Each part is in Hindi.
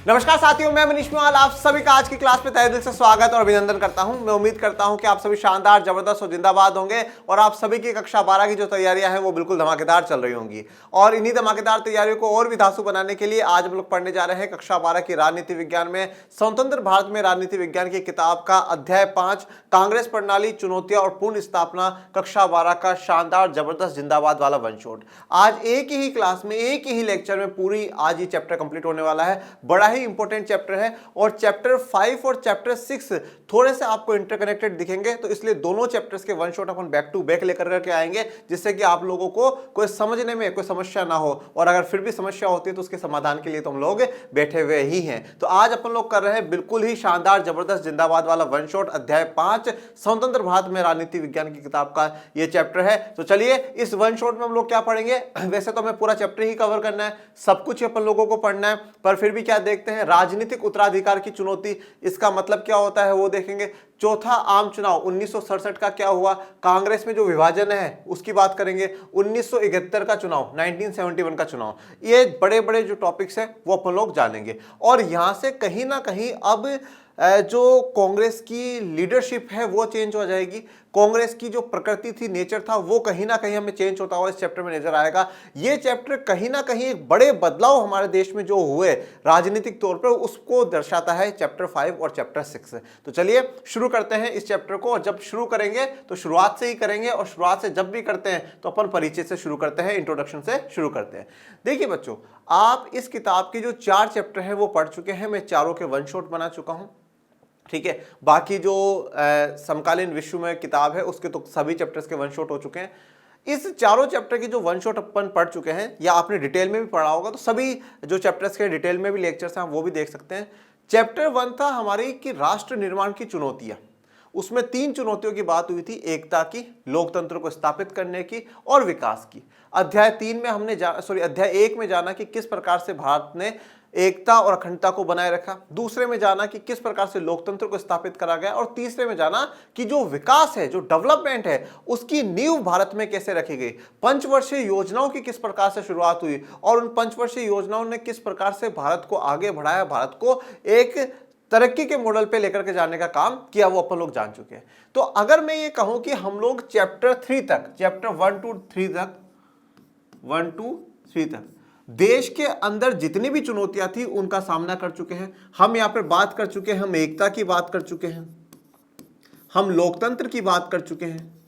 नमस्कार साथियों, मैं मनीष मेवाल आप सभी का आज की क्लास में तहे दिल से स्वागत और अभिनंदन करता हूं। मैं उम्मीद करता हूं कि आप सभी शानदार, जबरदस्त और जिंदाबाद होंगे और आप सभी की कक्षा 12 की जो तैयारियां हैं वो बिल्कुल धमाकेदार चल रही होंगी। और इन्हीं धमाकेदार तैयारियों को और भी धांसू बनाने के लिए आज हम लोग पढ़ने जा रहे हैं कक्षा 12 की राजनीति विज्ञान में स्वतंत्र भारत में राजनीति विज्ञान की किताब का अध्याय 5 कांग्रेस प्रणाली, चुनौतियां और पूर्ण स्थापना, कक्षा 12 का शानदार, जबरदस्त, जिंदाबाद वाला वन शॉट। आज एक ही क्लास में, एक ही लेक्चर में पूरी आज ही चैप्टर कंप्लीट होने वाला है। बड़ा ही इंपॉर्टेंट चैप्टर है और चैप्टर 5 और चैप्टर 6 थोड़े से आपको इंटरकनेक्टेड दिखेंगे, तो इसलिए दोनों चैप्टर्स के वन शॉट अपन बैक टू बैक लेकर करके आएंगे, जिससे कि आप लोगों को कोई समझने में कोई समस्या ना हो। और अगर फिर भी समस्या होती है तो उसके समाधान के लिए तो हम लोग बैठे हुए ही हैं। तो आज अपन लोग कर रहे हैं बिल्कुल ही शानदार, जबरदस्त, जिंदाबाद वाला वन शॉट, अध्याय 5 स्वतंत्र भारत में राजनीति विज्ञान की किताब का यह चैप्टर है। तो चलिए इस वन शॉट में हम लोग क्या पढ़ेंगे। वैसे तो हमें पूरा चैप्टर ही कवर करना है, सब कुछ अपन लोगों को पढ़ना है, पर फिर भी क्या देखते हैं, राजनीतिक उत्तराधिकार की चुनौती, इसका मतलब क्या होता है वो देखेंगे। चौथा आम चुनाव 1967 का क्या हुआ, कांग्रेस में जो विभाजन है उसकी बात करेंगे। 1971 का चुनाव, 1971 का चुनाव, ये बड़े बड़े जो टॉपिक्स हैं वो अपन लोग जानेंगे। और यहां से कहीं ना कहीं अब जो कांग्रेस की लीडरशिप है वो चेंज हो जाएगी। कांग्रेस की जो प्रकृति थी, नेचर था, वो कहीं ना कहीं हमें चेंज होता हुआ इस चैप्टर में नजर आएगा। ये चैप्टर कहीं ना कहीं एक बड़े बदलाव हमारे देश में जो हुए राजनीतिक तौर पर उसको दर्शाता है, चैप्टर 5 और चैप्टर 6। तो चलिए शुरू करते हैं इस चैप्टर को। और जब शुरू करेंगे तो शुरुआत से ही करेंगे, और शुरुआत से जब भी करते हैं तो अपन परिचय से शुरू करते हैं, इंट्रोडक्शन से शुरू करते हैं। देखिए बच्चों, आप इस किताब की जो 4 चैप्टर है वो पढ़ चुके हैं, मैं चारों के वन शॉट बना चुका हूं। ठीक है, बाकी जो समकालीन विश्व में किताब है उसके तो सभी चैप्टर्स के वन शॉट हो चुके हैं। इस चारों चैप्टर की जो वन शॉट अपन पढ़ चुके हैं, या आपने डिटेल में भी पढ़ा होगा, तो सभी जो चैप्टर्स के डिटेल में भी लेक्चर्स हैं वो भी देख सकते हैं। चैप्टर 1 था हमारी कि राष्ट्र निर्माण की चुनौतियां। उसमें 3 चुनौतियों की बात हुई थी, एकता की, लोकतंत्र को स्थापित करने की और विकास की। अध्याय 3 में हमने अध्याय 1 में जाना कि किस प्रकार से भारत ने एकता और अखंडता को बनाए रखा, दूसरे में जाना कि किस प्रकार से लोकतंत्र को स्थापित करा गया, और तीसरे में जाना कि जो विकास है, जो डेवलपमेंट है, उसकी नींव भारत में कैसे रखी गई। पंचवर्षीय योजनाओं की किस प्रकार से शुरुआत हुई और उन पंचवर्षीय योजनाओं ने किस प्रकार से भारत को आगे बढ़ाया, भारत को एक तरक्की के मॉडल पे लेकर के जाने का काम किया, वो अपन लोग जान चुके हैं। तो अगर मैं ये कहूं कि हम लोग चैप्टर 3 तक, चैप्टर 1 to 3 तक देश के अंदर जितनी भी चुनौतियां थी उनका सामना कर चुके हैं। हम यहां पर बात कर चुके हैं, हम एकता की बात कर चुके हैं, हम लोकतंत्र की बात कर चुके हैं,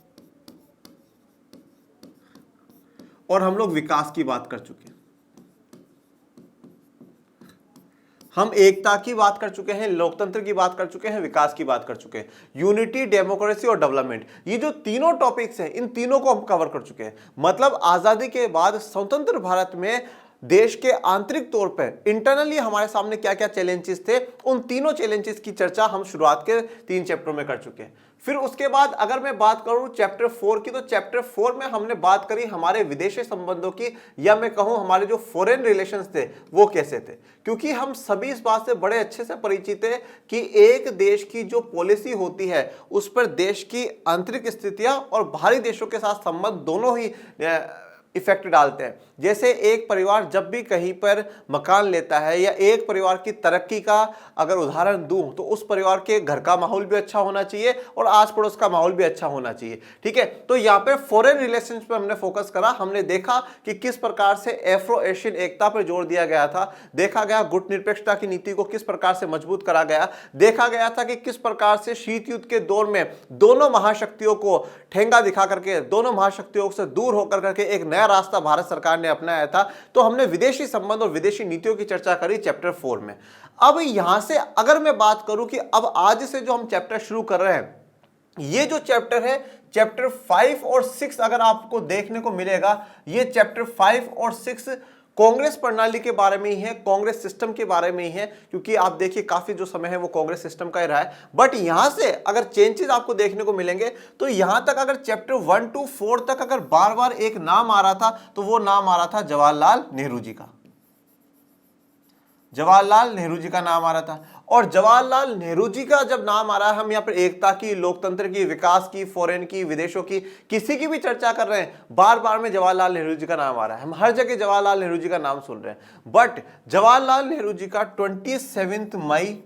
और हम लोग विकास की बात कर चुके हैं। हम एकता की बात कर चुके हैं, लोकतंत्र की बात कर चुके हैं, विकास की बात कर चुके हैं। यूनिटी, डेमोक्रेसी और डेवलपमेंट, ये जो तीनों टॉपिक्स हैं, इन तीनों को हम कवर कर चुके हैं। मतलब आजादी के बाद स्वतंत्र भारत में देश के आंतरिक तौर पर इंटरनली हमारे सामने क्या क्या चैलेंजेस थे, उन तीनों चैलेंजेस की चर्चा हम शुरुआत के 3 चैप्टरों में कर चुके हैं। फिर उसके बाद अगर मैं बात करूं चैप्टर 4 की, तो चैप्टर 4 में हमने बात करी हमारे विदेशी संबंधों की, या मैं कहूं हमारे जो फॉरेन रिलेशंस थे वो कैसे थे। क्योंकि हम सभी इस बात से बड़े अच्छे से परिचित है कि एक देश की जो पॉलिसी होती है उस पर देश की आंतरिक स्थितियां और बाहरी देशों के साथ संबंध दोनों ही इफेक्ट डालते हैं। जैसे एक परिवार जब भी कहीं पर मकान लेता है, या एक परिवार की तरक्की का अगर उदाहरण दूं, तो उस परिवार के घर का माहौल भी अच्छा होना चाहिए और आस पड़ोस का माहौल भी अच्छा होना चाहिए। ठीक है, तो यहाँ पे फॉरेन रिलेशंस पे हमने फोकस करा। हमने देखा कि किस प्रकार से एफ्रो एशियन एकता पर जोर दिया गया था, देखा गया गुटनिरपेक्षता की नीति को किस प्रकार से मजबूत करा गया, देखा गया था कि किस प्रकार से शीत युद्ध के दौर में दोनों महाशक्तियों को ठेंगा दिखा करके, दोनों महाशक्तियों से दूर होकर करके एक नया रास्ता भारत सरकार ने अपनाया था। तो हमने विदेशी संबंध और विदेशी नीतियों की चर्चा करी चैप्टर 4 में। अब यहां से अगर मैं बात करूं कि अब आज से जो हम चैप्टर शुरू कर रहे हैं, ये जो चैप्टर है, चैप्टर 5 और 6 अगर आपको देखने को मिलेगा, ये चैप्टर 5 और 6 कांग्रेस प्रणाली के बारे में ही है, कांग्रेस सिस्टम के बारे में ही है। क्योंकि आप देखिए काफी जो समय है वो कांग्रेस सिस्टम का ही रहा है। बट यहां से अगर चेंजेस आपको देखने को मिलेंगे, तो यहां तक अगर चैप्टर 1 to 4 तक अगर बार बार एक नाम आ रहा था, तो वो नाम आ रहा था जवाहरलाल नेहरू जी का। जवाहरलाल नेहरू जी का नाम आ रहा था। और जवाहरलाल नेहरू जी का जब नाम आ रहा है, हम यहाँ पर एकता की, लोकतंत्र की, विकास की, फॉरेन की, विदेशों की, किसी की भी चर्चा कर रहे हैं, बार बार में जवाहरलाल नेहरू जी का नाम आ रहा है, हम हर जगह जवाहरलाल नेहरू जी का नाम सुन रहे हैं। बट जवाहरलाल नेहरू जी का 27 मई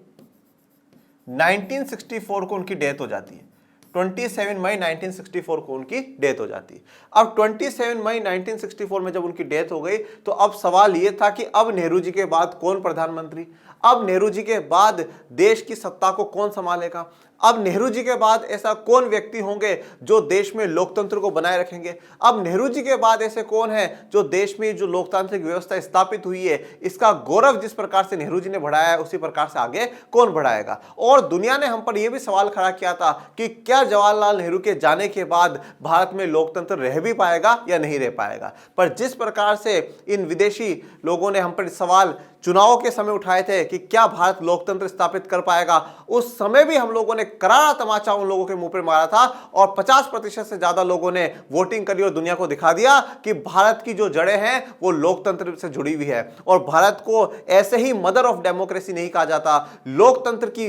1964 को उनकी डेथ हो जाती है। 27 मई 1964 को उनकी डेथ हो जाती है। अब 27 मई 1964 में जब उनकी डेथ हो गई, तो अब सवाल यह था कि अब नेहरू जी के बाद कौन प्रधानमंत्री, अब नेहरू जी के बाद देश की सत्ता को कौन संभालेगा, अब नेहरू जी के बाद ऐसा कौन व्यक्ति होंगे जो देश में लोकतंत्र को बनाए रखेंगे, अब नेहरू जी के बाद ऐसे कौन है जो देश में जो लोकतांत्रिक व्यवस्था स्थापित हुई है, इसका गौरव जिस प्रकार से नेहरू जी ने बढ़ाया है, उसी प्रकार से आगे कौन बढ़ाएगा। और दुनिया ने हम पर यह भी सवाल खड़ा किया था कि क्या जवाहरलाल नेहरू के जाने के बाद भारत में लोकतंत्र रह भी पाएगा या नहीं रह पाएगा। पर जिस प्रकार से इन विदेशी लोगों ने हम पर सवाल चुनाव के समय उठाए थे कि क्या भारत लोकतंत्र स्थापित कर पाएगा, उस समय भी हम लोगों ने करारा तमाचा उन लोगों के मुंह पर मारा था और 50% से ज्यादा लोगों ने वोटिंग करी और दुनिया को दिखा दिया कि भारत की जो जड़ें हैं वो लोकतंत्र से जुड़ी हुई है। और भारत को ऐसे ही मदर ऑफ डेमोक्रेसी नहीं कहा जाता, लोकतंत्र की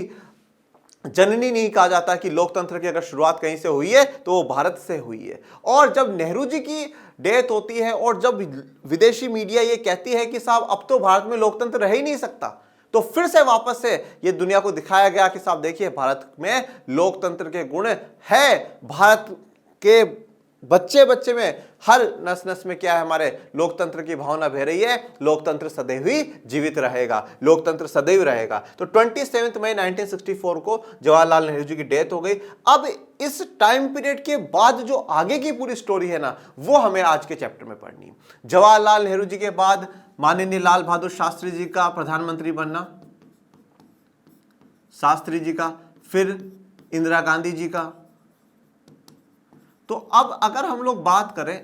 जननी नहीं कहा जाता कि लोकतंत्र की अगर शुरुआत कहीं से हुई है तो वो भारत से हुई है। और जब नेहरू जी की डेथ होती है और जब विदेशी मीडिया ये कहती है कि साहब अब तो भारत में लोकतंत्र रह ही नहीं सकता, तो फिर से वापस से ये दुनिया को दिखाया गया कि साहब देखिए भारत में लोकतंत्र के गुण है, भारत के बच्चे बच्चे में, हर नस नस में क्या है, हमारे लोकतंत्र की भावना बह रही है, लोकतंत्र सदैव ही जीवित रहेगा, लोकतंत्र सदैव रहेगा। तो 27 मई 1964 को जवाहरलाल नेहरू जी की डेथ हो गई। अब इस टाइम पीरियड के बाद जो आगे की पूरी स्टोरी है ना, वो हमें आज के चैप्टर में पढ़नी है। जवाहरलाल नेहरू जी के बाद माननीय लाल बहादुर शास्त्री जी का प्रधानमंत्री बनना, शास्त्री जी का, फिर इंदिरा गांधी जी का। तो अब अगर हम लोग बात करें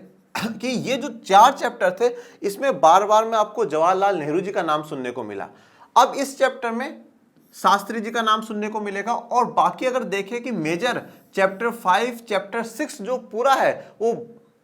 कि ये जो 4 चैप्टर थे, इसमें बार बार में आपको जवाहरलाल नेहरू जी का नाम सुनने को मिला। अब इस चैप्टर में शास्त्री जी का नाम सुनने को मिलेगा। और बाकी अगर देखें कि मेजर चैप्टर 5, चैप्टर 6 जो पूरा है वो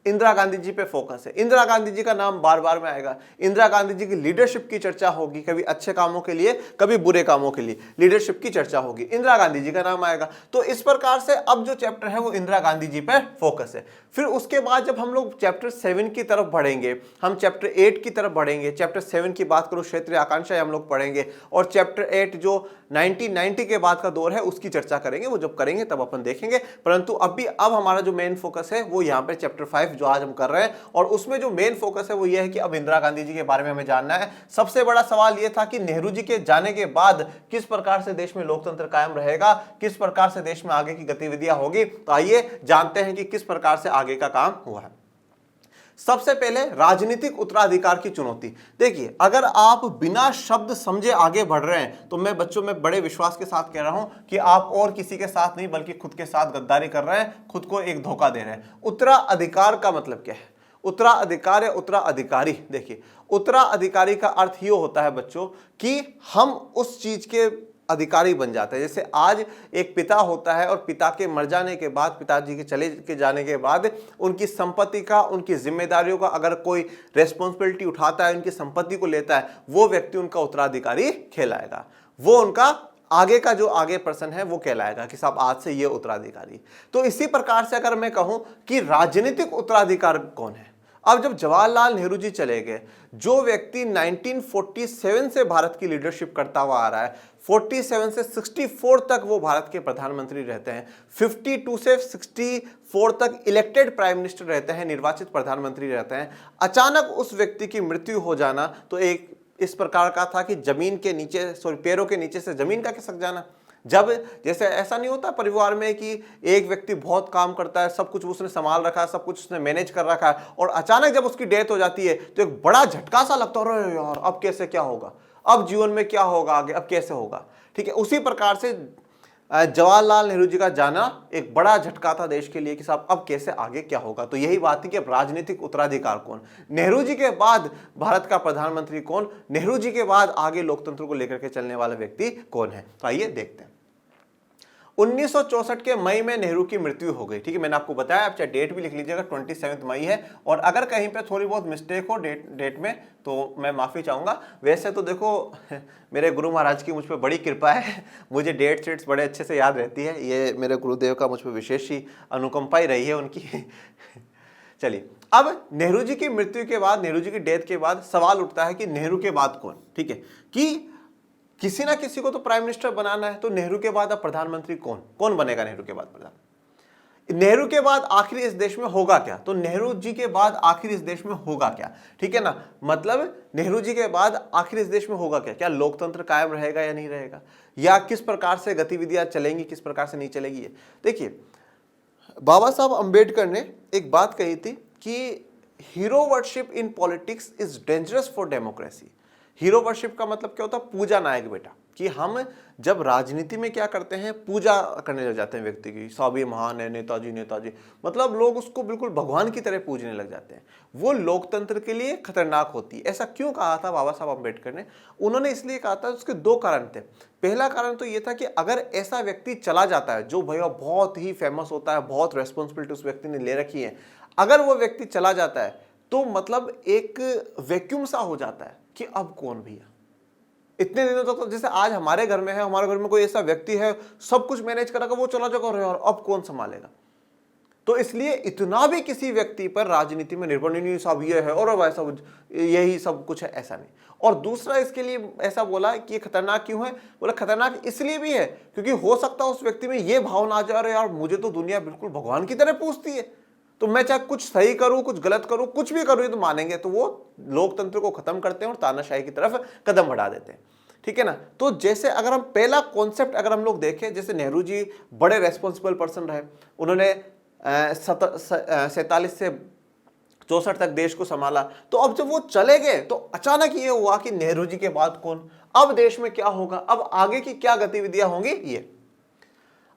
इंदिरा गांधी जी पे फोकस है। इंदिरा गांधी जी का नाम बार बार में आएगा। इंदिरा गांधी जी की लीडरशिप की चर्चा होगी, कभी अच्छे कामों के लिए, कभी बुरे कामों के लिए लीडरशिप की चर्चा होगी, इंदिरा गांधी जी का नाम आएगा। तो इस प्रकार से अब जो चैप्टर है वो इंदिरा गांधी जी पे फोकस है। फिर उसके बाद जब हम लोग चैप्टर 7 की तरफ बढ़ेंगे, हम चैप्टर 8 की तरफ बढ़ेंगे। चैप्टर 7 की बात करूं, क्षेत्रीय आकांक्षाएं हम लोग पढ़ेंगे, और चैप्टर 8 जो 1990 के बाद का दौर है उसकी चर्चा करेंगे। वो जब करेंगे तब अपन देखेंगे, परंतु अब हमारा जो मेन फोकस है वो यहाँ पे चैप्टर 5 जो आज हम कर रहे हैं, और उसमें जो मेन फोकस है वो ये है कि अब इंदिरा गांधी जी के बारे में हमें जानना है। सबसे बड़ा सवाल ये था कि नेहरू जी के जाने के बाद किस प्रकार से देश में लोकतंत्र कायम रहेगा, किस प्रकार से देश में आगे की गतिविधियां होगी। तो आइए जानते हैं कि किस प्रकार से आगे का काम हुआ है। सबसे पहले राजनीतिक उत्तराधिकार की चुनौती। देखिए, अगर आप बिना शब्द समझे आगे बढ़ रहे हैं तो मैं बच्चों में बड़े विश्वास के साथ कह रहा हूं कि आप और किसी के साथ नहीं बल्कि खुद के साथ गद्दारी कर रहे हैं, खुद को एक धोखा दे रहे हैं। उत्तराधिकार का मतलब क्या है? उत्तराधिकार या उत्तराधिकारी, देखिए उत्तराधिकारी का अर्थ ये होता है बच्चों कि हम उस चीज के अधिकारी बन जाते हैं। जैसे आज एक पिता होता है और पिता के मर जाने के बाद, पिताजी के चले के जाने के बाद उनकी संपत्ति का, उनकी जिम्मेदारियों का अगर कोई रेस्पॉन्सिबिलिटी उठाता है, उनकी संपत्ति को लेता है, वो व्यक्ति उनका उत्तराधिकारी कहलाएगा। वो उनका आगे का जो आगे पर्सन है वो कहलाएगा कि साहब आज से ये उत्तराधिकारी। तो इसी प्रकार से अगर मैं कहूं कि राजनीतिक उत्तराधिकार कौन है, अब जब जवाहरलाल नेहरू जी चले गए, जो व्यक्ति 1947 से भारत की लीडरशिप करता हुआ आ रहा है, 47 से 64 तक वो भारत के प्रधानमंत्री रहते हैं, 52 से 64 तक इलेक्टेड प्राइम मिनिस्टर रहते हैं, निर्वाचित प्रधानमंत्री रहते हैं। अचानक उस व्यक्ति की मृत्यु हो जाना तो एक इस प्रकार का था कि जमीन के नीचे, पैरों के नीचे से जमीन का खिसक जाना। जब जैसे ऐसा नहीं होता परिवार में कि एक व्यक्ति बहुत काम करता है, सब कुछ उसने संभाल रखा है, सब कुछ उसने मैनेज कर रखा है, और अचानक जब उसकी डेथ हो जाती है तो एक बड़ा झटका सा लगता है, अरे यार अब कैसे क्या होगा, अब जीवन में क्या होगा आगे, अब कैसे होगा। ठीक है, उसी प्रकार से जवाहरलाल नेहरू जी का जाना एक बड़ा झटका था देश के लिए कि साहब अब कैसे आगे क्या होगा। तो यही बात थी कि राजनीतिक उत्तराधिकार कौन, नेहरू जी के बाद भारत का प्रधानमंत्री कौन, नेहरू जी के बाद आगे लोकतंत्र को लेकर के चलने वाला व्यक्ति कौन है। तो आइए देखते हैं। 1964 के मई में नेहरू की मृत्यु हो गई। ठीक है, मैंने आपको बताया, आप चाहे डेट भी लिख लीजिएगा, 27 मई है। और अगर कहीं पे थोड़ी बहुत मिस्टेक हो डेट में तो मैं माफी चाहूंगा। वैसे तो देखो मेरे गुरु महाराज की मुझ पर बड़ी कृपा है, मुझे डेट शीट्स बड़े अच्छे से याद रहती है। ये मेरे गुरुदेव का मुझ पर विशेष ही अनुकंपा ही रही है उनकी। चलिए, अब नेहरू जी की मृत्यु के बाद, नेहरू जी की डेथ के बाद सवाल उठता है कि नेहरू के बाद कौन। ठीक है, कि किसी ना किसी को तो प्राइम मिनिस्टर बनाना है, तो नेहरू के बाद अब प्रधानमंत्री कौन बनेगा? नेहरू के बाद प्रधान, नेहरू के बाद आखिर इस देश में होगा क्या? तो नेहरू जी के बाद आखिर इस देश में होगा क्या? ठीक है ना, मतलब नेहरू जी के बाद आखिर इस देश में होगा क्या? क्या लोकतंत्र कायम रहेगा या नहीं रहेगा, या किस प्रकार से गतिविधियां चलेंगी, किस प्रकार से नहीं चलेगी? देखिए, बाबा साहब अंबेडकर ने एक बात कही थी कि hero worship in politics is dangerous for democracy. Hero worship का मतलब क्या होता है? पूजा नायक बेटा, कि हम जब राजनीति में क्या करते हैं, पूजा करने लग जाते हैं व्यक्ति की, सभी महान है, नेताजी नेताजी, मतलब लोग उसको बिल्कुल भगवान की तरह पूजने लग जाते हैं। वो लोकतंत्र के लिए खतरनाक होती है। ऐसा क्यों कहा था बाबा साहब अम्बेडकर ने? उन्होंने इसलिए कहा था, उसके दो कारण थे। पहला कारण तो ये था कि अगर ऐसा व्यक्ति चला जाता है जो भैया बहुत ही फेमस होता है, बहुत रेस्पॉन्सिबिलिटी उस व्यक्ति ने ले रखी है, अगर वो व्यक्ति चला जाता है तो मतलब एक वैक्यूम सा हो जाता है कि अब कौन भैया। इतने दिनों तक तो जैसे आज हमारे घर में है, हमारे घर में कोई ऐसा व्यक्ति है सब कुछ मैनेज करेगा, वो चला जाएगा, और अब कौन संभालेगा? तो इसलिए इतना भी किसी व्यक्ति पर राजनीति में निर्भर नहीं, सब ये है और अब ऐसा यही सब कुछ है, ऐसा नहीं। और दूसरा इसके लिए ऐसा बोला कि ये खतरनाक क्यों है? बोला खतरनाक इसलिए भी है क्योंकि हो सकता है उस व्यक्ति में ये भावना आ जा रहा है, यार मुझे तो दुनिया बिल्कुल भगवान की तरह पूछती है, तो मैं चाहे कुछ सही करूं, कुछ गलत करूं, कुछ भी करूं, ये तो मानेंगे। तो वो लोकतंत्र को खत्म करते हैं और तानाशाही की तरफ कदम बढ़ा देते हैं। ठीक है ना। तो जैसे अगर हम पहला कॉन्सेप्ट अगर हम लोग देखें, जैसे नेहरू जी बड़े रेस्पॉन्सिबल पर्सन रहे, उन्होंने 47 से 64 तक देश को संभाला। तो अब जब वो चले गए तो अचानक ये हुआ कि नेहरू जी के बाद कौन, अब देश में क्या होगा, अब आगे की क्या गतिविधियां होंगी। ये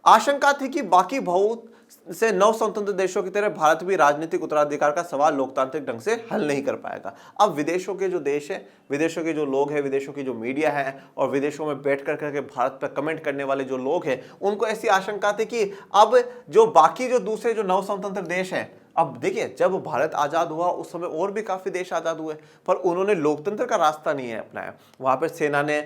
आशंका थी कि बाकी बहुत से नव स्वतंत्र देशों की तरह भारत भी राजनीतिक उत्तराधिकार का सवाल लोकतांत्रिक ढंग से हल नहीं कर पाएगा। अब विदेशों के जो देश है, विदेशों के जो लोग हैं, विदेशों की जो मीडिया है और विदेशों में बैठ कर करके भारत पर कमेंट करने वाले जो लोग हैं, उनको ऐसी आशंका थी कि अब जो बाकी जो दूसरे जो नव स्वतंत्र देश हैं, अब देखिए जब भारत आजाद हुआ उस समय और भी काफी देश आजाद हुए, पर उन्होंने लोकतंत्र का रास्ता नहीं है अपनाया। वहां पर सेना ने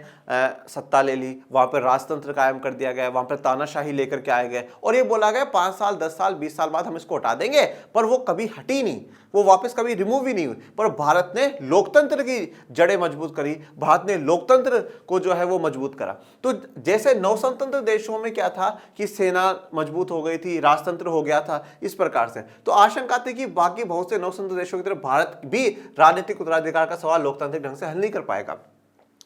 सत्ता ले ली, वहां पर राजतंत्र कायम कर दिया गया, वहां पर तानाशाही लेकर के आए गए और ये बोला गया 5 साल 10 साल 20 साल बाद हम इसको हटा देंगे, पर वो कभी हटी नहीं, वो वापस कभी रिमूव ही नहीं हुई। पर भारत ने लोकतंत्र की जड़ें मजबूत करी, भारत ने लोकतंत्र को जो है वो मजबूत करा। तो जैसे नवस्वतंत्र देशों में क्या था कि सेना मजबूत हो गई थी, राजतंत्र हो गया था, इस प्रकार से तो आशंका थी कि बाकी बहुत से नवस्वतंत्र देशों की तरह भारत भी राजनीतिक उत्तराधिकार का सवाल लोकतांत्रिक ढंग से हल नहीं कर पाएगा।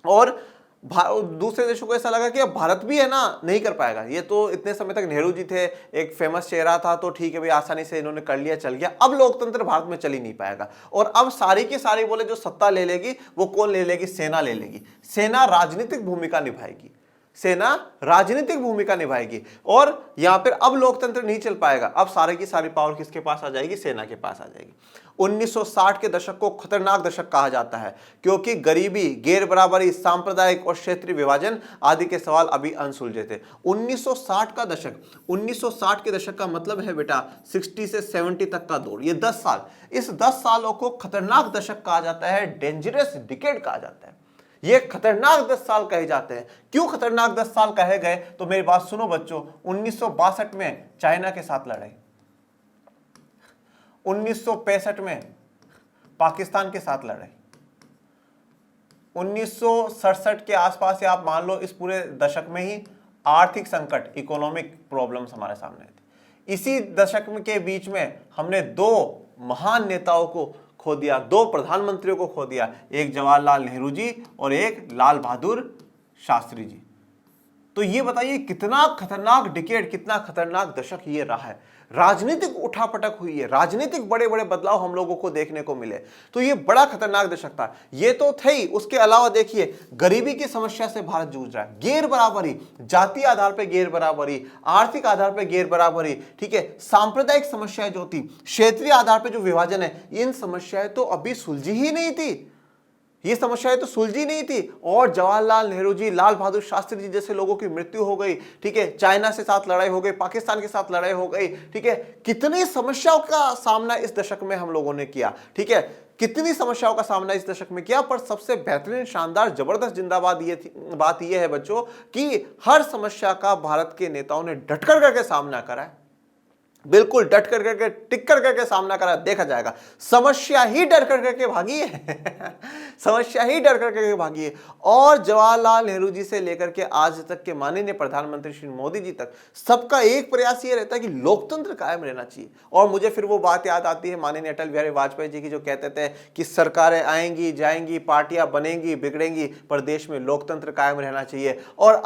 और दूसरे देशों को ऐसा लगा कि अब भारत भी है ना नहीं कर पाएगा। ये तो इतने समय तक नेहरू जी थे, एक फेमस चेहरा था, तो ठीक है भाई आसानी से इन्होंने कर लिया, चल गया। अब लोकतंत्र भारत में चल ही नहीं पाएगा और अब सारी की सारी बोले जो सत्ता ले लेगी वो कौन ले लेगी? सेना ले लेगी। सेना राजनीतिक भूमिका निभाएगी, सेना राजनीतिक भूमिका निभाएगी और यहां पर अब लोकतंत्र नहीं चल पाएगा। अब सारे की सारी पावर किसके पास आ जाएगी? सेना के पास आ जाएगी। 1960 के दशक को खतरनाक दशक कहा जाता है क्योंकि गरीबी, गैर बराबरी, सांप्रदायिक और क्षेत्रीय विभाजन आदि के सवाल अभी अनसुलझे थे। 1960 का दशक, 1960 के दशक का मतलब है बेटा 60 से 70 तक का दौर, ये 10 साल, इस 10 सालों को खतरनाक दशक कहा जाता है, डेंजरस डिकेड कहा जाता है। ये खतरनाक 10 साल कहे जाते हैं। क्यों खतरनाक 10 साल कहे गए? तो मेरी बात सुनो बच्चों, 1962 में चाइना के साथ लड़ाई, 1965 में पाकिस्तान के साथ लड़ाई, 1967 के आसपास या आप मान लो इस पूरे दशक में ही आर्थिक संकट, इकोनॉमिक प्रॉब्लम्स हमारे सामने थे। इसी दशक के बीच में हमने 2 महान नेताओं को खो दिया, 2 प्रधानमंत्रियों को खो दिया, एक जवाहरलाल नेहरू जी और एक लाल बहादुर शास्त्री जी। तो ये बताइए कितना खतरनाक डिकेड, कितना खतरनाक दशक ये रहा है। राजनीतिक उठापटक हुई है, राजनीतिक बड़े बड़े बदलाव हम लोगों को देखने को मिले, तो ये बड़ा खतरनाक दशक था। ये तो थे ही, उसके अलावा देखिए गरीबी की समस्या से भारत जूझ रहा है, गैर बराबरी, जातीय आधार पर गैर बराबरी, आर्थिक आधार पर गैर बराबरी, ठीक है, सांप्रदायिक समस्याएं जो थी, क्षेत्रीय आधार पर जो विभाजन है, इन समस्याएं तो अभी सुलझी ही नहीं थी। ये समस्याएं तो सुलझी नहीं थी, और जवाहरलाल नेहरू जी, लाल बहादुर शास्त्री जी जैसे लोगों की मृत्यु हो गई, ठीक है, चाइना से साथ लड़ाई हो गई, पाकिस्तान के साथ लड़ाई हो गई, ठीक है, कितनी समस्याओं का सामना इस दशक में हम लोगों ने किया, ठीक है, कितनी समस्याओं का सामना इस दशक में किया, पर सबसे बेहतरीन, शानदार, जबरदस्त जिंदाबाद बात यह है बच्चों कि हर समस्या का भारत के नेताओं ने डटकर करके सामना करा है, बिल्कुल डट कर करके, टिक कर करके सामना करा, देखा जाएगा। समस्या ही डर कर करके भागी है समस्या ही डर कर करके भागी है। और जवाहरलाल नेहरू जी से लेकर के आज तक के माननीय प्रधानमंत्री श्री मोदी जी तक सबका एक प्रयास ये रहता है कि लोकतंत्र कायम रहना चाहिए। और मुझे फिर वो बात याद आती है माननीय अटल बिहारी वाजपेयी जी की, जो कहते थे कि सरकारें आएंगी जाएंगी, पार्टियां बनेंगी बिगड़ेंगी, पर देश में लोकतंत्र कायम रहना चाहिए। और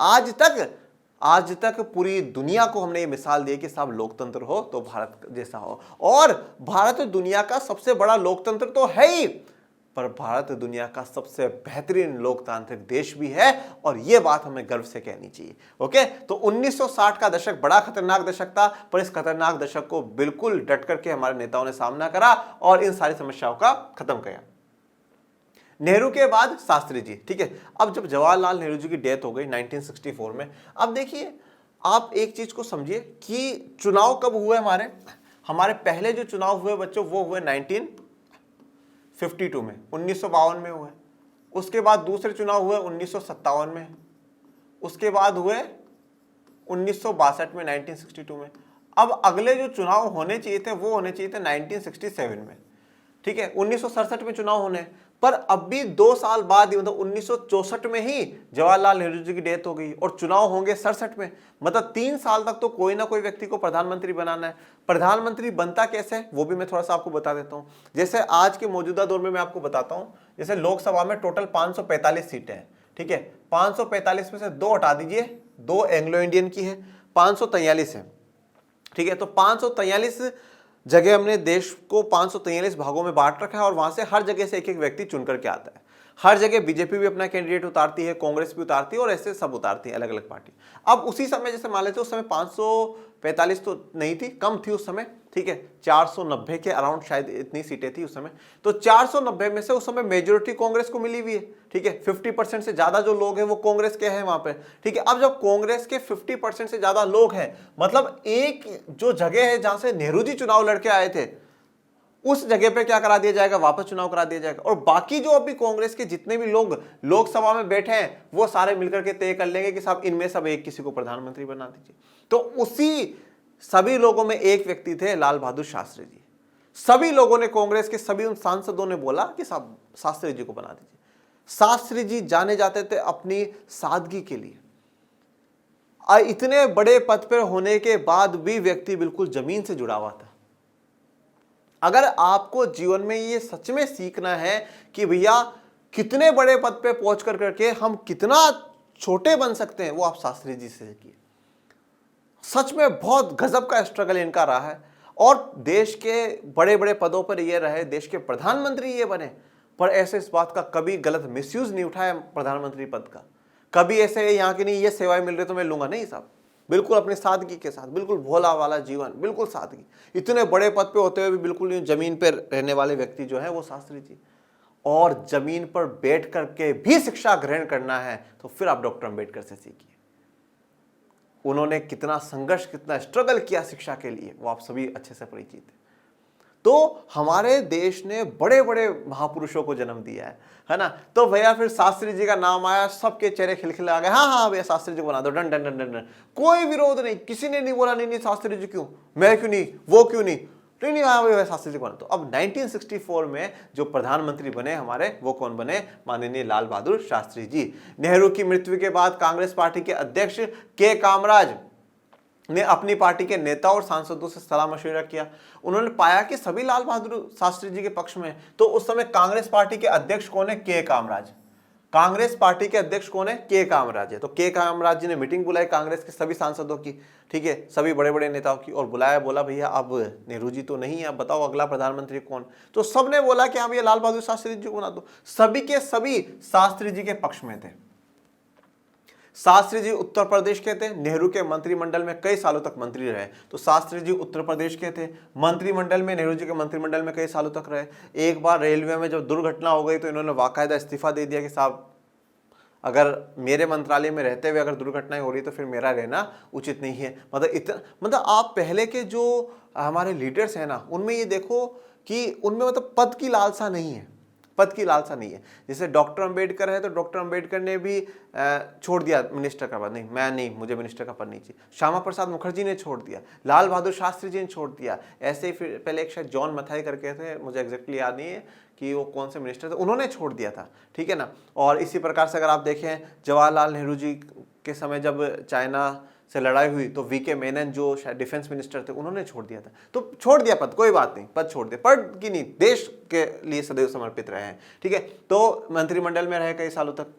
आज तक पूरी दुनिया को हमने ये मिसाल दी कि साहब लोकतंत्र हो तो भारत जैसा हो। और भारत दुनिया का सबसे बड़ा लोकतंत्र तो है ही, पर भारत दुनिया का सबसे बेहतरीन लोकतांत्रिक देश भी है, और यह बात हमें गर्व से कहनी चाहिए। ओके, तो 1960 का दशक बड़ा खतरनाक दशक था, पर इस खतरनाक दशक को बिल्कुल डट करके हमारे नेताओं ने सामना करा और इन सारी समस्याओं का खत्म किया। नेहरू के बाद शास्त्री जी, ठीक है। अब जब जवाहरलाल नेहरू जी की डेथ हो गई 1964 में, अब देखिए आप एक चीज को समझिए कि चुनाव कब हुए हमारे पहले जो चुनाव हुए बच्चों वो हुए 1952 में, 1952 में हुए। उसके बाद दूसरे चुनाव हुए 1957 में, उसके बाद हुए 1962 में, 1962 में। अब अगले जो चुनाव होने चाहिए थे वो होने चाहिए थे 1967 में, ठीक है। 1967 में चुनाव होने, पर अब भी 2 साल बाद, मतलब 1964 में ही जवाहरलाल नेहरू जी की डेथ हो गई और चुनाव होंगे 67 में। मतलब 3 साल तक तो कोई ना कोई व्यक्ति को प्रधानमंत्री बनाना है। प्रधानमंत्री बनता कैसे वो भी मैं थोड़ा सा आपको बता देता हूं। जैसे आज के मौजूदा दौर में मैं आपको बताता हूं, जैसे लोकसभा में टोटल 545 सीटें हैं, ठीक है। 545 में से 2 हटा दीजिए, 2 एंग्लो इंडियन की है, 543 है, ठीक है। तो 543 जगह हमने देश को 543 भागों में बांट रखा है, और वहां से हर जगह से एक एक व्यक्ति चुन करके आता है। हर जगह बीजेपी भी अपना कैंडिडेट उतारती है, कांग्रेस भी उतारती है, और ऐसे सब उतारती है अलग अलग पार्टी। अब उसी समय जैसे मान लेते उस समय 545 तो नहीं थी, कम थी उस समय, ठीक है। 490 के अराउंड शायद इतनी सीटें थी उस समय। तो 490 में से उस समय मेजोरिटी कांग्रेस को मिली हुई है, ठीक है। 50% से ज्यादा जो लोग हैं वो कांग्रेस के हैं वहां पे, ठीक है। अब जब कांग्रेस के 50% से ज्यादा लोग हैं, मतलब एक जो जगह है जहां से नेहरू जी चुनाव लड़के आए थे, उस जगह पे क्या करा दिया जाएगा, वापस चुनाव करा दिया जाएगा। और बाकी जो अभी कांग्रेस के जितने भी लोग लोकसभा में बैठे हैं वो सारे मिलकर के तय कर लेंगे कि साहब इनमें सब एक किसी को प्रधानमंत्री बना दीजिए। तो उसी सभी लोगों में एक व्यक्ति थे लाल बहादुर शास्त्री जी। सभी लोगों ने, कांग्रेस के सभी उन सांसदों ने बोला कि साहब शास्त्री जी को बना दीजिए। शास्त्री जी जाने जाते थे अपनी सादगी के लिए। इतने बड़े पद पर होने के बाद भी व्यक्ति बिल्कुल जमीन से जुड़ा हुआ था। अगर आपको जीवन में ये सच में सीखना है कि भैया कितने बड़े पद पे पहुंच कर करके हम कितना छोटे बन सकते हैं, वो आप शास्त्री जी से सीखिए। सच में बहुत गजब का स्ट्रगल इनका रहा है, और देश के बड़े बड़े पदों पर ये रहे, देश के प्रधानमंत्री ये बने, पर ऐसे इस बात का कभी गलत मिसयूज नहीं उठाया प्रधानमंत्री पद का। कभी ऐसे यहाँ की नहीं ये सेवाएं मिल रही तो मैं लूंगा, नहीं साहब, बिल्कुल अपनी सादगी के साथ, बिल्कुल भोला वाला जीवन, बिल्कुल सादगी। इतने बड़े पद पे होते हुए भी बिल्कुल जमीन पर रहने वाले व्यक्ति जो है वो शास्त्री जी। और जमीन पर बैठ करके भी शिक्षा ग्रहण करना है तो फिर आप डॉक्टर अंबेडकर से सीखिए। उन्होंने कितना संघर्ष, कितना स्ट्रगल किया शिक्षा के लिए, वो आप सभी अच्छे से परिचित हैं। तो हमारे देश ने बड़े बड़े महापुरुषों को जन्म दिया है ना। तो भैया फिर शास्त्री जी का नाम आया, सबके चेहरे खिलखिला आ गए, हाँ हाँ भैया शास्त्री जी को बना दो, डन डन डन डन। कोई विरोध नहीं, किसी ने नहीं बोला नहीं नहीं शास्त्री जी क्यों, मैं क्यों नहीं, वो क्यों नहीं, नहीं हाँ भैया शास्त्री जी को बना। तो अब 1964 में जो प्रधानमंत्री बने हमारे, वो कौन बने, माननीय लाल बहादुर शास्त्री जी। नेहरू की मृत्यु के बाद कांग्रेस पार्टी के अध्यक्ष के कामराज ने अपनी पार्टी के नेता और सांसदों से सलाह मशविरा किया। उन्होंने पाया कि सभी लाल बहादुर शास्त्री जी के पक्ष में। तो उस समय कांग्रेस पार्टी के अध्यक्ष कौन है, के कामराज। कांग्रेस पार्टी के अध्यक्ष कौन है, के कामराज है। तो के कामराज जी ने मीटिंग बुलाई कांग्रेस के सभी सांसदों की, ठीक है, सभी बड़े बड़े नेताओं की, और बुलाया, बोला भैया अब नेहरू जी तो नहीं है, अब बताओ अगला प्रधानमंत्री कौन। तो सबने बोला कि हाँ भैया लाल बहादुर शास्त्री जी को बना दो। सभी के सभी शास्त्री जी के पक्ष में थे, शास्त्री जी उत्तर प्रदेश के थे, नेहरू के मंत्रिमंडल में कई सालों तक मंत्री रहे। तो शास्त्री जी उत्तर प्रदेश के थे, मंत्रिमंडल में, नेहरू जी के मंत्रिमंडल में कई सालों तक रहे। एक बार रेलवे में जब दुर्घटना हो गई तो इन्होंने बाकायदा इस्तीफा दे दिया कि साहब अगर मेरे मंत्रालय में रहते हुए अगर दुर्घटनाएं हो रही तो फिर मेरा रहना उचित नहीं है। मतलब आप पहले के जो हमारे लीडर्स हैं ना, उनमें ये देखो कि उनमें मतलब पद की लालसा नहीं है, पद की लालसा नहीं है। जैसे डॉक्टर अंबेडकर है तो डॉक्टर अंबेडकर ने भी छोड़ दिया मिनिस्टर का पद, नहीं मैं नहीं, मुझे मिनिस्टर का पद नहीं चाहिए। श्यामा प्रसाद मुखर्जी ने छोड़ दिया, लाल बहादुर शास्त्री जी ने छोड़ दिया। ऐसे ही फिर पहले एक शायद जॉन मथाई करके थे, मुझे एग्जैक्टली याद नहीं है कि वो कौन से मिनिस्टर थे, उन्होंने छोड़ दिया था, ठीक है ना। और इसी प्रकार से अगर आप देखें जवाहरलाल नेहरू जी के समय जब चाइना से लड़ाई हुई तो वीके मेनन जो शायद डिफेंस मिनिस्टर थे उन्होंने छोड़ दिया था। तो छोड़ दिया पद, कोई बात नहीं, पद छोड़ दिया, पद की नहीं, देश के लिए सदैव समर्पित रहे हैं, ठीक है। तो मंत्रिमंडल में रहे कई सालों तक,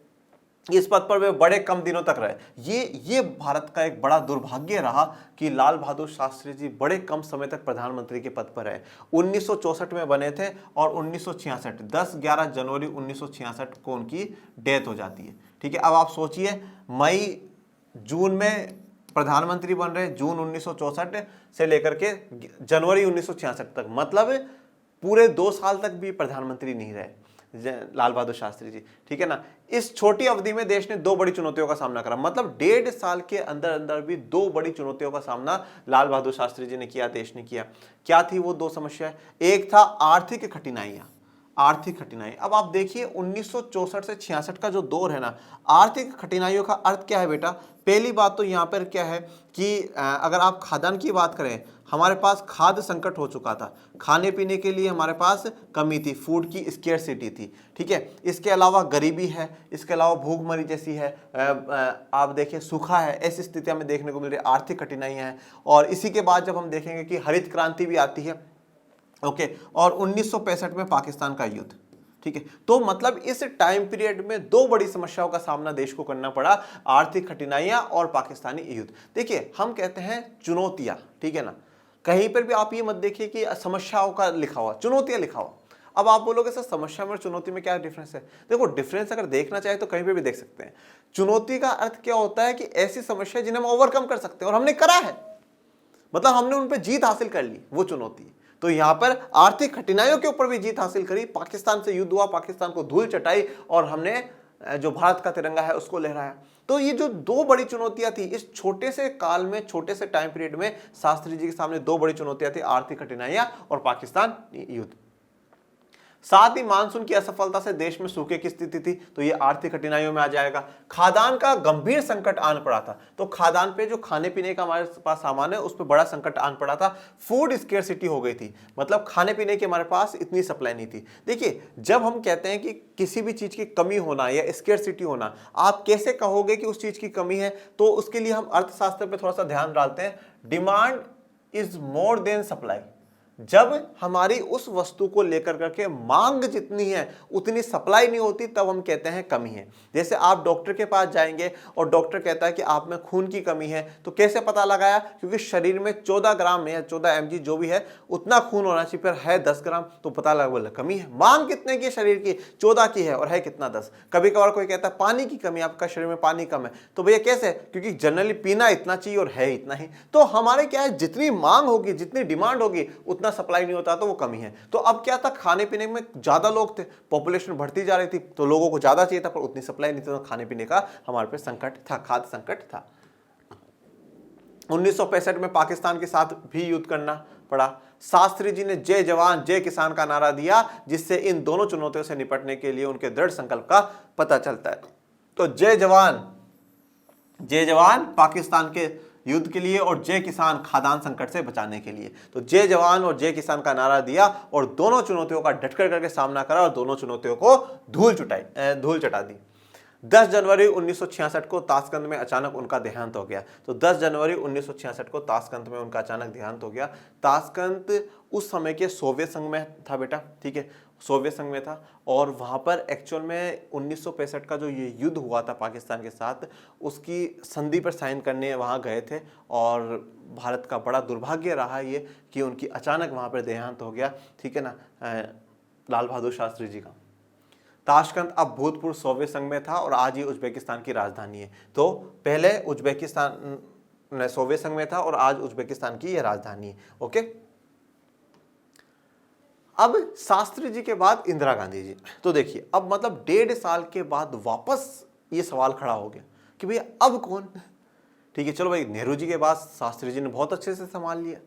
इस पद पर वे बड़े कम दिनों तक रहे। ये भारत का एक बड़ा दुर्भाग्य रहा कि लाल बहादुर शास्त्री जी बड़े कम समय तक प्रधानमंत्री के पद पर रहे। 1964 में बने थे और 1966 10-11 जनवरी 1966 को उनकी डेथ हो जाती है, ठीक है। अब आप सोचिए मई जून में प्रधानमंत्री बन रहे, जून 1964 से लेकर के जनवरी 1966 तक, मतलब पूरे 2 साल तक भी प्रधानमंत्री नहीं रहे लाल बहादुर शास्त्री जी, ठीक है ना। इस छोटी अवधि में देश ने 2 बड़ी चुनौतियों का सामना करा, मतलब 1.5 साल के अंदर अंदर भी 2 बड़ी चुनौतियों का सामना लाल बहादुर शास्त्री जी ने किया, देश ने किया। क्या थी वो 2 समस्याएं? एक था आर्थिक कठिनाइयां, आर्थिक कठिनाई। अब आप देखिए 1964 से 66 का जो दौर है ना, आर्थिक कठिनाइयों का अर्थ क्या है बेटा? पहली बात तो यहाँ पर क्या है कि अगर आप खाद्यान्न की बात करें, हमारे पास खाद्य संकट हो चुका था, खाने पीने के लिए हमारे पास कमी थी, फूड की स्केर्सिटी थी, ठीक है। इसके अलावा गरीबी है, इसके अलावा भूखमरी जैसी है, आप देखिए सूखा है, ऐसी स्थितियां में देखने को मिल रही, आर्थिक कठिनाइयां हैं। और इसी के बाद जब हम देखेंगे कि हरित क्रांति भी आती है, ओके, और 1965 में पाकिस्तान का युद्ध, ठीक है। तो मतलब इस टाइम पीरियड में 2 बड़ी समस्याओं का सामना देश को करना पड़ा, आर्थिक कठिनाइयां और पाकिस्तानी युद्ध। देखिए हम कहते हैं चुनौतियां, ठीक है ना, कहीं पर भी आप ये मत देखिए कि समस्याओं का लिखा हुआ, चुनौतियां लिखा हुआ। अब आप बोलोगे सर समस्या में और चुनौती में क्या डिफरेंस है? देखो डिफरेंस अगर देखना चाहे तो कहीं पे भी देख सकते हैं। चुनौती का अर्थ क्या होता है कि ऐसी समस्या जिन्हें हम ओवरकम कर सकते हैं, और हमने करा है, मतलब हमने उन पर जीत हासिल कर ली, वो चुनौती। तो यहां पर आर्थिक कठिनाइयों के ऊपर भी जीत हासिल करी, पाकिस्तान से युद्ध हुआ, पाकिस्तान को धूल चटाई और हमने जो भारत का तिरंगा है उसको लहराया। तो ये जो 2 बड़ी चुनौतियां थी इस छोटे से काल में, छोटे से टाइम पीरियड में, शास्त्री जी के सामने 2 बड़ी चुनौतियां थी, आर्थिक कठिनाइयां और पाकिस्तान युद्ध। साथ ही मानसून की असफलता से देश में सूखे की स्थिति थी, तो ये आर्थिक कठिनाइयों में आ जाएगा। खाद्यान्न का गंभीर संकट आन पड़ा था, तो खाद्यान्न पे जो खाने पीने का हमारे पास सामान है उस पर बड़ा संकट आन पड़ा था। फूड स्केर्सिटी हो गई थी, मतलब खाने पीने की हमारे पास इतनी सप्लाई नहीं थी। देखिए जब हम कहते हैं कि किसी भी चीज की कमी होना या स्केर्सिटी होना, आप कैसे कहोगे कि उस चीज की कमी है? तो उसके लिए हम अर्थशास्त्र पे थोड़ा सा ध्यान डालते हैं। Demand is more than supply. जब हमारी उस वस्तु को लेकर करके मांग जितनी है उतनी सप्लाई नहीं होती, तब हम कहते हैं कमी है। जैसे आप डॉक्टर के पास जाएंगे और डॉक्टर कहता है कि आप में खून की कमी है, तो कैसे पता लगाया? क्योंकि शरीर में 14 ग्राम या 14 mg जो भी है उतना खून होना चाहिए, पर है 10 ग्राम, तो पता लगा बोला कमी है। मांग कितने की शरीर की? 14 की है और है कितना? 10। कभी कभार कोई कहता है पानी की कमी, आपका शरीर में पानी कम है, तो भैया कैसे? क्योंकि जनरली पीना इतना चाहिए और है इतना ही। तो हमारे क्या है, जितनी मांग होगी, जितनी डिमांड होगी, उतना सप्लाई नहीं होता, तो वो कमी है। तो अब क्या था, खाने पीने में ज्यादा लोग थे, पॉपुलेशन बढ़ती जा रही थी, तो लोगों को ज्यादा चाहिए था पर उतनी सप्लाई नहीं थी, तो खाने पीने का हमारे पे संकट था, खाद्य संकट था। 1965 में पाकिस्तान के साथ भी युद्ध करना पड़ा। शास्त्री जी ने जय जवान जय किसान का नारा दिया, जिससे इन दोनों चुनौतियों से निपटने के लिए उनके दृढ़ संकल्प का पता चलता है। तो जय जवान पाकिस्तान के युद्ध के लिए और जय किसान खाद्यान्न संकट से बचाने के लिए। तो जय जवान और जय किसान का नारा दिया और दोनों चुनौतियों का डटकर करके सामना करा और दोनों चुनौतियों को धूल चटा दी। 10 जनवरी 1966 को ताशकंद में अचानक उनका देहांत हो गया। तो 10 जनवरी 1966 को ताशकंद में उनका अचानक देहांत हो गया। ताशकंद उस समय के सोवियत संघ में था बेटा, ठीक है, सोवियत संघ में था। और वहाँ पर एक्चुअल में 1965 का जो ये युद्ध हुआ था पाकिस्तान के साथ, उसकी संधि पर साइन करने वहाँ गए थे। और भारत का बड़ा दुर्भाग्य रहा ये कि उनकी अचानक वहाँ पर देहांत हो गया, ठीक है ना, लाल बहादुर शास्त्री जी का। ताशकंद अब भूतपूर्व सोवियत संघ में था और आज ये उज्बेकिस्तान की राजधानी है। तो पहले उज्बेकिस्तान सोवियत संघ में था और आज उज्बेकिस्तान की यह राजधानी है। ओके, अब शास्त्री जी के बाद इंदिरा गांधी जी। तो देखिए अब मतलब 1.5 साल के बाद वापस ये सवाल खड़ा हो गया कि भैया अब कौन। ठीक है, चलो भाई, नेहरू जी के बाद शास्त्री जी ने बहुत अच्छे से संभाल लिया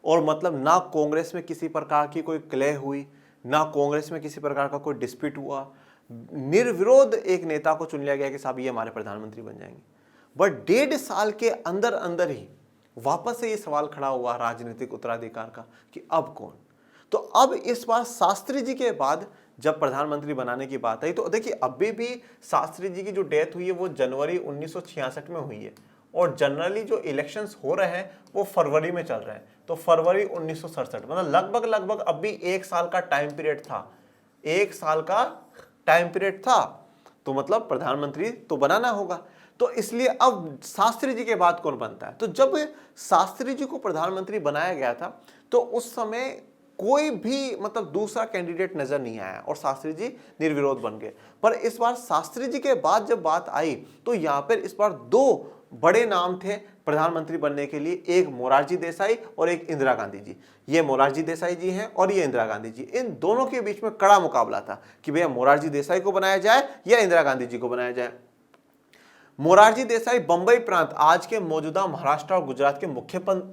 और मतलब ना कांग्रेस में किसी प्रकार की कोई क्लेह हुई, ना कांग्रेस में किसी प्रकार का कोई डिस्प्यूट हुआ, निर्विरोध एक नेता को चुन लिया गया कि साहब ये हमारे प्रधानमंत्री बन जाएंगे। बट 1.5 साल के अंदर अंदर ही वापस से ये सवाल खड़ा हुआ राजनीतिक उत्तराधिकार का कि अब कौन। तो अब इस बार शास्त्री जी के बाद जब प्रधानमंत्री बनाने की बात आई तो देखिए अभी भी शास्त्री जी की जो डेथ हुई है वो जनवरी 1966 में हुई है और जनरली जो इलेक्शंस हो रहे हैं वो फरवरी में चल रहे हैं। तो फरवरी 1967 मतलब लगभग अभी 1 साल का टाइम पीरियड था, 1 साल का टाइम पीरियड था। तो मतलब प्रधानमंत्री तो बनाना होगा। तो इसलिए अब शास्त्री जी के बाद कौन बनता है। तो जब शास्त्री जी को प्रधानमंत्री बनाया गया था तो उस समय कोई भी मतलब दूसरा कैंडिडेट नजर नहीं आया और शास्त्री जी निर्विरोध बन गए। पर इस बार शास्त्री जी के बाद जब बात आई तो यहां पर इस बार 2 बड़े नाम थे प्रधानमंत्री बनने के लिए, एक मोरारजी देसाई और एक इंदिरा गांधी जी। ये मोरारजी देसाई जी हैं और ये इंदिरा गांधी जी। इन दोनों के बीच में कड़ा मुकाबला था कि भैया मोरारजी देसाई को बनाया जाए या इंदिरा गांधी जी को बनाया जाए। मोरारजी देसाई बंबई प्रांत, आज के मौजूदा महाराष्ट्र और गुजरात के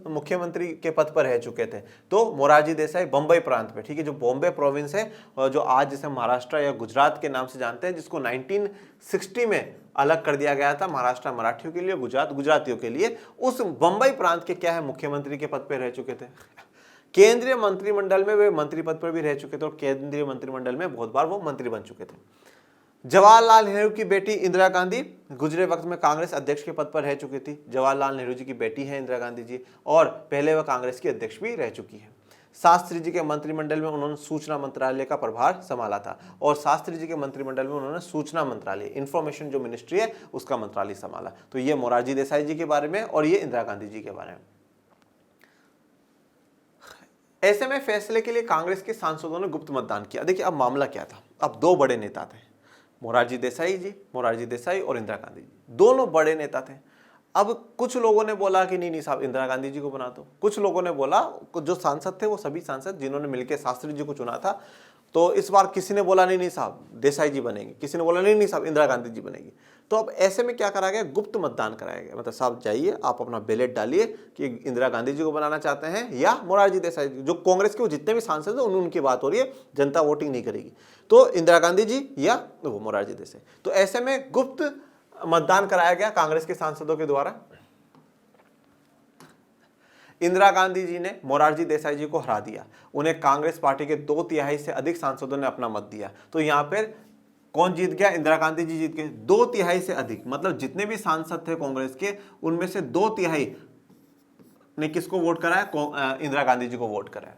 मुख्यमंत्री के पद पर रह चुके थे। तो मोरारजी देसाई बंबई प्रांत में, ठीक है, जो बॉम्बे प्रोविंस है और जो आज जिसे महाराष्ट्र या गुजरात के नाम से जानते हैं, जिसको 1960 में अलग कर दिया गया था, महाराष्ट्र मराठियों के लिए, गुजरात गुजरातियों के लिए। उस बंबई प्रांत के क्या है मुख्यमंत्री के पद पर रह चुके थे। केंद्रीय मंत्रिमंडल में वे मंत्री पद पर भी रह चुके थे और केंद्रीय मंत्रिमंडल में बहुत बार वो मंत्री बन चुके थे। जवाहरलाल नेहरू की बेटी इंदिरा गांधी गुजरे वक्त में कांग्रेस अध्यक्ष के पद पर रह चुकी थी। जवाहरलाल नेहरू जी की बेटी है इंदिरा गांधी जी और पहले वह कांग्रेस की अध्यक्ष भी रह चुकी है। शास्त्री जी के मंत्रिमंडल में उन्होंने सूचना मंत्रालय का प्रभार संभाला था और शास्त्री जी के मंत्रिमंडल में उन्होंने सूचना मंत्रालय, इंफॉर्मेशन जो मिनिस्ट्री है उसका मंत्रालय संभाला। तो ये मोरारजी देसाई जी के बारे में और ये इंदिरा गांधी जी के बारे में। ऐसे में फैसले के लिए कांग्रेस के सांसदों ने गुप्त मतदान किया। देखिए अब मामला क्या था, अब 2 बड़े नेता थे, मोरारजी देसाई और इंदिरा गांधी जी, दोनों बड़े नेता थे। अब कुछ लोगों ने बोला कि नहीं साहब इंदिरा गांधी जी को बना दो, कुछ लोगों ने बोला, जो सांसद थे वो सभी सांसद जिन्होंने मिलकर शास्त्री जी को चुना था, तो इस बार किसी ने बोला नहीं साहब देसाई जी बनेंगे, किसी ने बोला नहीं साहब इंदिरा गांधी जी बनेगी। तो अब ऐसे में क्या करा गया, गुप्त मतदान कराया गया। मतलब साहब जाइए आप अपना बैलेट डालिए कि इंदिरा गांधी जी को बनाना चाहते हैं या मोरारजी देसाई जी। जो कांग्रेस के वो जितने भी सांसद हैं उनकी बात हो रही है, जनता वोटिंग नहीं करेगी। तो इंदिरा गांधी जी या वो मोरारजी देसाई। तो ऐसे में गुप्त मतदान कराया गया कांग्रेस के सांसदों के द्वारा। इंदिरा गांधी जी ने मोरारजी देसाई जी को हरा दिया। उन्हें कांग्रेस पार्टी के 2/3 से अधिक सांसदों ने अपना मत दिया। तो यहां पर कौन जीत गया, इंदिरा गांधी जी जीत गए। 2/3 से अधिक मतलब जितने भी सांसद थे कांग्रेस के उनमें से 2/3 ने किसको वोट कराया, इंदिरा गांधी जी को वोट कराया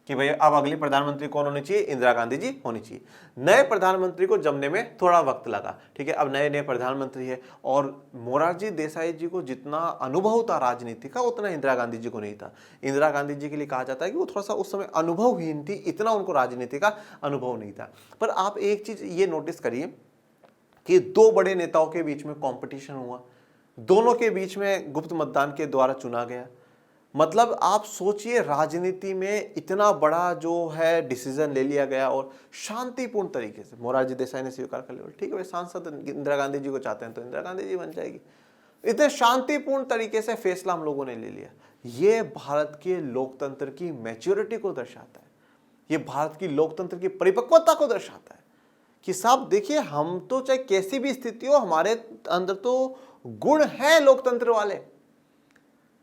कि भाई अब अगली प्रधानमंत्री कौन होनी चाहिए, इंदिरा गांधी जी होनी चाहिए। नए प्रधानमंत्री को जमने में थोड़ा वक्त लगा, ठीक है, अब नए प्रधानमंत्री है और मोरारजी देसाई जी को जितना अनुभव था राजनीति का उतना इंदिरा गांधी जी को नहीं था। इंदिरा गांधी जी के लिए कहा जाता है कि वो थोड़ा सा उस समय अनुभवहीन थी, इतना उनको राजनीति का अनुभव नहीं था। पर आप एक चीज ये नोटिस करिए कि 2 बड़े नेताओं के बीच में कॉम्पिटिशन हुआ, दोनों के बीच में गुप्त मतदान के द्वारा चुना गया। मतलब आप सोचिए राजनीति में इतना बड़ा जो है डिसीजन ले लिया गया और शांतिपूर्ण तरीके से मोरारजी देसाई ने स्वीकार कर लिया, ठीक है भाई सांसद इंदिरा गांधी जी को चाहते हैं तो इंदिरा गांधी जी बन जाएगी। इतने शांतिपूर्ण तरीके से फैसला हम लोगों ने ले लिया। ये भारत के लोकतंत्र की मैच्योरिटी को दर्शाता है, ये भारत की लोकतंत्र की परिपक्वता को दर्शाता है कि साहब देखिए हम तो चाहे कैसी भी स्थिति हो हमारे अंदर तो गुण है लोकतंत्र वाले।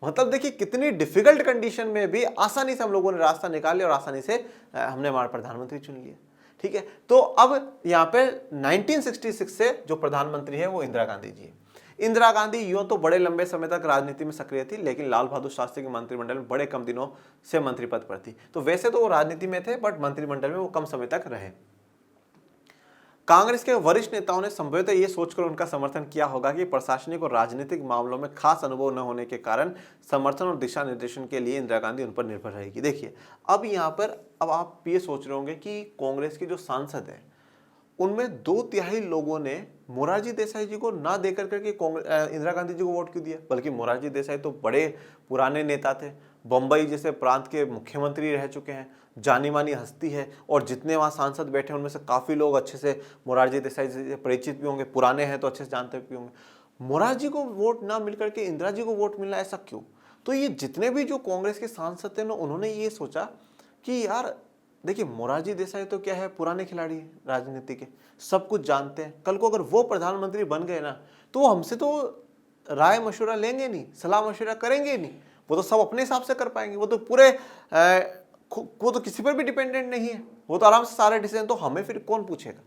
मतलब देखिए कितनी डिफिकल्ट कंडीशन में भी आसानी से हम लोगों ने रास्ता निकाल और आसानी से हमने हमारा प्रधानमंत्री चुन लिया, ठीक है। तो अब यहाँ पे 1966 से जो प्रधानमंत्री है वो इंदिरा गांधी जी है। इंदिरा गांधी यूं तो बड़े लंबे समय तक राजनीति में सक्रिय थी, लेकिन लाल बहादुर शास्त्री के मंत्रिमंडल में बड़े कम दिनों से मंत्री पद पर थी। तो वैसे तो वो राजनीति में थे बट मंत्रिमंडल में वो कम समय तक रहे। कांग्रेस के वरिष्ठ नेताओं ने संभवतः यह सोचकर उनका समर्थन किया होगा कि प्रशासनिक और राजनीतिक मामलों में खास अनुभव न होने के कारण समर्थन और दिशा निर्देशन के लिए इंदिरा गांधी उन पर निर्भर रहेगी। देखिए अब यहाँ पर अब आप ये सोच रहे होंगे कि कांग्रेस के जो सांसद हैं उनमें 2/3 लोगों ने मोरारजी देसाई जी को ना देकर करके इंदिरा गांधी जी को वोट क्यों दिया? बल्कि मोरारजी देसाई तो बड़े पुराने नेता थे, बंबई जैसे प्रांत के मुख्यमंत्री रह चुके हैं, जानी मानी हस्ती है, और जितने वहाँ सांसद बैठे हैं उनमें से काफ़ी लोग अच्छे से मोरारजी देसाई से परिचित भी होंगे, पुराने हैं तो अच्छे से जानते भी होंगे। मोरारजी को वोट ना मिलकर के इंदिरा जी को वोट मिलना, ऐसा क्यों? तो ये जितने भी जो कांग्रेस के सांसद थे ना, उन्होंने ये सोचा कि यार देखिए, मोरारजी देसाई तो क्या है, पुराने खिलाड़ी हैं राजनीति के, सब कुछ जानते हैं। कल को अगर वो प्रधानमंत्री बन गए ना, तो वो हमसे तो राय मशवरा लेंगे नहीं, सलाह मशवरा करेंगे नहीं, वो तो सब अपने हिसाब से कर पाएंगे। वो तो पूरे वो तो किसी पर भी डिपेंडेंट नहीं है, वो तो आराम से सारे डिसीजन, तो हमें फिर कौन पूछेगा?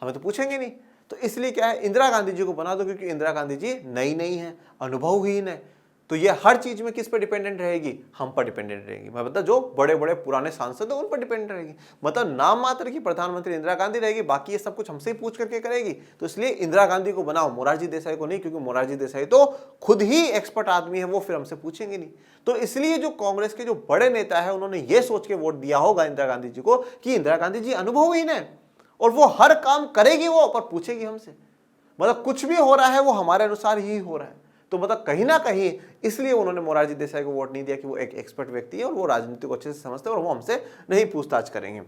हमें तो पूछेंगे नहीं। तो इसलिए क्या है, इंदिरा गांधी जी को बना दो, क्योंकि इंदिरा गांधी जी नई नहीं है, अनुभवहीन है, तो ये हर चीज में किस पर डिपेंडेंट रहेगी? हम पर डिपेंडेंट रहेगी। मैं बता, जो बड़े बड़े पुराने सांसद है उन पर डिपेंडेंट रहेगी। मतलब नाम मात्र की प्रधानमंत्री इंदिरा गांधी रहेगी, बाकी ये सब कुछ हमसे ही पूछ करके करेगी। तो इसलिए इंदिरा गांधी को बनाओ, मोरारजी देसाई को नहीं, क्योंकि मोरारजी देसाई तो खुद ही एक्सपर्ट आदमी है, वो फिर हमसे पूछेंगे नहीं। तो इसलिए जो कांग्रेस के जो बड़े नेता है, उन्होंने ये सोच के वोट दिया होगा इंदिरा गांधी जी को कि इंदिरा गांधी जी अनुभवहीन है और वो हर काम करेगी, वो पर पूछेगी हमसे। मतलब कुछ भी हो रहा है वो हमारे अनुसार ही हो रहा है। तो मतलब कहीं ना कहीं इसलिए उन्होंने मोरारजी देसाई को वोट नहीं दिया कि वो एक एक्सपर्ट व्यक्ति है और वो राजनीति को अच्छे से समझते हैं और वो हमसे नहीं पूछताछ करेंगे।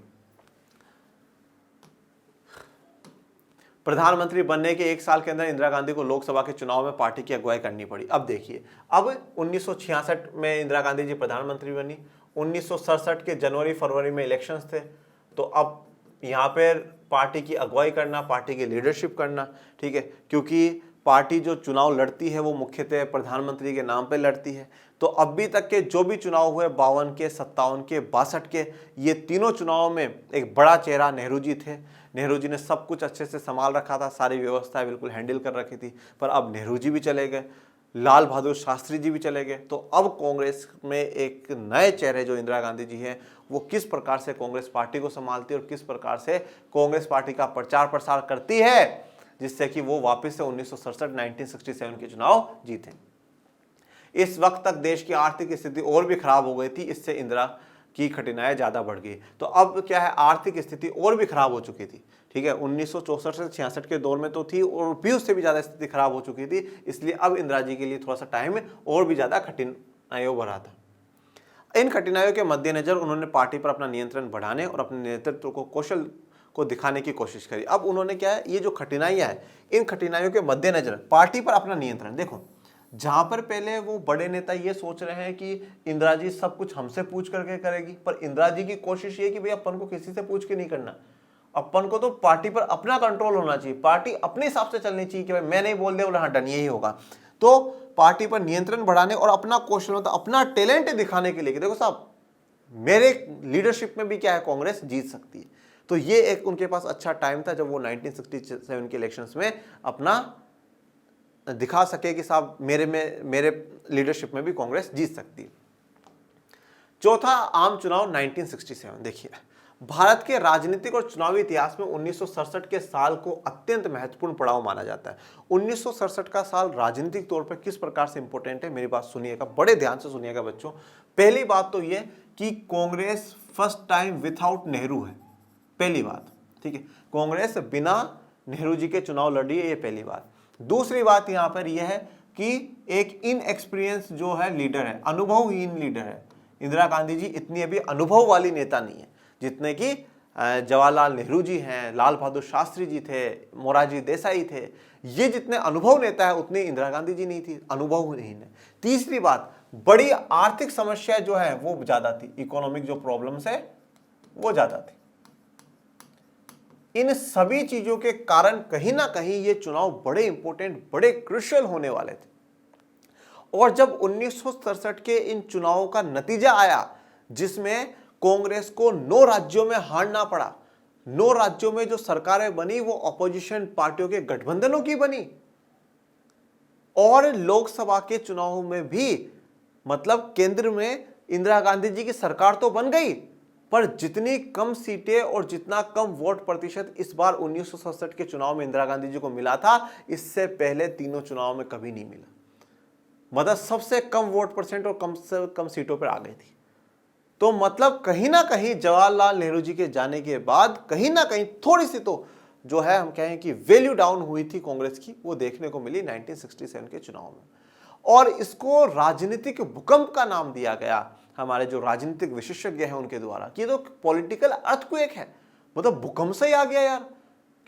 प्रधानमंत्री बनने के 1 साल के अंदर इंदिरा गांधी को लोकसभा के चुनाव में पार्टी की अगुवाई करनी पड़ी। अब देखिए, अब 1966 में इंदिरा गांधी जी प्रधानमंत्री बनी, 1967 के जनवरी फरवरी में इलेक्शंस थे, तो अब यहाँ पर पार्टी की अगुवाई करना, पार्टी की लीडरशिप करना, ठीक है, क्योंकि पार्टी जो चुनाव लड़ती है वो मुख्यतः प्रधानमंत्री के नाम पे लड़ती है। तो अभी तक के जो भी चुनाव हुए, 52 के, 57 के, 62 के, ये तीनों चुनाव में एक बड़ा चेहरा नेहरू जी थे। नेहरू जी ने सब कुछ अच्छे से संभाल रखा था, सारी व्यवस्थाएं बिल्कुल हैंडल कर रखी थी। पर अब नेहरू जी भी चले गए, लाल बहादुर शास्त्री जी भी चले गए, तो अब कांग्रेस में एक नए चेहरे जो इंदिरा गांधी जी हैं, वो किस प्रकार से कांग्रेस पार्टी को संभालती है और किस प्रकार से कांग्रेस पार्टी का प्रचार प्रसार करती है, जिससे कि वो वापस से 1967 के चुनाव जीते। इस वक्त तक देश की आर्थिक स्थिति और भी खराब हो गई थी, इससे इंदिरा की कठिनाइयां ज्यादा बढ़ गई। तो अब क्या है, आर्थिक स्थिति और भी खराब हो चुकी थी, ठीक है, 1964 से 66 के दौर में तो थी, और भी उससे भी ज्यादा स्थिति खराब हो चुकी थी। इसलिए अब इंदिरा जी के लिए थोड़ा सा टाइम और भी ज्यादा कठिनाइयों भरा था। इन कठिनाइयों के मद्देनजर उन्होंने पार्टी पर अपना नियंत्रण बढ़ाने और अपने नेतृत्व को कौशल को दिखाने की कोशिश करी। अब उन्होंने क्या है, ये जो कठिनाइयां हैं, इन कठिनाइयों के मद्देनजर पार्टी पर अपना नियंत्रण, देखो, जहां पर पहले वो बड़े नेता ये सोच रहे हैं कि इंदिरा जी सब कुछ हमसे पूछ करके करेगी, पर इंदिरा जी की कोशिश ये कि भाई अपन को किसी से पूछ के नहीं करना, अपन को तो पार्टी पर अपना कंट्रोल होना चाहिए, पार्टी अपने हिसाब से चलनी चाहिए कि भाई मैं नहीं बोल दिया बोला हाँ डन यही होगा। तो पार्टी पर नियंत्रण बढ़ाने और अपना कौशल, मतलब अपना टैलेंट दिखाने के लिए कि देखो साहब, मेरे लीडरशिप में भी क्या है, कांग्रेस जीत सकती है। तो ये एक उनके पास अच्छा टाइम था जब वो 1967 के इलेक्शंस में अपना दिखा सके कि साहब मेरे लीडरशिप में भी कांग्रेस जीत सकती है। चौथा, आम चुनाव 1967। देखिए, भारत के राजनीतिक और चुनावी इतिहास में 1967 के साल को अत्यंत महत्वपूर्ण पड़ाव माना जाता है। 1967 का साल राजनीतिक तौर पर किस प्रकार से इंपॉर्टेंट है, मेरी बात सुनिएगा, बड़े ध्यान से सुनिएगा बच्चों। पहली बात तो यह कि Congress first time without Nehru है, पहली बात, ठीक है, कांग्रेस बिना नेहरू जी के चुनाव लड़ी है, ये पहली बात। दूसरी बात यहां पर यह है कि एक इनएक्सपीरियंस जो है लीडर है, अनुभवहीन लीडर है। इंदिरा गांधी जी इतनी अभी अनुभव वाली नेता नहीं है जितने कि जवाहरलाल नेहरू जी हैं, लाल बहादुर शास्त्री जी थे, मोरारजी देसाई थे। ये जितने अनुभव नेता है उतनी इंदिरा गांधी जी नहीं थी, अनुभवहीन है। तीसरी बात, बड़ी आर्थिक समस्या जो है वो ज्यादा थी, इकोनॉमिक जो प्रॉब्लम्स है वो ज्यादा थी। इन सभी चीजों के कारण कहीं ना कहीं ये चुनाव बड़े इंपॉर्टेंट, बड़े क्रुशियल होने वाले थे। और जब 1967 के इन चुनावों का नतीजा आया, जिसमें कांग्रेस को 9 राज्यों में हारना पड़ा, 9 राज्यों में जो सरकारें बनी वो अपोजिशन पार्टियों के गठबंधनों की बनी, और लोकसभा के चुनाव में भी, मतलब केंद्र में इंदिरा गांधी जी की सरकार तो बन गई, पर जितनी कम सीटें और जितना कम वोट प्रतिशत इस बार 1967 के चुनाव में इंदिरा गांधी जी को मिला था, इससे पहले तीनों चुनाव में कभी नहीं मिला। मतलब सबसे कम वोट परसेंट और कम से कम सीटों पर आ गई थी। तो मतलब कहीं ना कहीं जवाहरलाल नेहरू जी के जाने के बाद कहीं ना कहीं थोड़ी सी तो जो है हम कहें कि वैल्यू डाउन हुई थी कांग्रेस की, वो देखने को मिली 1967 के चुनाव में। और इसको राजनीतिक भूकंप का नाम दिया गया हमारे जो राजनीतिक विशेषज्ञ हैं उनके द्वारा कि तो पॉलिटिकल अर्थक्वेक है, मतलब भूकंप से ही आ गया यार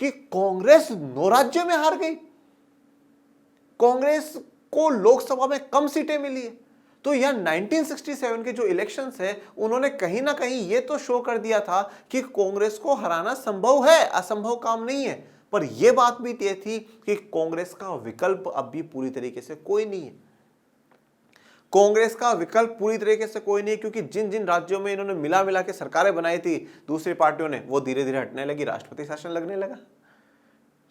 कि कांग्रेस 9 राज्यों में हार गई, कांग्रेस को लोकसभा में कम सीटें मिली है। तो यह 1967 के जो इलेक्शंस है उन्होंने कहीं ना कहीं यह तो शो कर दिया था कि कांग्रेस को हराना संभव है, असंभव काम नहीं है। पर यह बात भी तय थी कि कांग्रेस का विकल्प अब भी पूरी तरीके से कोई नहीं है, कांग्रेस का विकल्प पूरी तरीके से कोई नहीं, क्योंकि जिन जिन राज्यों में इन्होंने मिला मिला के सरकारें बनाई थी दूसरी पार्टियों ने, वो धीरे धीरे हटने लगी, राष्ट्रपति शासन लगने लगा,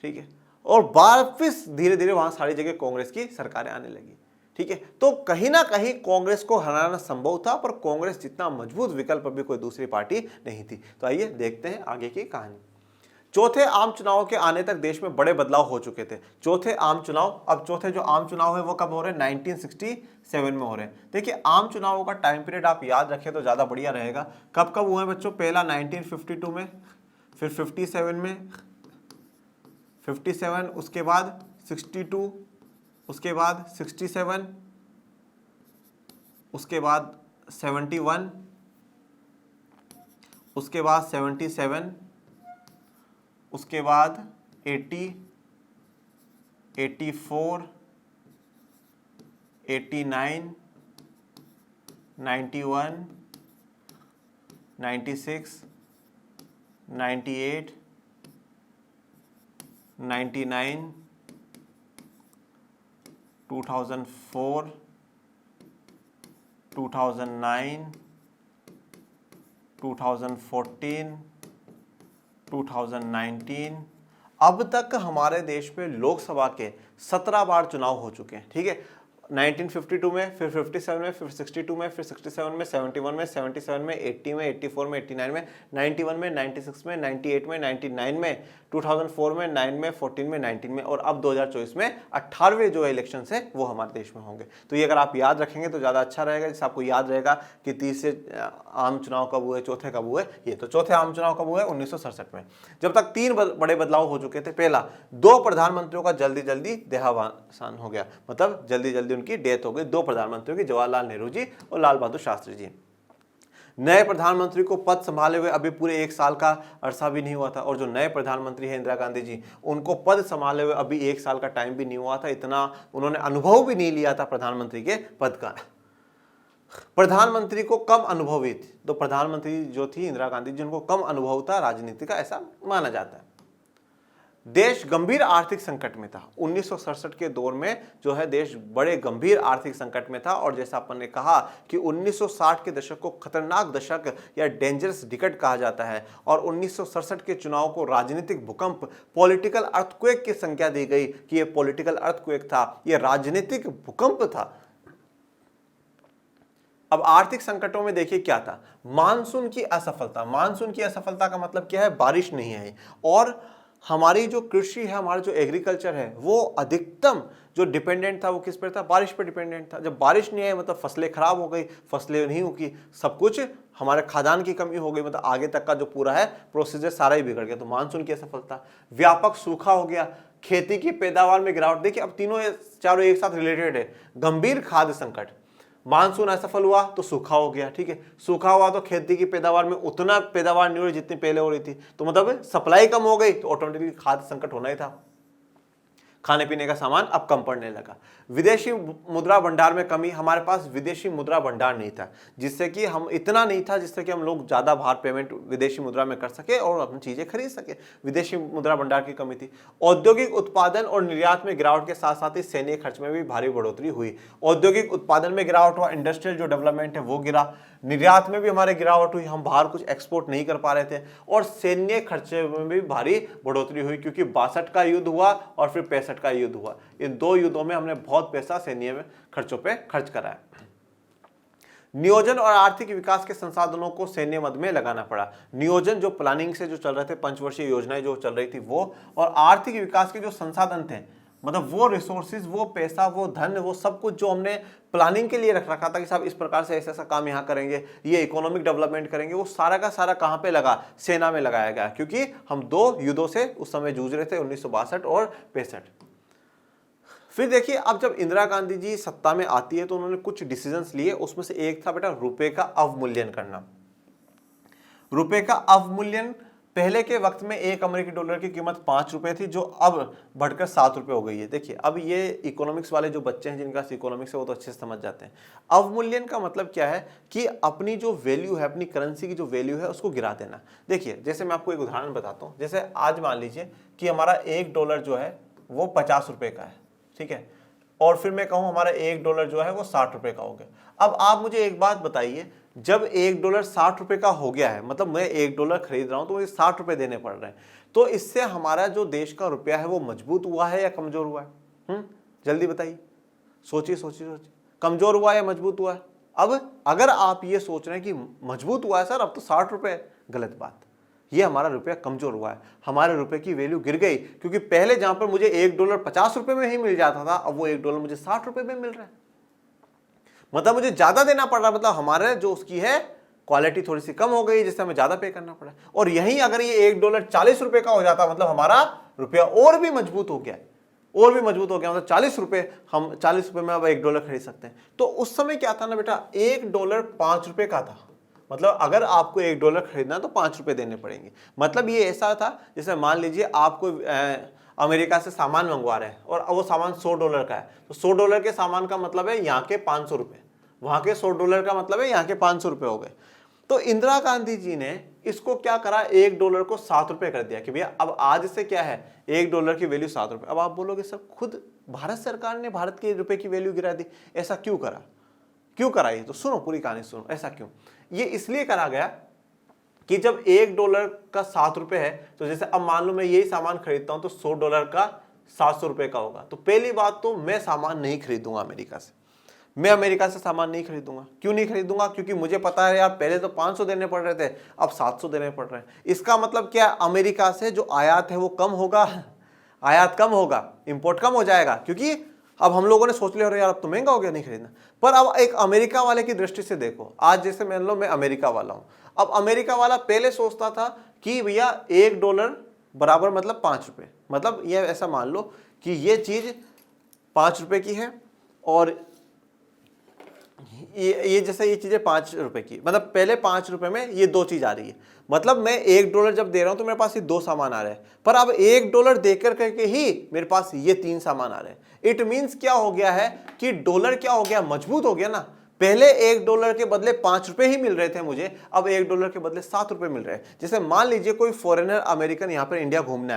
ठीक है, और वापस धीरे धीरे वहां सारी जगह कांग्रेस की सरकारें आने लगी, ठीक है। तो कहीं ना कहीं कांग्रेस को हराना संभव था, पर कांग्रेस जितना मजबूत विकल्प अभी कोई दूसरी पार्टी नहीं थी। तो आइए देखते हैं आगे की कहानी। चौथे आम चुनाव के आने तक देश में बड़े बदलाव हो चुके थे। चौथे आम चुनाव, अब चौथे जो आम चुनाव है वो कब हो रहे हैं? 1967 में हो रहे हैं। देखिए आम चुनावों का टाइम पीरियड आप याद रखें तो ज्यादा बढ़िया रहेगा। कब कब हुए बच्चों? पहला 1952 में, फिर 57 में, 57, उसके बाद 62, उसके बाद 67, उसके बाद 71, उसके बाद 77, उसके बाद 80, 84, 89, 91, 96, 98, 99, 2004, 2009, 2014, 2019। अब तक हमारे देश में लोकसभा के 17 बार चुनाव हो चुके हैं, ठीक है। 1952 में, फिर 57 में, फिर 62 में, फिर 67 में, 71 में, 77 में, 80 में, 84 में, 89 में, 91 में, 96 में, 98 में, 99 में, 2004 में, 9 में, 14 में, 19 में, और अब 2024 में 18वें जो इलेक्शन है वो हमारे देश में होंगे। तो ये अगर आप याद रखेंगे तो ज़्यादा अच्छा रहेगा, जिससे आपको याद रहेगा कि तीसरे आम चुनाव कब हुए, चौथे कब हुए। ये तो चौथे आम चुनाव कब हुए? 1967 में, जब तक 3 बड़े बदलाव हो चुके थे। पहला, 2 प्रधानमंत्रियों का जल्दी जल्दी देहावसान हो गया, मतलब जल्दी जल्दी उनकी डेथ हो गई, 2 प्रधानमंत्रियों की, जवाहरलाल नेहरू जी और लाल बहादुर शास्त्री जी। नए प्रधानमंत्री को पद संभाले हुए अभी पूरे 1 साल का अरसा भी नहीं हुआ था, और जो नए प्रधानमंत्री हैं इंदिरा गांधी जी, उनको पद संभाले हुए अभी 1 साल का टाइम भी नहीं हुआ था, इतना उन्होंने अनुभव भी नहीं लिया था प्रधानमंत्री के पद का। प्रधानमंत्री को कम अनुभवी थी, तो प्रधानमंत्री जो थी इंदिरा गांधी जी, उनको कम अनुभव था राजनीति का, ऐसा माना जाता है। देश गंभीर आर्थिक संकट में था 1967 के दौर में, जो है देश बड़े गंभीर आर्थिक संकट में था। और जैसा अपन ने कहा कि 1960 के दशक को खतरनाक दशक या डेंजरस डिकेड कहा जाता है, और 1967 के चुनाव को राजनीतिक भूकंप, पॉलिटिकल अर्थक्वेक की संज्ञा दी गई कि यह पॉलिटिकल अर्थक्वेक था, यह राजनीतिक भूकंप था। अब आर्थिक संकटों में देखिए क्या था? मानसून की असफलता। मानसून की असफलता का मतलब क्या है? बारिश नहीं आई, और हमारी जो कृषि है, हमारा जो एग्रीकल्चर है, वो अधिकतम जो डिपेंडेंट था वो किस पर था? बारिश पर डिपेंडेंट था। जब बारिश नहीं आई मतलब फसलें खराब हो गई, फसलें नहीं उगी, सब कुछ, हमारे खाद्यान्न की कमी हो गई, मतलब आगे तक का जो पूरा है प्रोसीजर सारा ही बिगड़ गया। तो मानसून की असफलता। व्यापक सूखा हो गया, खेती की पैदावार में गिरावट। देखिए अब तीनों चारों एक साथ रिलेटेड है। गंभीर खाद्य संकट, मानसून असफल हुआ तो सूखा हो गया, ठीक है, सूखा हुआ तो खेती की पैदावार में उतना पैदावार नहीं हो रही जितनी पहले हो रही थी, तो मतलब सप्लाई कम हो गई, तो ऑटोमेटिकली खाद्य संकट होना ही था। खाने पीने का सामान अब कम पड़ने लगा। विदेशी मुद्रा भंडार में कमी। हमारे पास विदेशी मुद्रा भंडार नहीं था, जिससे कि हम इतना नहीं था जिससे कि हम लोग ज्यादा बाहर पेमेंट विदेशी मुद्रा में कर सके और अपनी चीजें खरीद सके। विदेशी मुद्रा भंडार की कमी थी। औद्योगिक उत्पादन और निर्यात में गिरावट के साथ साथ ही सैन्य खर्च में भी भारी बढ़ोतरी हुई। औद्योगिक उत्पादन में गिरावट हुआ, इंडस्ट्रियल जो डेवलपमेंट है वो गिरा, निर्यात में भी हमारे गिरावट हुई, हम बाहर कुछ एक्सपोर्ट नहीं कर पा रहे थे, और सैन्य खर्चे में भी भारी बढ़ोतरी हुई, क्योंकि 62 का युद्ध हुआ और फिर 65 का युद्ध हुआ। इन 2 युद्धों में हमने बहुत पैसा सैन्य में खर्चों पे खर्च करा है। नियोजन और आर्थिक विकास के संसाधनों को सैन्य मद में लगाना पड़ा। नियोजन जो प्लानिंग से जो चल रहे थे, पंचवर्षीय योजनाएं जो चल रही थी वो, और आर्थिक विकास के जो संसाधन थे, मतलब वो रिसोर्सेज, वो पैसा, वो धन, वो सब कुछ जो हमने प्लानिंग के लिए रख रखा था कि साहब इस प्रकार से ऐसा ऐसा काम यहाँ करेंगे, ये इकोनॉमिक डेवलपमेंट करेंगे, वो सारा का सारा कहाँ पे लगा? सेना में लगाया गया, क्योंकि हम 2 युद्धों से उस समय जूझ रहे थे, 1962 और 65। फिर देखिए, अब जब इंदिरा गांधी जी सत्ता में आती है तो उन्होंने कुछ डिसीजंस लिए, उसमें से एक था बेटा रुपए का अवमूल्यन करना। रुपए का अवमूल्यन, पहले के वक्त में 1 अमेरिकी डॉलर की कीमत 5 रुपए थी, जो अब बढ़कर 7 रुपए हो गई है। देखिए, अब ये इकोनॉमिक्स वाले जो बच्चे हैं जिनका इकोनॉमिक्स है वो तो अच्छे से समझ जाते हैं। अवमूल्यन का मतलब क्या है कि अपनी जो वैल्यू है, अपनी करेंसी की जो वैल्यू है उसको गिरा देना। देखिए, जैसे मैं आपको एक उदाहरण बताता हूँ। जैसे आज मान लीजिए कि हमारा 1 डॉलर जो है वो 50 रुपए का है, ठीक है, और फिर मैं कहूँ हमारा 1 डॉलर जो है वो 60 रुपए का हो गया। अब आप मुझे एक बात बताइए, जब 1 डॉलर 60 रुपए का हो गया है, मतलब मैं 1 डॉलर खरीद रहा हूं तो मुझे 60 रुपए देने पड़ रहे हैं, तो इससे हमारा जो देश का रुपया है वो मजबूत हुआ है या कमजोर हुआ है? जल्दी बताइए, सोचिए सोचिए सोचिए, कमजोर हुआ है या मजबूत हुआ है? अब अगर आप ये सोच रहे हैं कि मजबूत हुआ है सर, अब तो 60 रुपए, गलत बात। ये हमारा रुपया कमजोर हुआ है, हमारे रुपए की वैल्यू गिर गई, क्योंकि पहले जहां पर मुझे 1 डॉलर 50 रुपए में ही मिल जाता था, अब वो 1 डॉलर मुझे 60 रुपए में मिल रहा है, मतलब मुझे ज्यादा देना पड़ रहा है, मतलब हमारे जो उसकी है क्वालिटी थोड़ी सी कम हो गई, जिससे हमें ज्यादा पे करना पड़ा। और यहीं अगर ये 1 डॉलर 40 रुपए का हो जाता, मतलब हमारा रुपया और भी मजबूत हो गया, और भी मजबूत हो गया, मतलब 40 रुपए, हम 40 रुपए में अब 1 डॉलर खरीद सकते हैं। तो उस समय क्या था ना बेटा, 1 डॉलर 5 रुपए का था, मतलब अगर आपको 1 डॉलर खरीदना है तो 5 रुपए देने पड़ेंगे। मतलब ये ऐसा था, जैसे मान लीजिए आपको अमेरिका से सामान मंगवा रहे हैं और वो सामान 100 डॉलर का है, तो 100 डॉलर के सामान का मतलब है यहाँ के 500 रुपए, वहां के 100 डॉलर का मतलब है यहाँ के 500 रुपए हो गए। तो इंदिरा गांधी जी ने इसको क्या करा, 1 डॉलर को 7 रुपए कर दिया कि भैया अब आज से क्या है, 1 डॉलर की वैल्यू 7 रुपए। अब आप बोलोगे सर, खुद भारत सरकार ने भारत के रुपए की वैल्यू गिरा दी, ऐसा क्यों करा? क्यों करा ये? तो सुनो, पूरी कहानी सुनो। ऐसा क्यों? ये इसलिए करा गया कि जब 1 डॉलर का 7 रुपए है, तो जैसे अब मान लो मैं यही सामान खरीदता हूं तो 100 डॉलर का 700 रुपए का होगा। तो पहली बात तो मैं सामान नहीं खरीदूंगा अमेरिका से, मैं अमेरिका से सामान नहीं खरीदूंगा। क्यों नहीं खरीदूंगा? क्योंकि मुझे पता है यार, पहले तो 500 देने पड़ रहे थे, अब 700 देने पड़ रहे हैं। इसका मतलब क्या? अमेरिका से जो आयात है वो कम होगा, आयात कम होगा, इंपोर्ट कम हो जाएगा, क्योंकि अब हम लोगों ने सोच लिया यार अब तो महंगा हो गया, नहीं खरीदना। पर अब एक अमेरिका वाले की दृष्टि से देखो, आज जैसे मान लो मैं अमेरिका वाला हूं, अब अमेरिका वाला पहले सोचता था कि भैया 1 डॉलर बराबर मतलब 5 रुपए, मतलब ये ऐसा मान लो कि ये चीज 5 रुपए की है और ये जैसे ये चीजें 5 रुपए की, मतलब पहले 5 रुपए में ये 2 चीज आ रही है, मतलब मैं 1 डॉलर जब दे रहा हूं तो मेरे पास ये 2 सामान आ रहे हैं, पर अब 1 डॉलर देकर करके ही मेरे पास ये 3 सामान आ रहे हैं। इट मींस क्या हो गया है कि डॉलर क्या हो गया, मजबूत हो गया ना। पहले 1 डॉलर के बदले 5 रुपए ही मिल रहे थे मुझे, अब 1 डॉलर के बदले 7 रुपए मिल रहे हैं। जैसे मान लीजिए कोई फॉरेनर अमेरिकन यहाँ पर इंडिया घूमने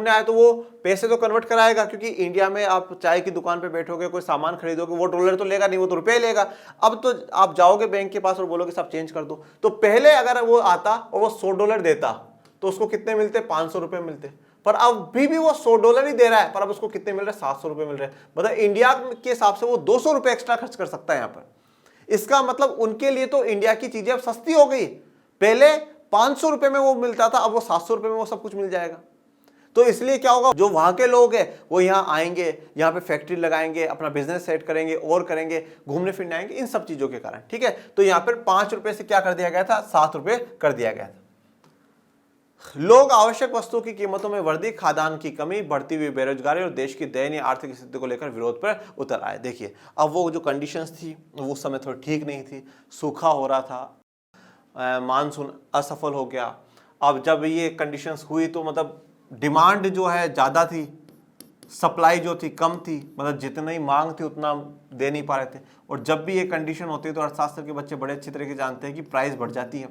आया, तो वो पैसे तो कन्वर्ट कराएगा, क्योंकि इंडिया में आप चाय की दुकान पे बैठोगे, कोई सामान खरीदोगे, वो डॉलर तो लेगा नहीं, वो तो रुपए लेगा। अब तो आप जाओगे बैंक के पास और बोलोगे सब चेंज कर दो, तो पहले अगर वो आता और वो 100 डॉलर देता तो उसको कितने मिलते? 500 रुपए मिलते। पर अब भी वो 100 डॉलर ही दे रहा है, पर अब उसको कितने मिल रहे हैं? 700 रुपए मिल रहे हैं। मतलब इंडिया के हिसाब से वो 200 रुपए एक्स्ट्रा खर्च कर सकता है यहाँ पर। इसका मतलब उनके लिए तो इंडिया की चीजें अब सस्ती हो गई। पहले 500 रुपए में वो मिलता था, अब वो 700 रुपए में वो सब कुछ मिल जाएगा। तो इसलिए क्या होगा, जो वहां के लोग हैं वो यहाँ आएंगे, यहाँ पे फैक्ट्री लगाएंगे, अपना बिजनेस सेट करेंगे और करेंगे, घूमने फिरने आएंगे, इन सब चीजों के कारण। ठीक है, तो यहाँ पर 5 रुपए से क्या कर दिया गया था? 7 रुपए कर दिया गया था। लोग आवश्यक वस्तुओं की कीमतों में वृद्धि, खाद्यान्न की कमी, बढ़ती हुई बेरोजगारी और देश की दयनीय आर्थिक स्थिति को लेकर विरोध पर उतर आए। देखिए, अब वो जो कंडीशंस थी वो उस समय थोड़ी ठीक नहीं थी, सूखा हो रहा था, मानसून असफल हो गया। अब जब ये कंडीशंस हुई तो मतलब डिमांड जो है ज़्यादा थी, सप्लाई जो थी कम थी, मतलब जितनी मांग थी उतना दे नहीं पा रहे थे। और जब भी ये कंडीशन होती है तो अर्थशास्त्र के बच्चे बड़े अच्छी तरीके से जानते हैं कि प्राइस बढ़ जाती है,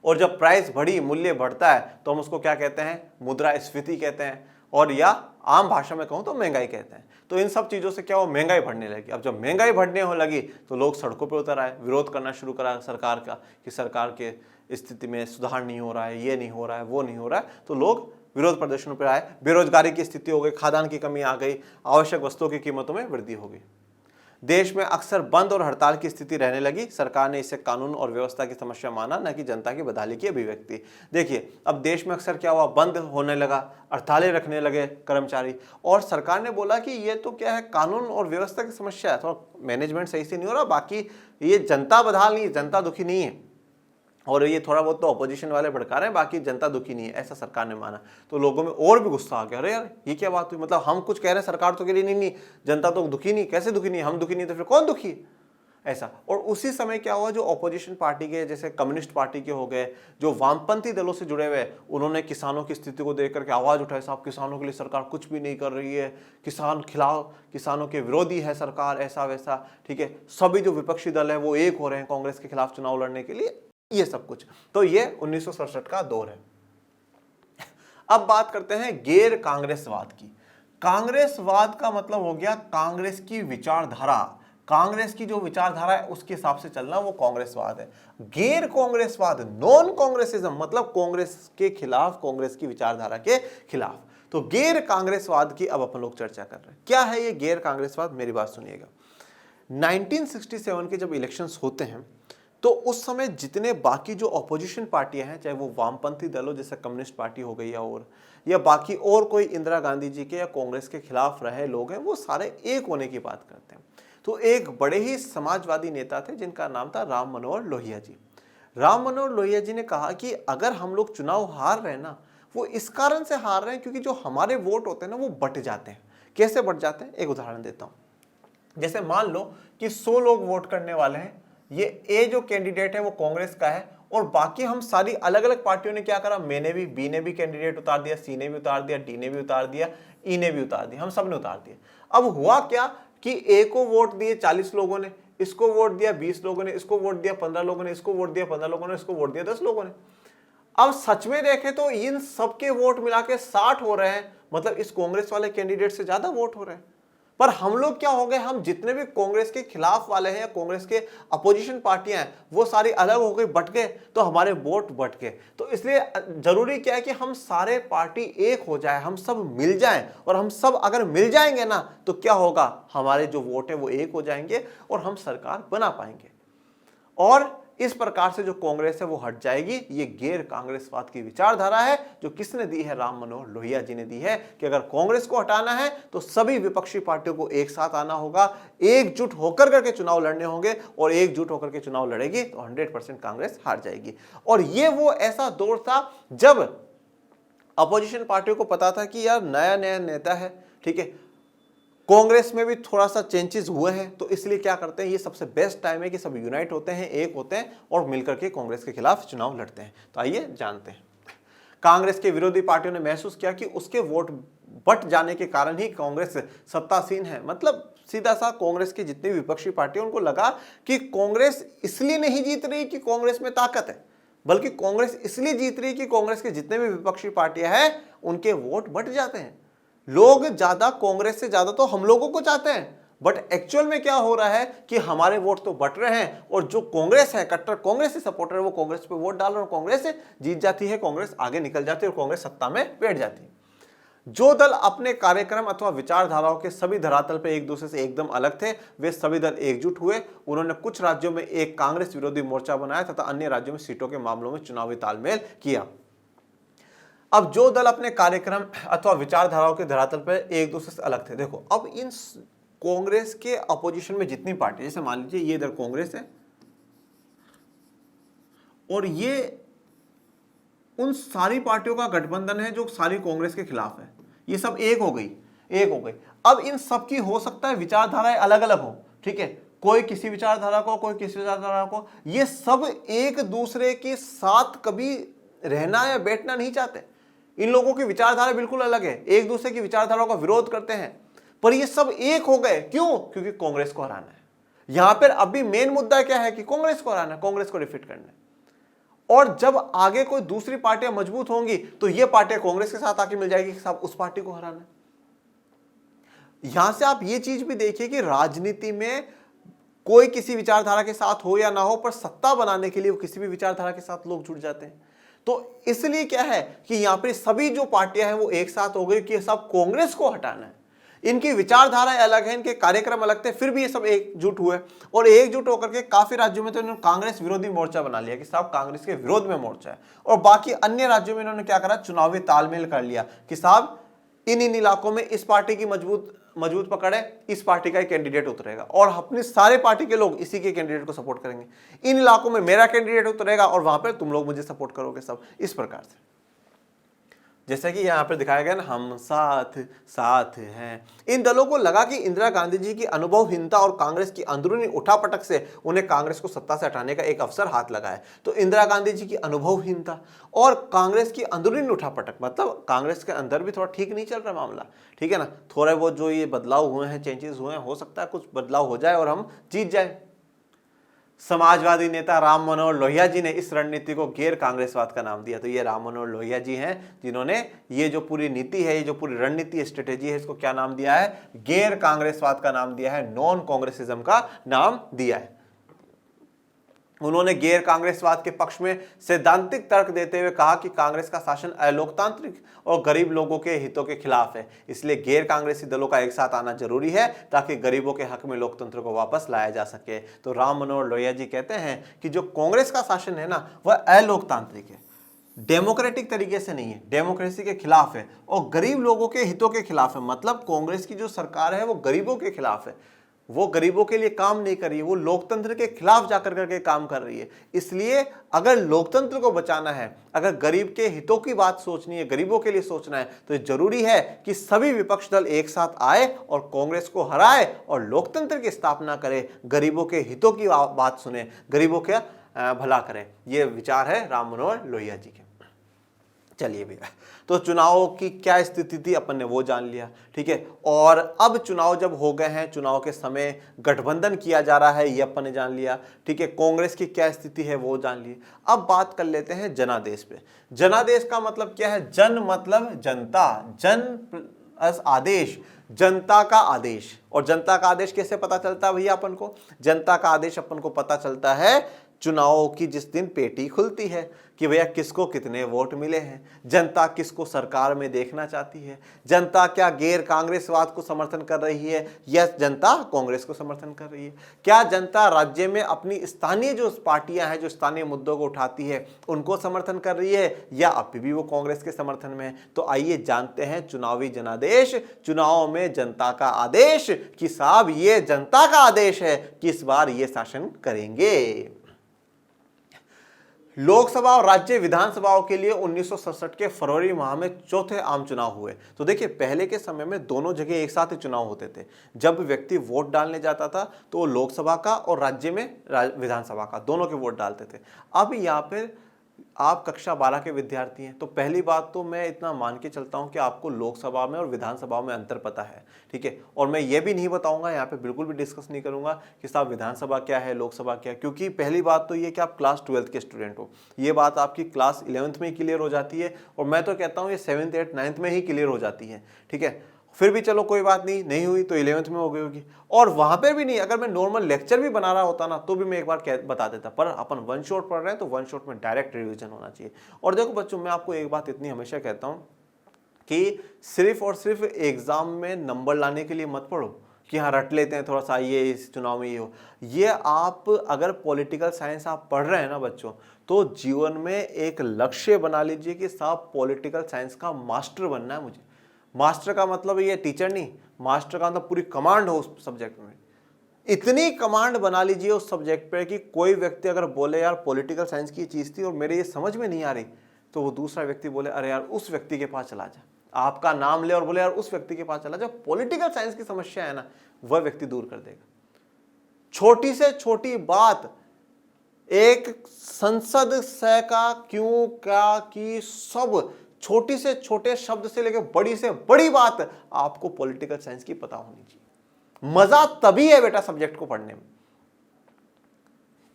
और जब प्राइस बढ़ी, मूल्य बढ़ता है, तो हम उसको क्या कहते हैं? मुद्रास्फीति कहते हैं, और या आम भाषा में कहूँ तो महंगाई कहते हैं। तो इन सब चीज़ों से क्या हो, महंगाई बढ़ने लगी। अब जब महंगाई बढ़ने हो लगी तो लोग सड़कों पर उतर आए, विरोध करना शुरू करा सरकार का कि सरकार के स्थिति में सुधार नहीं हो रहा है, ये नहीं हो रहा है, वो नहीं हो रहा है। तो लोग विरोध प्रदर्शनों पर आए, बेरोजगारी की स्थिति हो गई, खाद्यान्न की कमी आ गई, आवश्यक वस्तुओं की कीमतों में वृद्धि हो गई। देश में अक्सर बंद और हड़ताल की स्थिति रहने लगी। सरकार ने इसे कानून और व्यवस्था की समस्या माना, न कि जनता की बदहाली की अभिव्यक्ति। देखिए, अब देश में अक्सर क्या हुआ, बंद होने लगा, हड़तालें रखने लगे कर्मचारी, और सरकार ने बोला कि ये तो क्या है, कानून और व्यवस्था की समस्या है, थोड़ा मैनेजमेंट सही से नहीं हो रहा, बाकी ये जनता बदहाल नहीं है, जनता दुखी नहीं है, और ये थोड़ा बहुत तो अपोजिशन वाले भड़का रहे हैं, बाकी जनता दुखी नहीं है, ऐसा सरकार ने माना। तो लोगों में और भी गुस्सा आ गया, अरे यार ये क्या बात हुई, मतलब हम कुछ कह रहे हैं, सरकार तो कह रही नहीं, जनता तो दुखी नहीं, कैसे दुखी नहीं, हम दुखी नहीं तो फिर कौन दुखी है, ऐसा। और उसी समय क्या हुआ, जो अपोजिशन पार्टी के, जैसे कम्युनिस्ट पार्टी के हो गए, जो वामपंथी दलों से जुड़े हुए, उन्होंने किसानों की स्थिति को देख करके आवाज उठाई, साहब किसानों के लिए सरकार कुछ भी नहीं कर रही है, किसान खिलाफ, किसानों के विरोधी है सरकार, ऐसा वैसा, ठीक है। सभी जो विपक्षी दल है वो एक हो रहे हैं कांग्रेस के खिलाफ चुनाव लड़ने के लिए, ये सब कुछ। तो ये 1967 का दौर है। अब बात करते हैं गैर कांग्रेसवाद की। कांग्रेसवाद का मतलब हो गया कांग्रेस की विचारधारा, कांग्रेस की जो विचारधारा है उसके हिसाब से चलना, वो कांग्रेसवाद है। गैर कांग्रेसवाद, नॉन कांग्रेसिज्म, मतलब कांग्रेस के खिलाफ, कांग्रेस की विचारधारा के खिलाफ। तो गैर कांग्रेसवाद की अब अपन लोग चर्चा कर रहे हैं। क्या है ये गैर कांग्रेसवाद, मेरी बात सुनिएगा। 1967 के जब इलेक्शंस होते हैं तो उस समय जितने बाकी जो अपोजिशन पार्टियां हैं, चाहे वो वामपंथी दलों जैसे कम्युनिस्ट पार्टी हो गई या बाकी और कोई इंदिरा गांधी जी के या कांग्रेस के खिलाफ रहे लोग हैं, वो सारे एक होने की बात करते हैं। तो एक बड़े ही समाजवादी नेता थे जिनका नाम था राम मनोहर लोहिया जी। राम मनोहर लोहिया जी ने कहा कि अगर हम लोग चुनाव हार रहे हैं ना, वो इस कारण से हार रहे हैं क्योंकि जो हमारे वोट होते हैं ना, वो बट जाते हैं। कैसे बट जाते हैं, एक उदाहरण देता हूं। जैसे मान लो कि 100 लोग वोट करने वाले हैं, ये ए जो कैंडिडेट है वो कांग्रेस का है, और बाकी हम सारी अलग अलग पार्टियों ने क्या करा, मैंने भी, बी ने भी कैंडिडेट उतार दिया, सी ने भी उतार दिया, डी ने भी उतार दिया, ई ने भी उतार दिया, हम सब ने उतार दिया। अब हुआ क्या कि ए को वोट दिए 40 लोगों ने, इसको वोट दिया 20 लोगों ने, इसको वोट दिया 15 लोगों ने, इसको वोट दिया 15 लोगों ने, इसको वोट दिया 10 लोगों ने। अब सच में देखें तो इन सबके वोट मिला के 60 हो रहे हैं, मतलब इस कांग्रेस वाले कैंडिडेट से ज्यादा वोट हो रहे हैं। पर हम लोग क्या हो गए, हम जितने भी कांग्रेस के खिलाफ वाले हैं या कांग्रेस के अपोजिशन पार्टियां हैं, वो सारी अलग हो गई, बट गए, तो हमारे वोट बट गए। तो इसलिए जरूरी क्या है कि हम सारे पार्टी एक हो जाए, हम सब मिल जाएं, और हम सब अगर मिल जाएंगे ना, तो क्या होगा, हमारे जो वोट है वो एक हो जाएंगे और हम सरकार बना पाएंगे। और इस प्रकार से जो कांग्रेस है वो हट जाएगी। ये गैर कांग्रेसवाद की विचारधारा है, जो किसने दी है, राम मनोहर लोहिया जी ने दी है, कि अगर कांग्रेस को हटाना है तो सभी विपक्षी पार्टियों को एक साथ आना होगा, एकजुट होकर करके चुनाव लड़ने होंगे, और एकजुट होकर के चुनाव लड़ेगी तो 100% कांग्रेस हार जाएगी। और ये वो ऐसा दौर था जब अपोजिशन पार्टियों को पता था कि यार नया नया नेता है, ठीक है, कांग्रेस में भी थोड़ा सा चेंजेस हुए हैं, तो इसलिए क्या करते हैं, ये सबसे बेस्ट टाइम है कि सब यूनाइट होते हैं, एक होते हैं और मिलकर के कांग्रेस के खिलाफ चुनाव लड़ते हैं। तो आइए जानते हैं। कांग्रेस के विरोधी पार्टियों ने महसूस किया कि उसके वोट बट जाने के कारण ही कांग्रेस सत्तासीन है। मतलब सीधा सा कांग्रेस की जितनी विपक्षी पार्टी, उनको लगा कि कांग्रेस इसलिए नहीं जीत रही कि कांग्रेस में ताकत है, बल्कि कांग्रेस इसलिए जीत रही कि कांग्रेस के जितने भी विपक्षी पार्टियां हैं उनके वोट बट जाते हैं। लोग ज्यादा कांग्रेस से ज्यादा तो हम लोगों को चाहते हैं, बट एक्चुअल में क्या हो रहा है कि हमारे वोट तो बट रहे हैं, और जो कांग्रेस है, कट्टर कांग्रेस के सपोर्टर है, वो कांग्रेस पे वोट डाल रहे हैं, कांग्रेस जीत जाती है, कांग्रेस आगे निकल जाती है और कांग्रेस सत्ता में बैठ जाती है। जो दल अपने कार्यक्रम अथवा विचारधाराओं के सभी धरातल पे एक दूसरे से एकदम अलग थे, वे सभी दल एकजुट हुए। उन्होंने कुछ राज्यों में एक कांग्रेस विरोधी मोर्चा बनाया तथा अन्य राज्यों में सीटों के मामलों में चुनावी तालमेल किया। अब जो दल अपने कार्यक्रम अथवा विचारधाराओं के धरातल पर एक दूसरे से अलग थे, देखो अब इन कांग्रेस के अपोजिशन में जितनी पार्टी, जैसे मान लीजिए ये इधर कांग्रेस है और ये उन सारी पार्टियों का गठबंधन है जो सारी कांग्रेस के खिलाफ है, ये सब एक हो गई। अब इन सब की हो सकता है विचारधाराएं अलग अलग हो, ठीक है, कोई किसी विचारधारा को, कोई किसी विचारधारा को, ये सब एक दूसरे के साथ कभी रहना या बैठना नहीं चाहते। इन लोगों की विचारधारा बिल्कुल अलग है, एक दूसरे की विचारधाराओं का विरोध करते हैं, पर ये सब एक हो गए। क्यों? क्योंकि कांग्रेस को हराना है। यहां पर अभी मेन मुद्दा क्या है कि कांग्रेस को हराना है, कांग्रेस को डिफीट करना है। और जब आगे कोई दूसरी पार्टियां मजबूत होंगी तो ये पार्टियां कांग्रेस के साथ आके मिल जाएगी कि साहब उस पार्टी को हराना है। यहां से आप ये चीज भी देखिए कि राजनीति में कोई किसी विचारधारा के साथ हो या ना हो, पर सत्ता बनाने के लिए वो किसी भी विचारधारा के साथ लोग जुड़ जाते हैं। तो इसलिए क्या है कि यहां पर सभी जो पार्टियां हैं वो एक साथ हो गई कि सब कांग्रेस को हटाना है। इनकी विचारधाराएं अलग है, इनके कार्यक्रम अलग थे, फिर भी ये सब एकजुट हुए और एकजुट होकर के काफी राज्यों में तो इन्होंने कांग्रेस विरोधी मोर्चा बना लिया कि साहब कांग्रेस के विरोध में मोर्चा है। और बाकी अन्य राज्यों में इन्होंने क्या करा, चुनावी तालमेल कर लिया कि साहब इन इलाकों में इस पार्टी की मजबूत पकड़ है, इस पार्टी का ही कैंडिडेट उतरेगा और अपने सारे पार्टी के लोग इसी के कैंडिडेट को सपोर्ट करेंगे। इन इलाकों में मेरा कैंडिडेट उतरेगा और वहां पर तुम लोग मुझे सपोर्ट करोगे, सब इस प्रकार से। जैसे कि यहां पर दिखाया गया ना, हम साथ साथ हैं। इन दलों को लगा कि इंदिरा गांधी जी की अनुभवहीनता और कांग्रेस की अंदरूनी उठापटक से उन्हें कांग्रेस को सत्ता से हटाने का एक अवसर हाथ लगा है। तो इंदिरा गांधी जी की अनुभवहीनता और कांग्रेस की अंदरूनी उठापटक, मतलब कांग्रेस के अंदर भी थोड़ा ठीक नहीं चल रहा मामला, ठीक है ना। थोड़े बहुत जो ये बदलाव हुए हैं, चेंजेस हुए हैं, हो सकता है कुछ बदलाव हो जाए और हम जीत जाए। समाजवादी नेता राम मनोहर लोहिया जी ने इस रणनीति को गैर कांग्रेसवाद का नाम दिया। तो ये राम मनोहर लोहिया जी हैं जिन्होंने ये जो पूरी नीति है, ये जो पूरी रणनीति स्ट्रेटेजी है, इसको क्या नाम दिया है, गैर कांग्रेसवाद का नाम दिया है, नॉन कांग्रेसिज्म का नाम दिया है। उन्होंने गैर कांग्रेसवाद के पक्ष में सैद्धांतिक तर्क देते हुए कहा कि कांग्रेस का शासन अलोकतांत्रिक और गरीब लोगों के हितों के खिलाफ है, इसलिए गैर कांग्रेसी दलों का एक साथ आना जरूरी है ताकि गरीबों के हक में लोकतंत्र को वापस लाया जा सके। तो राम मनोहर लोहिया जी कहते हैं कि जो कांग्रेस का शासन है ना, वह अलोकतांत्रिक है, डेमोक्रेटिक तरीके से नहीं है, डेमोक्रेसी के खिलाफ है और गरीब लोगों के हितों के खिलाफ है। मतलब कांग्रेस की जो सरकार है वो गरीबों के खिलाफ है, वो गरीबों के लिए काम नहीं कर रही है, वो लोकतंत्र के खिलाफ जाकर करके काम कर रही है। इसलिए अगर लोकतंत्र को बचाना है, अगर गरीब के हितों की बात सोचनी है, गरीबों के लिए सोचना है, तो जरूरी है कि सभी विपक्ष दल एक साथ आए और कांग्रेस को हराए और लोकतंत्र की स्थापना करे, गरीबों के हितों की बात सुने, गरीबों का भला करे। ये विचार है राम मनोहर लोहिया जी के। चलिए भैया, तो चुनाव की क्या स्थिति थी अपन ने वो जान लिया, ठीक है। और अब चुनाव जब हो गए हैं, चुनाव के समय गठबंधन किया जा रहा है, ये अपन ने जान लिया, ठीक है। कांग्रेस की क्या स्थिति है वो जान ली। अब बात कर लेते हैं जनादेश पे। जनादेश का मतलब क्या है? जन मतलब जनता, जन आदेश, जनता का आदेश। और जनता का आदेश कैसे पता चलता है भैया अपन को? जनता का आदेश अपन को पता चलता है चुनावों की जिस दिन पेटी खुलती है कि भैया किसको कितने वोट मिले हैं, जनता किसको सरकार में देखना चाहती है, जनता क्या गैर कांग्रेसवाद को समर्थन कर रही है या जनता कांग्रेस को समर्थन कर रही है, क्या जनता राज्य में अपनी स्थानीय जो पार्टियां हैं, जो स्थानीय मुद्दों को उठाती है, उनको समर्थन कर रही है या अभी भी वो कांग्रेस के समर्थन में है। तो आइए जानते हैं चुनावी जनादेश, चुनाव में जनता का आदेश कि साहब ये जनता का आदेश है कि इस बार ये शासन करेंगे। लोकसभा और राज्य विधानसभाओं के लिए 1967 के फरवरी माह में चौथे आम चुनाव हुए। तो देखिए, पहले के समय में दोनों जगह एक साथ ही चुनाव होते थे। जब व्यक्ति वोट डालने जाता था तो वो लोकसभा का और राज्य में विधानसभा का दोनों के वोट डालते थे। अब यहाँ पर आप कक्षा 12 के विद्यार्थी हैं, तो पहली बात तो मैं इतना मान के चलता हूं कि आपको लोकसभा में और विधानसभा में अंतर पता है, ठीक है। और मैं ये भी नहीं बताऊंगा, यहाँ पे बिल्कुल भी डिस्कस नहीं करूंगा कि साहब विधानसभा क्या है, लोकसभा क्या है, क्योंकि पहली बात तो ये कि आप क्लास 12th के स्टूडेंट हो, ये बात आपकी क्लास 11th में ही क्लियर हो जाती है और मैं तो कहता हूँ ये 7th 8th 9th में ही क्लियर हो जाती है, ठीक है। फिर भी चलो कोई बात नहीं हुई तो 11th में हो गई होगी। और वहां पे भी नहीं, अगर मैं नॉर्मल लेक्चर भी बना रहा होता ना तो भी मैं एक बार बता देता, पर अपन वन शॉट पढ़ रहे हैं तो वन शॉट में डायरेक्ट रिवीजन होना चाहिए। और देखो बच्चों, मैं आपको एक बात इतनी हमेशा कहता हूं कि सिर्फ और सिर्फ एग्जाम में नंबर लाने के लिए मत पढ़ो कि हाँ रट लेते हैं थोड़ा सा, ये इस चुनाव में ये हो। ये आप अगर पॉलिटिकल साइंस आप पढ़ रहे हैं ना बच्चों, तो जीवन में एक लक्ष्य बना लीजिए कि साहब पॉलिटिकल साइंस का मास्टर बनना है मुझे। मास्टर का मतलब ये टीचर नहीं, मास्टर का मतलब पूरी कमांड हो उस सब्जेक्ट में। इतनी कमांड बना लीजिए उस सब्जेक्ट पे कि कोई व्यक्ति अगर बोले यार पॉलिटिकल साइंस की चीज थी और मेरे ये समझ में नहीं आ रही, तो वो दूसरा व्यक्ति बोले अरे यार उस व्यक्ति के पास चला जा, आपका नाम ले और बोले यार उस व्यक्ति के पास चला जा, पॉलिटिकल साइंस की समस्या है ना वह व्यक्ति दूर कर देगा। छोटी से छोटी बात, एक संसद से का क्यों क्या की, सब छोटी से छोटे शब्द से लेकर बड़ी से बड़ी बात आपको पॉलिटिकल साइंस की पता होनी चाहिए। मजा तभी है बेटा सब्जेक्ट को पढ़ने में,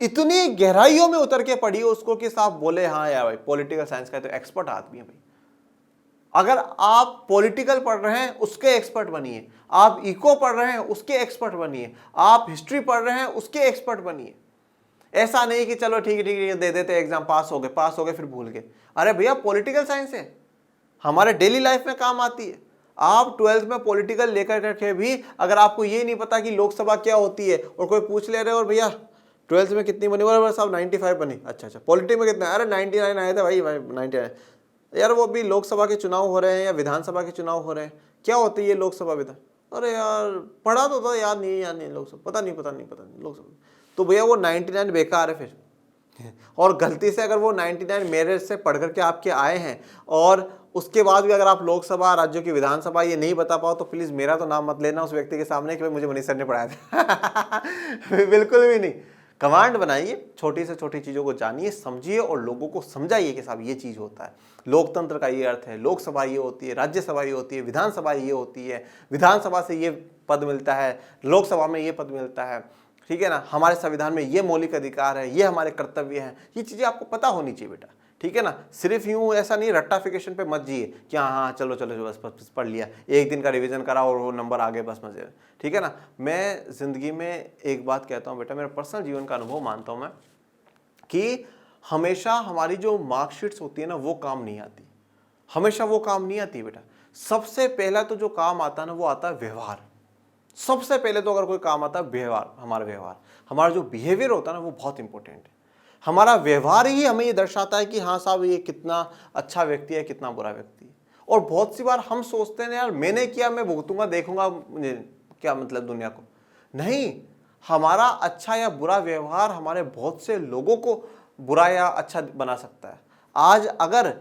इतनी गहराइयों में उतर के पढ़िए उसको कि साहब बोले हाँ यार भाई पॉलिटिकल साइंस का तो एक्सपर्ट आदमी है भाई। अगर आप पॉलिटिकल पढ़ रहे हैं उसके एक्सपर्ट बनिए, आप इको पढ़ रहे हैं उसके एक्सपर्ट बनिए, आप हिस्ट्री पढ़ रहे हैं उसके एक्सपर्ट बनिए। ऐसा नहीं कि चलो ठीक है दे देते एग्जाम, पास हो गए फिर भूल गए। अरे भैया पॉलिटिकल साइंस है, हमारे डेली लाइफ में काम आती है। आप 12th में पॉलिटिकल लेकर करके भी अगर आपको ये नहीं पता कि लोकसभा क्या होती है और कोई पूछ ले रहे हो और भैया 12th में कितनी बनी, बोले साहब 95 बनी, अच्छा पॉलिटिक्स में कितना, अरे 99 आए थे भाई 99। यार वो अभी लोकसभा के चुनाव हो रहे हैं या विधानसभा के चुनाव हो रहे हैं, क्या होती है ये लोकसभा विधान, अरे यार पढ़ा तो था, याद नहीं लोकसभा, पता नहीं लोकसभा, तो भैया वो 99 बेकार है फिर। और गलती से अगर वो 99 मेरिट से पढ़ करके आपके आए हैं और उसके बाद भी अगर आप लोकसभा, राज्यों की विधानसभा ये नहीं बता पाओ, तो प्लीज मेरा तो नाम मत लेना उस व्यक्ति के सामने कि भाई मुझे मनीष सर ने पढ़ाया था। बिल्कुल भी नहीं। कमांड बनाइए, छोटी से छोटी चीजों को जानिए, समझिए और लोगों को समझाइए कि साहब ये चीज होता है, लोकतंत्र का ये अर्थ है, लोकसभा ये होती है, राज्यसभा ये होती है, विधानसभा ये होती है, विधानसभा से ये पद मिलता है, लोकसभा में ये पद मिलता है, ठीक है ना, हमारे संविधान में ये मौलिक अधिकार है, ये हमारे कर्तव्य हैं, ये चीजें आपको पता होनी चाहिए बेटा, ठीक है ना। सिर्फ यूं ऐसा नहीं रट्टाफिकेशन पे मत जिए कि हाँ चलो बस पढ़ लिया, एक दिन का रिवीजन करा और वो नंबर आ गए बस मजे, ठीक है ना। मैं जिंदगी में एक बात कहता हूँ बेटा, मेरा पर्सनल जीवन का अनुभव मानता हूँ मैं कि हमेशा हमारी जो मार्कशीट्स होती है ना वो काम नहीं आती, हमेशा वो काम नहीं आती बेटा। सबसे पहला तो जो काम आता है ना वो आता है व्यवहार। सबसे पहले तो अगर कोई काम आता है व्यवहार, हमारा जो बिहेवियर होता है ना वो बहुत इंपॉर्टेंट है। हमारा व्यवहार ही हमें ये दर्शाता है कि हाँ साहब ये कितना अच्छा व्यक्ति है, कितना बुरा व्यक्ति है। और बहुत सी बार हम सोचते हैं यार मैंने किया मैं भुगतूंगा, देखूंगा क्या मतलब दुनिया को, नहीं, हमारा अच्छा या बुरा व्यवहार हमारे बहुत से लोगों को बुरा या अच्छा बना सकता है। आज अगर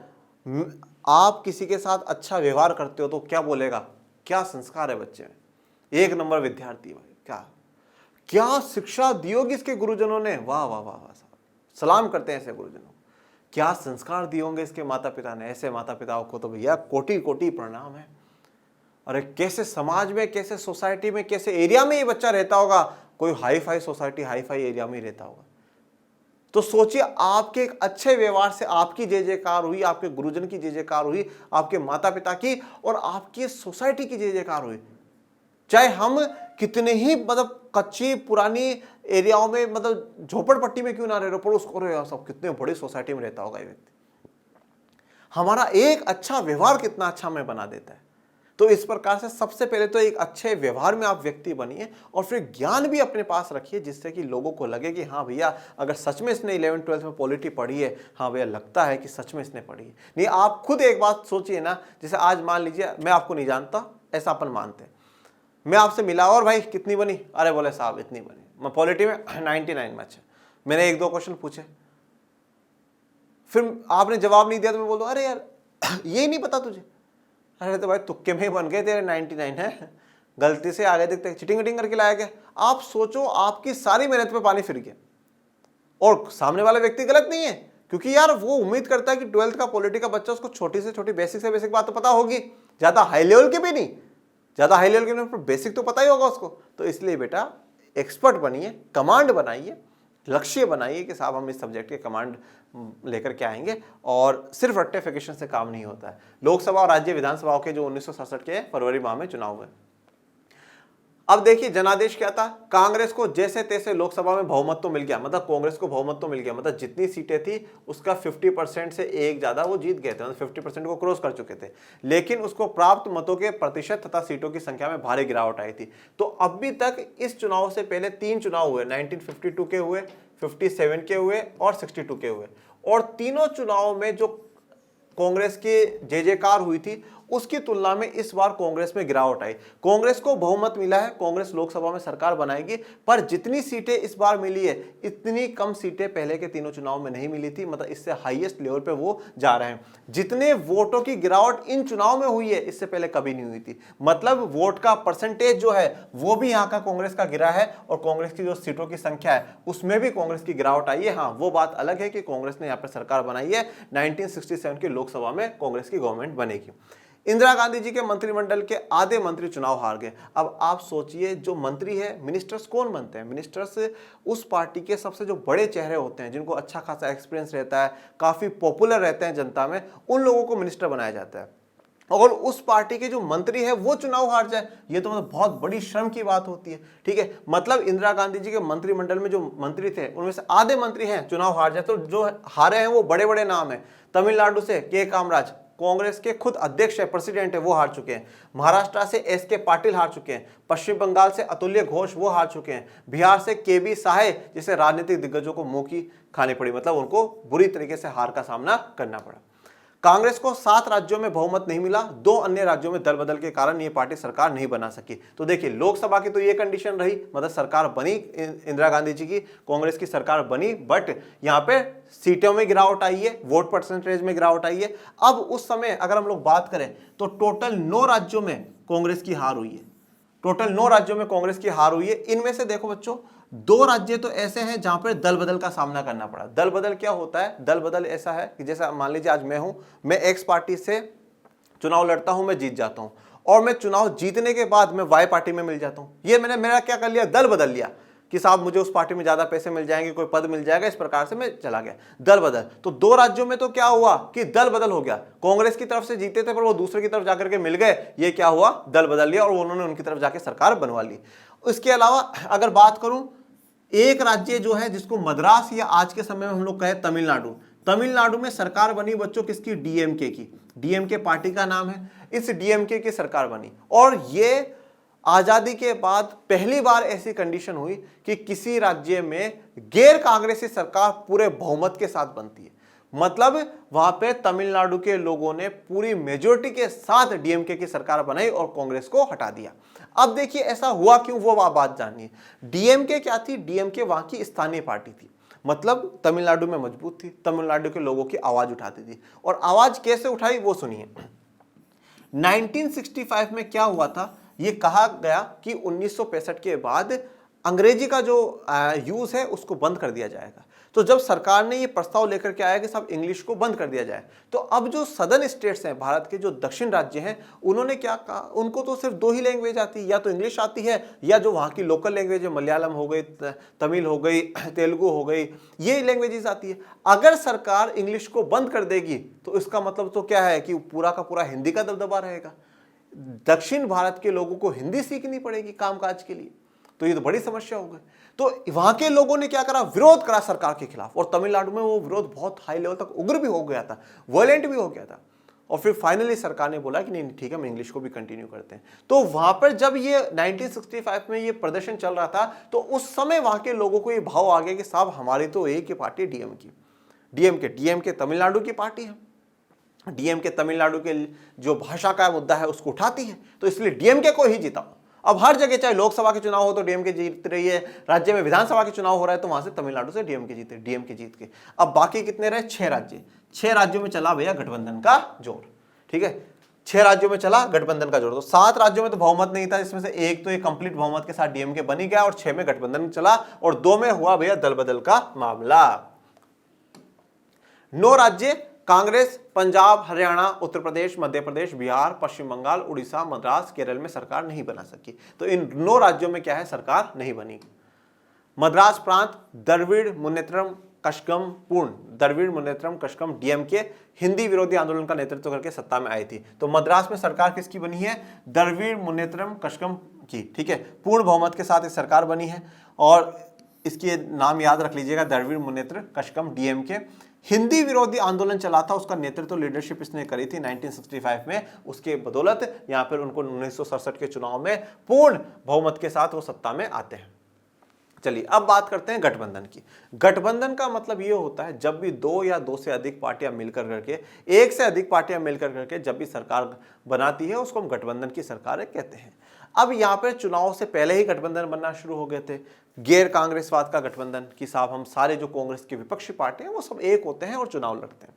आप किसी के साथ अच्छा व्यवहार करते हो तो क्या बोलेगा, क्या संस्कार है बच्चे में, एक नंबर विद्यार्थी भाई, क्या शिक्षा दी होगी इसके गुरुजनों ने, वाह वाह वाह वाह, सलाम करते हैं ऐसे गुरुजनों को। क्या संस्कार दिए होंगे इसके माता पिता ने, ऐसे माता पिताओं को तो भैया कोटि कोटि प्रणाम है। अरे कैसे समाज में, कैसे सोसाइटी में, कैसे एरिया में ये बच्चा रहता होगा, कोई hi fi society, hi fi area में ही रहता होगा। तो सोचिए आपके एक अच्छे व्यवहार से आपकी जय जयकार हुई, आपके गुरुजन की जय जयकार हुई, आपके माता पिता की और आपकी सोसाइटी की जय जयकार हुई। चाहे हम कितने ही मतलब कच्ची पुरानी एरियाओं में, मतलब झोपड़पट्टी में क्यों ना रह रहे, पर उसको सब कितने बड़ी सोसाइटी में रहता होगा ये व्यक्ति, हमारा एक अच्छा व्यवहार कितना अच्छा हमें बना देता है। तो इस प्रकार से सबसे पहले तो एक अच्छे व्यवहार में आप व्यक्ति बनिए और फिर ज्ञान भी अपने पास रखिए, जिससे कि लोगों को लगे कि हाँ भैया अगर सच में इसने 11th 12th में पॉलिटी पढ़ी है, हाँ भैया लगता है कि सच में इसने पढ़ी है। नहीं, आप खुद एक बात सोचिए ना, जैसे आज मान लीजिए मैं आपको नहीं जानता, ऐसा अपन मानते हैं, मैं आपसे मिला और भाई कितनी बनी, अरे बोले साहब इतनी बनी, मैं पॉलिटी में 99 में, अच्छा मैंने 1-2 क्वेश्चन पूछे, फिर आपने जवाब नहीं दिया तो मैं बोल दूं अरे यार ये नहीं पता तुझे, अरे तो भाई तुक्के में बन गए तेरे 99 है, गलती से आगे देखते चिटिंग विटिंग करके लाया गया। आप सोचो आपकी सारी मेहनत पे पानी फिर गया और सामने वाला व्यक्ति गलत नहीं है, क्योंकि यार वो उम्मीद करता है कि 12th का पॉलिटी का बच्चा उसको छोटी से छोटी बेसिक से बेसिक बात तो पता होगी, ज्यादा हाई लेवल की भी नहीं, ज्यादा हाई लेवल के बेसिक तो पता ही होगा उसको। तो इसलिए बेटा एक्सपर्ट बनिए, कमांड बनाइए, लक्ष्य बनाइए कि साहब हम इस सब्जेक्ट के कमांड लेकर के आएंगे, और सिर्फ रट्टिफिकेशन से काम नहीं होता है। लोकसभा और राज्य विधानसभाओं के जो 1967 के फरवरी माह में चुनाव हुए, अब देखिए जनादेश क्या था, कांग्रेस को जैसे तैसे लोकसभा में बहुमत तो मिल गया, मतलब कांग्रेस को बहुमत तो मिल गया, मतलब जितनी सीटें थी उसका 50% से एक ज्यादा वो जीत गए थे, मतलब 50% को क्रॉस कर चुके थे, लेकिन उसको प्राप्त मतों के प्रतिशत तथा सीटों की संख्या में भारी गिरावट आई थी। तो अभी तक इस चुनाव से पहले 3 चुनाव हुए, 1952 के हुए, 57 के हुए और 62 के हुए, और तीनों चुनावों में जो कांग्रेस की जय जयकार हुई थी उसकी तुलना में इस बार कांग्रेस में गिरावट आई। कांग्रेस को बहुमत मिला है, कांग्रेस लोकसभा में सरकार बनाएगी, पर जितनी सीटें इस बार मिली है इतनी कम सीटें पहले के तीनों चुनाव में नहीं मिली थी, मतलब इससे हाईएस्ट लेवल पे वो जा रहे हैं। जितने वोटों की गिरावट इन चुनाव में हुई है इससे पहले कभी नहीं हुई थी, मतलब वोट का परसेंटेज जो है वो भी यहाँ का कांग्रेस का गिरा है, और कांग्रेस की जो सीटों की संख्या है उसमें भी कांग्रेस की गिरावट आई है। हाँ, वो बात अलग है कि कांग्रेस ने यहाँ पर सरकार बनाई है, 1967 की लोकसभा में कांग्रेस की गवर्नमेंट बनेगी। इंदिरा गांधी जी के मंत्रिमंडल के आधे मंत्री चुनाव हार गए। अब आप सोचिए जो मंत्री है, मिनिस्टर्स कौन बनते हैं, मिनिस्टर्स उस पार्टी के सबसे जो बड़े चेहरे होते हैं, जिनको अच्छा खासा एक्सपीरियंस रहता है, काफी पॉपुलर रहते हैं जनता में, उन लोगों को मिनिस्टर बनाया जाता है। और उस पार्टी के जो मंत्री है वो चुनाव हार जाए, ये तो मतलब बहुत बड़ी शर्म की बात होती है, ठीक है। मतलब इंदिरा गांधी जी के मंत्रिमंडल में जो मंत्री थे उनमें से आधे मंत्री हैं चुनाव हार जाए, तो जो हारे हैं वो बड़े बड़े नाम है। तमिलनाडु से के कामराज कांग्रेस के खुद अध्यक्ष है, प्रेसिडेंट है, वो हार चुके हैं। महाराष्ट्र से एस.के. पाटिल हार चुके हैं। पश्चिम बंगाल से अतुल्य घोष वो हार चुके हैं। बिहार से के.बी. साहे, जिसे राजनीतिक दिग्गजों को मुंह की खानी पड़ी, मतलब उनको बुरी तरीके से हार का सामना करना पड़ा। कांग्रेस को 7 राज्यों में बहुमत नहीं मिला। 2 अन्य राज्यों में दल बदल के कारण ये पार्टी सरकार नहीं बना सकी। तो देखिए, लोकसभा की तो ये कंडीशन रही, मतलब सरकार बनी इंदिरा गांधी जी की, कांग्रेस की सरकार बनी, बट यहाँ पे सीटों में गिरावट आई है, वोट परसेंटेज में गिरावट आई है। अब उस समय अगर हम लोग बात करें तो टोटल 9 राज्यों में कांग्रेस की हार हुई है। टोटल 9 राज्यों में कांग्रेस की हार हुई है। इनमें से देखो बच्चों, 2 राज्य तो ऐसे हैं जहां पर दल बदल का सामना करना पड़ा। दल बदल क्या होता है? दल बदल ऐसा है कि जैसा मान लीजिए आज मैं एक्स पार्टी से चुनाव लड़ता हूं, मैं जीत जाता हूं, और मैं चुनाव जीतने के बाद मैं वाई पार्टी में मिल जाता हूं। ये मेरा क्या कर लिया? दल बदल लिया कि साहब मुझे उस पार्टी में ज्यादा पैसे मिल जाएंगे, कोई पद मिल जाएगा, इस प्रकार से मैं चला गया। दल बदल। तो 2 राज्यों में तो क्या हुआ कि दल बदल हो गया। कांग्रेस की तरफ से जीते थे पर वो दूसरे की तरफ जाकर के मिल गए। ये क्या हुआ? दल बदल लिया और उन्होंने उनकी तरफ जाके सरकार बनवा ली। इसके अलावा अगर बात करूं, एक राज्य जो है जिसको मद्रास या आज के समय में हम लोग कहें तमिलनाडु, तमिलनाडु में सरकार बनी बच्चों किसकी? डीएमके की। डीएमके पार्टी का नाम है। इस डीएमके की सरकार बनी और ये आजादी के बाद पहली बार ऐसी कंडीशन हुई कि किसी राज्य में गैर कांग्रेसी सरकार पूरे बहुमत के साथ बनती है। मतलब वहां पे तमिलनाडु के लोगों ने पूरी मेजोरिटी के साथ डीएमके की सरकार बनाई और कांग्रेस को हटा दिया। अब देखिए ऐसा हुआ क्यों, वो बात जानिए। डीएमके क्या थी? डीएमके वहां की स्थानीय पार्टी थी, मतलब तमिलनाडु में मजबूत थी, तमिलनाडु के लोगों की आवाज उठाती थी। और आवाज कैसे उठाई वो सुनिए। 1965 में क्या हुआ था? ये कहा गया कि 1965 के बाद अंग्रेजी का जो यूज है उसको बंद कर दिया जाएगा। तो जब सरकार ने ये प्रस्ताव लेकर के आया कि सब इंग्लिश को बंद कर दिया जाए, तो अब जो सदर्न स्टेट्स हैं, भारत के जो दक्षिण राज्य हैं, उन्होंने क्या कहा? उनको तो सिर्फ 2 ही लैंग्वेज आती है, या तो इंग्लिश आती है या जो वहाँ की लोकल लैंग्वेज है, मलयालम हो गई, तमिल हो गई, तेलुगु हो गई, ये लैंग्वेजेस आती है। अगर सरकार इंग्लिश को बंद कर देगी तो इसका मतलब तो क्या है कि पूरा का पूरा हिंदी का दबदबा रहेगा। दक्षिण भारत के लोगों को हिंदी सीखनी पड़ेगी कामकाज के लिए, तो ये तो बड़ी समस्या हो गई। तो वहां के लोगों ने क्या करा? विरोध करा सरकार के खिलाफ, और तमिलनाडु में वो विरोध बहुत हाई लेवल तक उग्र भी हो गया था, वायलेंट भी हो गया था। और फिर फाइनली सरकार ने बोला कि नहीं ठीक है, हम इंग्लिश को भी कंटिन्यू करते हैं। तो वहां पर जब ये 1965 में ये प्रदर्शन चल रहा था, तो उस समय वहां के लोगों को ये भाव आ गया कि साहब हमारी तो एक ही पार्टी डीएमके तमिलनाडु की पार्टी है। डीएमके तमिलनाडु के जो भाषा का मुद्दा है उसको उठाती है, तो इसलिए डीएमके को ही जीता। अब हर जगह चाहे लोकसभा के चुनाव हो तो डीएमके जीत रही है, राज्य में विधानसभा के चुनाव हो रहा है तो वहां से तमिलनाडु से डीएमके जीत के। अब बाकी कितने रहे? 6 राज्य। 6 राज्यों में चला भैया गठबंधन का जोर। ठीक है, 6 राज्यों में चला गठबंधन का जोर। तो 7 राज्यों में तो बहुमत नहीं था, इसमें से एक तो ये कंप्लीट बहुमत के साथ डीएमके बनी गया, और 6 में गठबंधन चला, और 2 में हुआ भैया दल बदल का मामला। 9 राज्य कांग्रेस पंजाब, हरियाणा, उत्तर प्रदेश, मध्य प्रदेश, बिहार, पश्चिम बंगाल, उड़ीसा, मद्रास, केरल में सरकार नहीं बना सकी। तो इन 9 राज्यों में क्या है? सरकार नहीं बनी। मद्रास प्रांत द्रविड़ मुनेत्रम कशकम डीएमके हिंदी विरोधी आंदोलन का नेतृत्व करके सत्ता में आई थी। तो मद्रास में सरकार किसकी बनी है? द्रविड़ मुनेत्रम कशकम की। ठीक है, पूर्ण बहुमत के साथ इस सरकार बनी है, और इसके नाम याद रख लीजिएगा, द्रविड़ मुनेत्र कशकम डीएमके। हिंदी विरोधी आंदोलन चला था, उसका नेतृत्व लीडरशिप इसने करी थी 1965 में। उसके बदौलत यहाँ पर उनको 1967 के चुनाव में पूर्ण बहुमत के साथ वो सत्ता में आते हैं। चलिए अब बात करते हैं गठबंधन की। गठबंधन का मतलब ये होता है जब भी 2 या 2 से अधिक पार्टियां मिलकर करके, 1 से अधिक पार्टियां मिलकर करके जब भी सरकार बनाती है उसको हम गठबंधन की सरकारें कहते हैं। अब यहाँ पर चुनाव से पहले ही गठबंधन बनना शुरू हो गए थे, गैर कांग्रेसवाद का गठबंधन, कि साहब हम सारे जो कांग्रेस के विपक्षी पार्टी हैं वो सब एक होते हैं और चुनाव लड़ते हैं।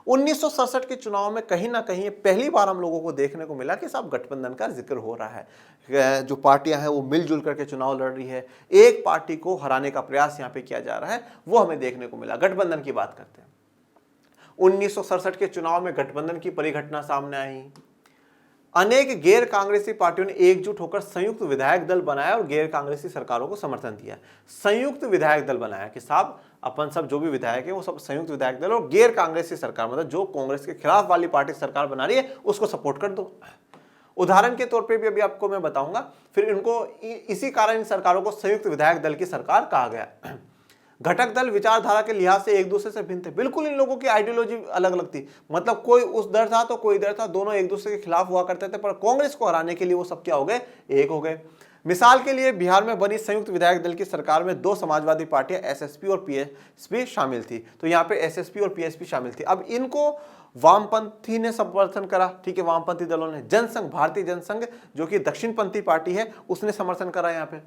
1967 के चुनाव में कहीं ना कहीं पहली बार हम लोगों को देखने को मिला कि साहब गठबंधन का जिक्र हो रहा है, जो पार्टियां हैं वो मिलजुल करके चुनाव लड़ रही है, एक पार्टी को हराने का प्रयास यहाँ पे किया जा रहा है, वो हमें देखने को मिला। गठबंधन की बात करते हैं। 1967 के चुनाव में गठबंधन की परिघटना सामने आई। अनेक गैर कांग्रेसी पार्टियों ने एकजुट होकर संयुक्त विधायक दल बनाया और गैर कांग्रेसी सरकारों को समर्थन दिया। संयुक्त विधायक दल बनाया कि साहब अपन सब जो भी विधायक है वो सब संयुक्त विधायक दल, और गैर कांग्रेसी सरकार मतलब जो कांग्रेस के खिलाफ वाली पार्टी सरकार बना रही है उसको सपोर्ट कर दो। उदाहरण के तौर पे भी अभी आपको मैं बताऊंगा। फिर इनको इसी कारण इन सरकारों को संयुक्त विधायक दल की सरकार कहा गया। घटक दल विचारधारा के लिहाज से एक दूसरे से भिन्न थे, बिल्कुल इन लोगों की आइडियोलॉजी अलग अलग थी, मतलब कोई उस दर था तो कोई इधर था, दोनों एक दूसरे के खिलाफ हुआ करते थे, पर कांग्रेस को हराने के लिए वो सब क्या हो गए, एक हो गए। मिसाल के लिए बिहार में बनी संयुक्त विधायक दल की सरकार में दो समाजवादी पार्टियां एसएसपी और पीएसपी शामिल थी, तो यहाँ पे एसएसपी और पीएसपी शामिल थी। अब इनको वामपंथी ने समर्थन करा, ठीक है, वामपंथी दलों ने, जनसंघ, भारतीय जनसंघ जो कि दक्षिणपंथी पार्टी है, उसने समर्थन करा। यहाँ पे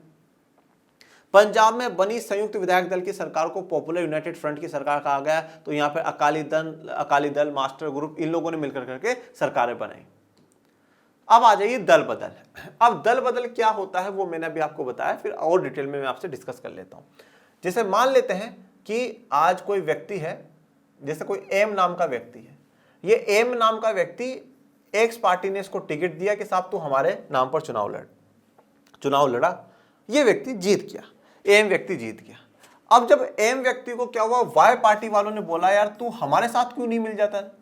पंजाब में बनी संयुक्त विधायक दल की सरकार को पॉपुलर यूनाइटेड फ्रंट की सरकार कहा गया, तो यहाँ पे अकाली दल, मास्टर ग्रुप, इन लोगों ने मिलकर करके सरकारें बनाई। अब आ जाइए दल बदल। अब दल बदल क्या होता है वो मैंने अभी आपको बताया, फिर और डिटेल में मैं आपसे डिस्कस कर लेता हूं। जैसे मान लेते हैं कि आज कोई व्यक्ति है, जैसे कोई एम नाम का व्यक्ति है, ये एम नाम का व्यक्ति, एक्स पार्टी ने इसको टिकट दिया कि साहब तू हमारे नाम पर चुनाव लड़ा, ये व्यक्ति जीत गया, एम व्यक्ति जीत गया। अब जब एम व्यक्ति को क्या हुआ, वाई पार्टी वालों ने बोला यार तू हमारे साथ क्यों नहीं मिल जाता है,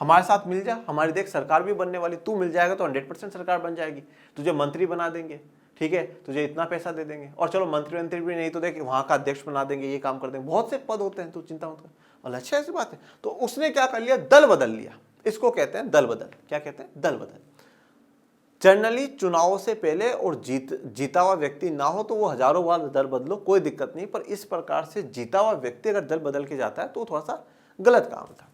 हमारे साथ मिल जा, हमारी देख सरकार भी बनने वाली, तू मिल जाएगा तो 100% सरकार बन जाएगी, तुझे मंत्री बना देंगे, ठीक है, तुझे इतना पैसा दे देंगे, और चलो मंत्री भी नहीं तो देख वहां का अध्यक्ष बना देंगे, ये काम कर देंगे, बहुत से पद होते हैं, तू चिंता मत कर। और अच्छा ऐसी बात है, तो उसने क्या कर लिया, दल बदल लिया। इसको कहते हैं दल बदल। क्या कहते हैं, दल बदल। जनरली चुनाव से पहले और जीता हुआ व्यक्ति ना हो तो वो हजारों बार दल बदलो, कोई दिक्कत नहीं, पर इस प्रकार से जीता हुआ व्यक्ति अगर दल बदल के जाता है तो थोड़ा सा गलत काम था।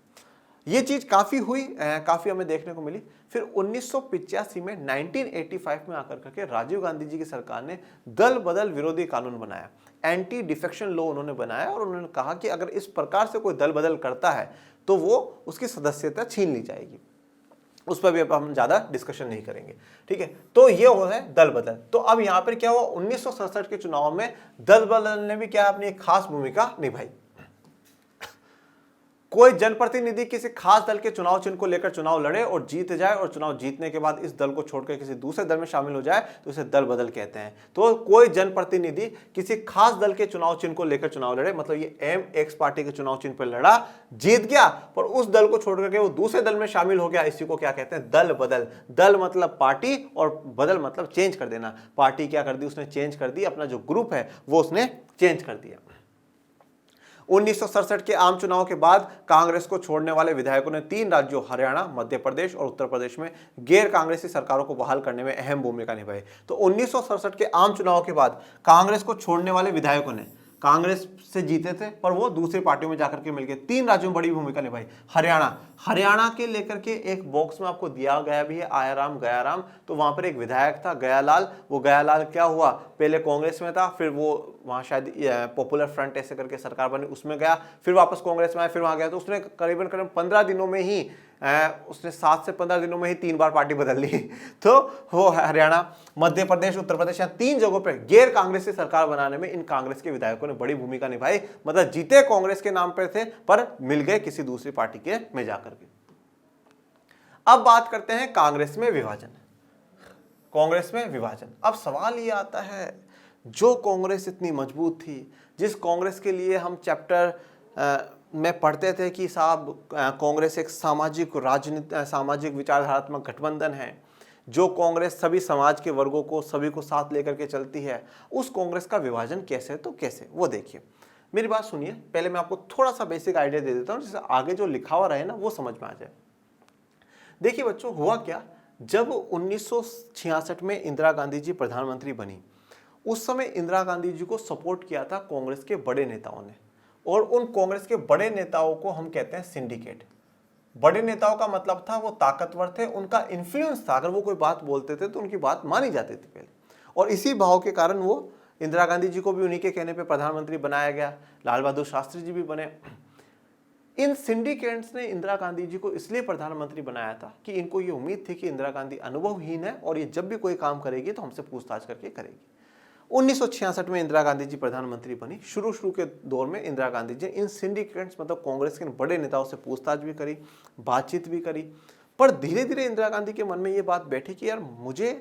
ये चीज काफी हुई, काफी हमें देखने को मिली। फिर 1985 में 1985 में आकर करके राजीव गांधी जी की सरकार ने दल बदल विरोधी कानून बनाया, एंटी डिफेक्शन लॉ उन्होंने बनाया, और उन्होंने कहा कि अगर इस प्रकार से कोई दल बदल करता है तो वो उसकी सदस्यता छीन ली जाएगी। उस पर भी अब हम ज्यादा डिस्कशन नहीं करेंगे, ठीक है। तो ये हो है दल बदल। तो अब यहां पर क्या हुआ, 1967 के चुनाव में दल बदल ने भी क्या अपनी एक खास भूमिका निभाई। कोई जनप्रतिनिधि किसी खास दल के चुनाव चिन्ह को लेकर चुनाव लड़े और जीत जाए, और चुनाव जीतने के बाद इस दल को छोड़कर किसी दूसरे दल में शामिल हो जाए तो इसे दल बदल कहते हैं। तो कोई जनप्रतिनिधि किसी खास दल के चुनाव चिन्ह को लेकर चुनाव लड़े, मतलब ये एम एक्स पार्टी के चुनाव चिन्ह पर लड़ा, जीत गया, पर उस दल को छोड़ करके वो दूसरे दल में शामिल हो गया, इसी को क्या कहते हैं, दल बदल। दल मतलब पार्टी और बदल मतलब चेंज कर देना। पार्टी क्या कर दी, उसने चेंज कर दी, अपना जो ग्रुप है वो उसने चेंज कर दिया। 1967 के आम चुनाव के बाद कांग्रेस को छोड़ने वाले विधायकों ने 3 राज्यों हरियाणा, मध्य प्रदेश और उत्तर प्रदेश में गैर कांग्रेसी सरकारों को बहाल करने में अहम भूमिका निभाई। तो 1967 के आम चुनाव के बाद कांग्रेस को छोड़ने वाले विधायकों ने, कांग्रेस से जीते थे पर वो दूसरी पार्टियों में जाकर के मिल गए, 3 राज्यों में बड़ी भूमिका निभाई। हरियाणा के लेकर के एक बॉक्स में आपको दिया गया भी है, आयाराम गयाराम, तो वहां पर एक विधायक था गयालाल। वो गयालाल क्या हुआ, पहले कांग्रेस में था, फिर वो वहां शायद पॉपुलर फ्रंट ऐसे करके सरकार बनी, उसमें गया, फिर वापस कांग्रेस में आया, फिर वहां गया, तो उसने करीबन 15 दिनों में ही, उसने 7 से 15 दिनों में ही 3 बार पार्टी बदल ली। तो वो हरियाणा, मध्य प्रदेश, उत्तर प्रदेश, यहाँ 3 जगहों पर गैर कांग्रेसी सरकार बनाने में इन कांग्रेस के विधायकों ने बड़ी भूमिका निभाई। मतलब जीते कांग्रेस के नाम पर थे पर मिल गए किसी दूसरी पार्टी के में जाकर के। अब बात करते हैं कांग्रेस में विभाजन। कांग्रेस में विभाजन, अब सवाल ये आता है, जो कांग्रेस इतनी मजबूत थी, जिस कांग्रेस के लिए हम चैप्टर में पढ़ते थे कि साहब कांग्रेस एक सामाजिक विचारधारात्मक गठबंधन है, जो कांग्रेस सभी समाज के वर्गों को, सभी को साथ लेकर के चलती है, उस कांग्रेस का विभाजन कैसे, तो कैसे, वो देखिए। मेरी बात सुनिए, पहले मैं आपको थोड़ा सा बेसिक आइडिया दे देता हूँ, जिससे आगे जो लिखा हुआ रहे ना वो समझ में आ जाए। देखिए बच्चों, हुआ क्या, जब 1966 में इंदिरा गांधी जी प्रधानमंत्री बनी, उस समय इंदिरा गांधी जी को सपोर्ट किया था कांग्रेस के बड़े नेताओं ने, और उन कांग्रेस के बड़े नेताओं को हम कहते हैं सिंडिकेट। बड़े नेताओं का मतलब था वो ताकतवर थे, उनका इन्फ्लुएंस था, अगर वो कोई बात बोलते थे तो उनकी बात मानी जाती थी पहले, और इसी भाव के कारण वो इंदिरा गांधी जी को भी उन्हीं के कहने पे प्रधानमंत्री बनाया गया, लाल बहादुर शास्त्री जी भी बने। इन सिंडिकेट्स ने इंदिरा गांधी जी को इसलिए प्रधानमंत्री बनाया था कि इनको ये उम्मीद थी कि इंदिरा गांधी अनुभवहीन है और ये जब भी कोई काम करेगी तो हमसे पूछताछ करके करेगी। 1966 में इंदिरा गांधी जी प्रधानमंत्री बनी। शुरू के दौर में इंदिरा गांधी जी इन सिंडिकेट्स मतलब कांग्रेस के बड़े नेताओं से पूछताछ भी करी, बातचीत भी करी, पर धीरे धीरे इंदिरा गांधी के मन में ये बात बैठी कि यार मुझे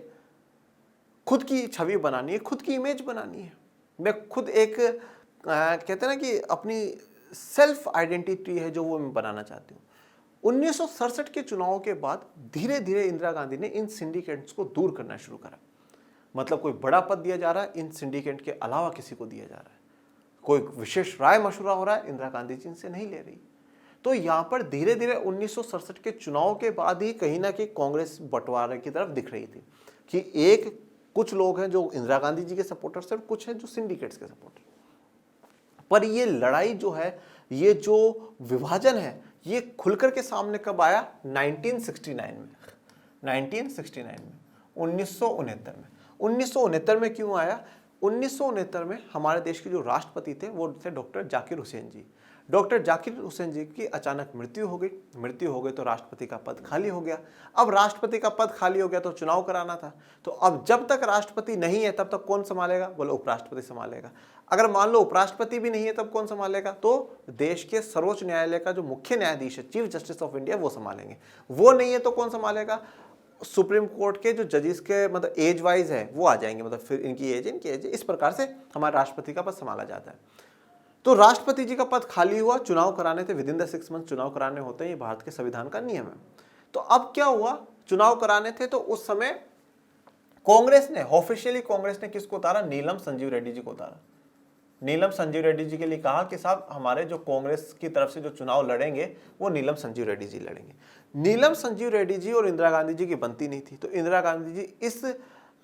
खुद की छवि बनानी है, खुद की इमेज बनानी है, मैं खुद एक कहते हैं ना कि अपनी सेल्फ आइडेंटिटी है जो वो मैं बनाना चाहती हूँ। 1967 के चुनाव के बाद धीरे धीरे इंदिरा गांधी ने इन सिंडिकेट्स को दूर करना शुरू करा। मतलब कोई बड़ा पद दिया जा रहा है, इन सिंडिकेट के अलावा किसी को दिया जा रहा है, कोई विशेष राय मशवरा हो रहा है, इंदिरा गांधी जी इनसे नहीं ले रही। तो यहां पर धीरे धीरे 1967 के चुनाव के बाद ही कहीं ना कहीं कांग्रेस बंटवारे की तरफ दिख रही थी कि एक कुछ लोग हैं जो इंदिरा गांधी जी के सपोर्टर्स हैं, कुछ हैं जो सिंडिकेट्स के सपोर्टर। पर ये लड़ाई जो है, ये जो विभाजन है, ये खुलकर के सामने कब आया? 1969 में, 1969 में क्यों आया? 1969 में हमारे देश के जो राष्ट्रपति थे वो थे डॉक्टर जाकिर हुसैन जी। डॉक्टर जाकिर हुसैन जी की अचानक मृत्यु हो गई तो राष्ट्रपति का पद खाली हो गया। अब राष्ट्रपति का पद खाली हो गया तो चुनाव कराना था। तो अब जब तक राष्ट्रपति नहीं है तब तक कौन संभालेगा? बोले उपराष्ट्रपति संभालेगा। अगर मान लो उपराष्ट्रपति भी नहीं है तब कौन संभालेगा? तो देश के सर्वोच्च न्यायालय का जो मुख्य न्यायाधीश है, चीफ जस्टिस ऑफ इंडिया, वो संभालेंगे। वो नहीं है तो कौन संभालेगा? सुप्रीम कोर्ट के जो जजेस के मतलब एज वाइज है वो आ जाएंगे, मतलब फिर इनकी एज, इस प्रकार से हमारे राष्ट्रपति का पद संभाला जाता है। तो राष्ट्रपति जी का पद खाली हुआ, चुनाव कराने थे, विद इन द 6 मंथ चुनाव कराने होते हैं, ये भारत के संविधान का नियम है। तो अब क्या हुआ, चुनाव कराने थे तो उस समय कांग्रेस ने ऑफिशियली किसको उतारा? नीलम संजीव रेड्डी जी को उतारा। नीलम संजीव रेड्डी जी के लिए कहा कि साहब हमारे जो कांग्रेस की तरफ से जो चुनाव लड़ेंगे वो नीलम संजीव रेड्डी जी लड़ेंगे। नीलम संजीव रेड्डी जी और इंदिरा गांधी जी की बनती नहीं थी, तो इंदिरा गांधी जी इस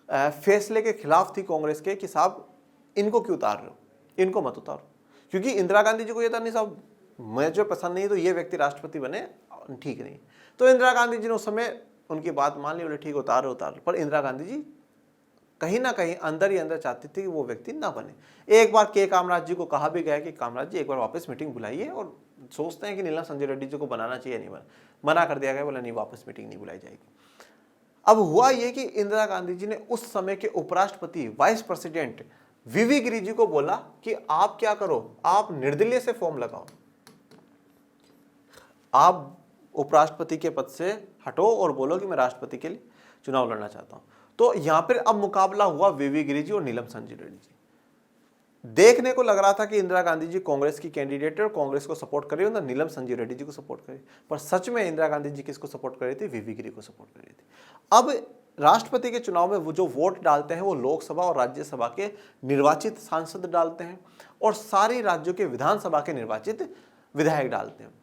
फैसले के खिलाफ थी कांग्रेस के कि साहब इनको क्यों उतार रहे हो, इनको मत उतारो। क्योंकि इंदिरा गांधी जी को ये था नहीं साहब मुझे पसंद नहीं तो ये व्यक्ति राष्ट्रपति बने, ठीक नहीं। तो इंदिरा गांधी जी ने उस समय उनकी बात मान ली, बोले ठीक उतारो। पर इंदिरा गांधी जी कहीं ना कहीं अंदर ही अंदर चाहती थी कि वो व्यक्ति ना बने। एक बार के कामराज जी को कहा भी गया कि कामराज जी एक बार वापस मीटिंग बुलाइए, और सोचते हैं कि नीलम संजय रेड्डी जी को बनाना चाहिए, नहीं मना कर दिया गया, बोला नहीं वापस मीटिंग नहीं बुलाई जाएगी। अब हुआ ये कि इंदिरा गांधी जी ने उस समय के उपराष्ट्रपति वाइस प्रेसिडेंट वीवी गिरि जी को बोला कि आप क्या करो, आप निर्दलीय से फॉर्म लगाओ, आप उपराष्ट्रपति के पद से हटो और बोलो कि मैं राष्ट्रपति के लिए चुनाव लड़ना चाहता हूं। तो यहां पर अब मुकाबला हुआ वीवी गिरि जी और नीलम संजय रेड्डी जी। देखने को लग रहा था कि इंदिरा गांधी जी कांग्रेस की कैंडिडेट है और कांग्रेस को सपोर्ट कर रही है, नीलम संजय रेड्डी जी को सपोर्ट कर रही, पर सच में इंदिरा गांधी जी किसको सपोर्ट कर रही थी? वीवी गिरि को सपोर्ट कर रही थी। अब राष्ट्रपति के चुनाव में वो जो वोट डालते हैं वो लोकसभा और राज्यसभा के निर्वाचित सांसद डालते हैं और सारी राज्यों के विधानसभा के निर्वाचित विधायक डालते हैं।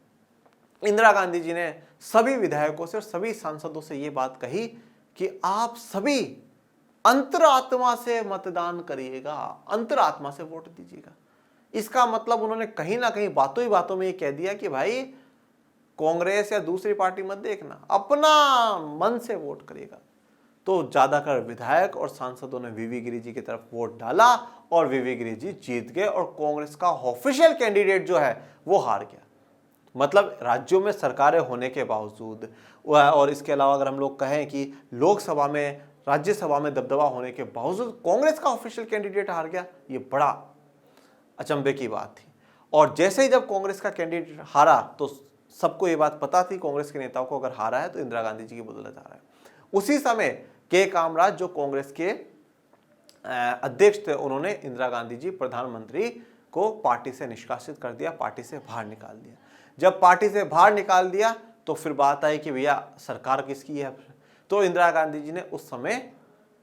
इंदिरा गांधी जी ने सभी विधायकों से और सभी सांसदों से ये बात कही कि आप सभी अंतरात्मा से मतदान करिएगा, अंतरात्मा से वोट दीजिएगा। इसका मतलब उन्होंने कहीं ना कहीं बातों ही बातों में ये कह दिया कि भाई कांग्रेस या दूसरी पार्टी मत देखना, अपना मन से वोट करिएगा। तो ज्यादातर विधायक और सांसदों ने वीवी गिरि जी की तरफ वोट डाला और वीवी गिरि जी जीत गए और कांग्रेस का ऑफिशियल कैंडिडेट जो है वो हार गया। मतलब राज्यों में सरकारें होने के बावजूद और इसके अलावा अगर हम लोग कहें कि लोकसभा में राज्यसभा में दबदबा होने के बावजूद कांग्रेस का ऑफिशियल कैंडिडेट हार गया, ये बड़ा अचंभे की बात थी। और जैसे ही जब कांग्रेस का कैंडिडेट हारा तो सबको ये बात पता थी कांग्रेस के नेताओं को, अगर हारा है तो इंदिरा गांधी जी की बदौलत हारा है। उसी समय के कामराज जो कांग्रेस के अध्यक्ष थे, उन्होंने इंदिरा गांधी जी प्रधानमंत्री को पार्टी से निष्कासित कर दिया, पार्टी से बाहर निकाल दिया। जब पार्टी से बाहर निकाल दिया तो फिर बात आई कि भैया सरकार किसकी है। तो इंदिरा गांधी जी ने उस समय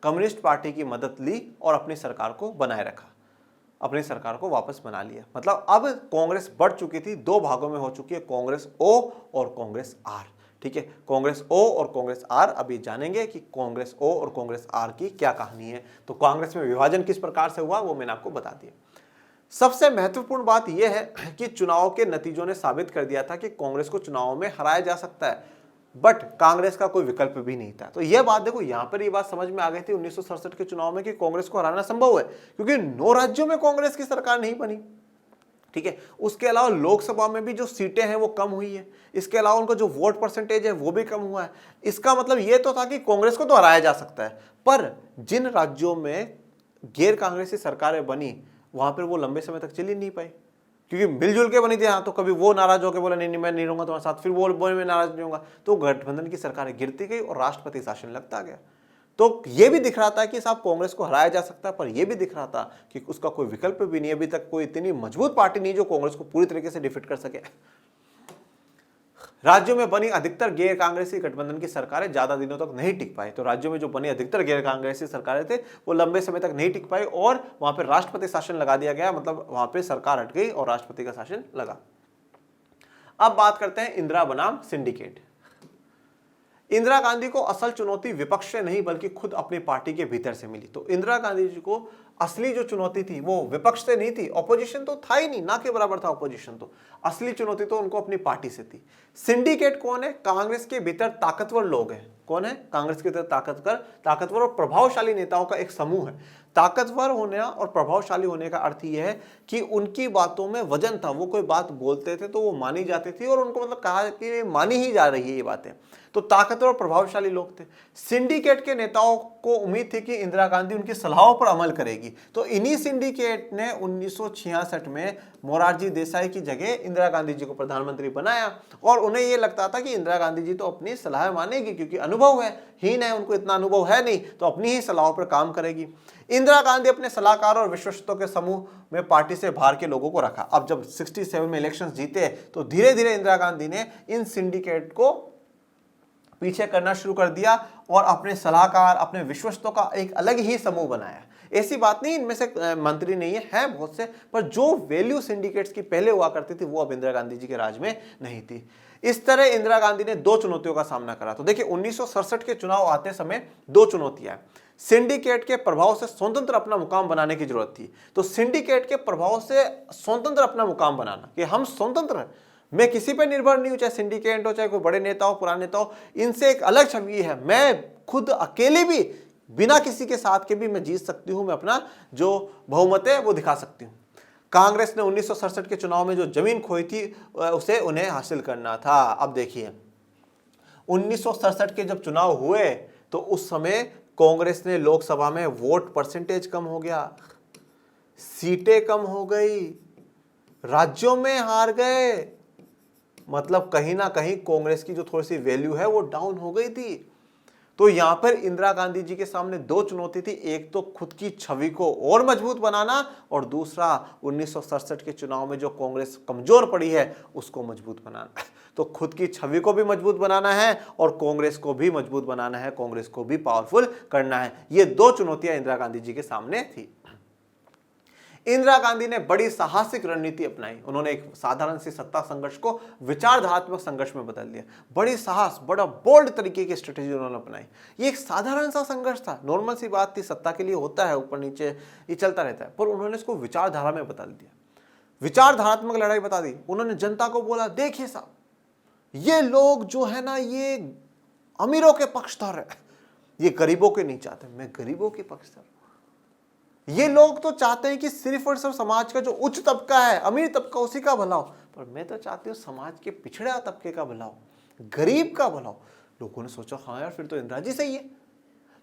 कम्युनिस्ट पार्टी की मदद ली और अपनी सरकार को बनाए रखा, अपनी सरकार को वापस बना लिया। मतलब अब कांग्रेस बढ़ चुकी थी, दो भागों में हो चुकी है, कांग्रेस ओ और कांग्रेस आर। ठीक है, कांग्रेस ओ और कांग्रेस आर। अभी जानेंगे कि कांग्रेस ओ और कांग्रेस आर की क्या कहानी है। तो कांग्रेस में विभाजन किस प्रकार से हुआ वो मैंने आपको बता दिया। सबसे महत्वपूर्ण बात यह है कि चुनाव के नतीजों ने साबित कर दिया था कि कांग्रेस को चुनाव में हराया जा सकता है, बट कांग्रेस का कोई विकल्प भी नहीं था। तो यह बात देखो, यहां पर यह बात समझ में आ गई थी 1967 के चुनाव में कि कांग्रेस को हराना संभव है, क्योंकि 9 राज्यों में कांग्रेस की सरकार नहीं बनी। ठीक है, उसके अलावा लोकसभा में भी जो सीटें हैं वो कम हुई है, इसके अलावा उनका जो वोट परसेंटेज है वो भी कम हुआ है। इसका मतलब ये तो था कि कांग्रेस को तो हराया जा सकता है, पर जिन राज्यों में गैर कांग्रेसी सरकारें बनी वहां पर वो लंबे समय तक चल ही नहीं पाई, क्योंकि मिलजुल के बनी थी। हाँ, तो कभी वो नाराज होकर बोला नहीं मैं नहीं रहूंगा तुम्हारे साथ, फिर वो बोले मैं नाराज नहीं होगा, तो गठबंधन की सरकारें गिरती गई और राष्ट्रपति शासन लगता गया। तो ये भी दिख रहा था कि साहब कांग्रेस को हराया जा सकता है, पर यह भी दिख रहा था कि उसका कोई विकल्प भी नहीं, अभी तक कोई इतनी मजबूत पार्टी नहीं जो कांग्रेस को पूरी तरीके से डिफीट कर सके। राज्यों में बनी अधिकतर गैर कांग्रेसी गठबंधन की सरकारें ज्यादा दिनों तक नहीं टिक पाई। तो राज्यों में जो बनी अधिकतर गैर कांग्रेसी सरकारें थे वो लंबे समय तक नहीं टिक पाई और वहां पर राष्ट्रपति शासन लगा दिया गया, मतलब वहां पर सरकार हट गई और राष्ट्रपति का शासन लगा। अब बात करते हैं इंदिरा बनाम सिंडिकेट। इंदिरा गांधी को असल चुनौती विपक्ष से नहीं बल्कि खुद अपनी पार्टी के भीतर से मिली। तो इंदिरा गांधी जी को असली जो चुनौती थी वो विपक्ष से नहीं थी, ऑपोजिशन तो था ही नहीं, ना के बराबर था ऑपोजिशन। तो असली चुनौती तो उनको अपनी पार्टी से थी। सिंडिकेट कौन है? कांग्रेस के भीतर ताकतवर लोग हैं। कौन है? कांग्रेस के भीतर ताकतवर और प्रभावशाली नेताओं का एक समूह है। ताकतवर होने और प्रभावशाली होने का अर्थ यह है कि उनकी बातों में वजन था, वो कोई बात बोलते थे तो वो मानी जाती थी और उनको मतलब कहा कि मानी ही जा रही है ये बातें। तो ताकतवर और प्रभावशाली लोग थे। सिंडिकेट के नेताओं को उम्मीद थी कि इंदिरा गांधी उनकी सलाहों पर अमल करेगी। तो इन्हीं सिंडिकेट ने 1966 में मोरारजी देसाई की जगह इंदिरा गांधी जी को प्रधानमंत्री बनाया और उन्हें यह लगता था कि इंदिरा गांधी जी तो अपनी सलाह मानेगी क्योंकि अनुभव है, हीन है, उनको इतना अनुभव है नहीं, तो अपनी ही सलाहों पर काम करेगी। इंदिरा गांधी अपने सलाहकारों और विश्वस्तों के समूह में पार्टी से बाहर के लोगों को रखा। अब जब 67 में इलेक्शंस जीते तो धीरे धीरे इंदिरा गांधी ने इन सिंडिकेट को पीछे करना शुरू कर दिया और अपने सलाहकार, अपने विश्वस्तों का एक अलग ही समूह बनाया। ऐसी बात नहीं इनमें से मंत्री नहीं है बहुत से, पर जो वैल्यू सिंडिकेट्स की पहले हुआ करती थी वो अब इंदिरा गांधी जी के राज में नहीं थी। इस तरह इंदिरा गांधी ने दो चुनौतियों का सामना करा। तो देखिए 1967 के चुनाव आते समय दो चुनौतियां। सिंडिकेट के प्रभाव से स्वतंत्र अपना मुकाम बनाने की जरूरत थी। तो सिंडिकेट के प्रभाव से स्वतंत्र अपना मुकाम बनाना कि हम स्वतंत्र हैं, मैं किसी पे निर्भर नहीं हूं, चाहे सिंडिकेट हो, चाहे कोई बड़े नेता हो, पुराने नेता हो, इनसे एक अलग छवि है, मैं खुद अकेले भी बिना किसी के साथ के भी मैं जीत सकती हूं, मैं अपना जो बहुमत है वो दिखा सकती हूं। कांग्रेस ने 1967 के चुनाव में जो जमीन खोई थी उसे उन्हें हासिल करना था। अब देखिए 1967 के जब चुनाव हुए तो उस समय कांग्रेस ने लोकसभा में वोट परसेंटेज कम हो गया, सीटें कम हो गई, राज्यों में हार गए, मतलब कहीं ना कहीं कांग्रेस की जो थोड़ी सी वैल्यू है वो डाउन हो गई थी। तो यहां पर इंदिरा गांधी जी के सामने दो चुनौती थी, एक तो खुद की छवि को और मजबूत बनाना और दूसरा 1967 के चुनाव में जो कांग्रेस कमजोर पड़ी है उसको मजबूत बनाना। तो खुद की छवि को भी मजबूत बनाना है और कांग्रेस को भी मजबूत बनाना है, कांग्रेस को भी पावरफुल करना है। ये दो चुनौतियां इंदिरा गांधी जी के सामने थी। इंदिरा गांधी ने बड़ी साहसिक रणनीति अपनाई। उन्होंने एक साधारण सी सत्ता संघर्ष को विचारधारात्मक संघर्ष में बदल दिया। बड़ी साहस, बड़ा बोल्ड तरीके की स्ट्रेटेजी उन्होंने अपनाई। ये एक साधारण सा संघर्ष था, नॉर्मल सी बात थी, सत्ता के लिए होता है, ऊपर नीचे ये चलता रहता है, पर उन्होंने इसको विचारधारा में बदल दिया, विचारधारात्मक लड़ाई बता दी। उन्होंने जनता को बोला, देखिए साहब ये लोग जो है ना ये अमीरों के पक्षधर है, ये गरीबों के नहीं चाहते, मैं गरीबों के पक्षधर। ये लोग तो चाहते हैं कि सिर्फ और सिर्फ समाज का जो उच्च तबका है, अमीर तबका, उसी का भला हो, पर मैं तो चाहती हूँ समाज के पिछड़े तबके का भला हो, गरीब का भला हो। लोगों ने सोचा हाँ यार फिर तो इंदिरा जी सही है।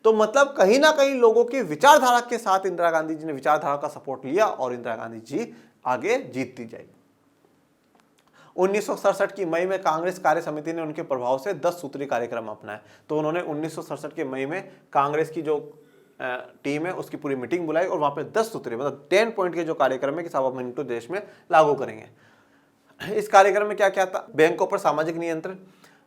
तो मतलब कहीं ना कहीं लोगों की विचारधारा के साथ इंदिरा गांधी जी ने विचारधारा का सपोर्ट लिया और इंदिरा गांधी जी आगे जीतती जाएगी। 1967 की मई में कांग्रेस कार्य समिति ने उनके प्रभाव से 10 सूत्री कार्यक्रम अपनाया। तो उन्होंने 1967 के मई में कांग्रेस की जो टीम है उसकी पूरी मीटिंग बुलाई और वहां पे 10 सूत्री मतलब 10 पॉइंट के जो कार्यक्रम है कि सब हम देश में लागू करेंगे। इस कार्यक्रम में क्या क्या था? बैंकों पर सामाजिक नियंत्रण,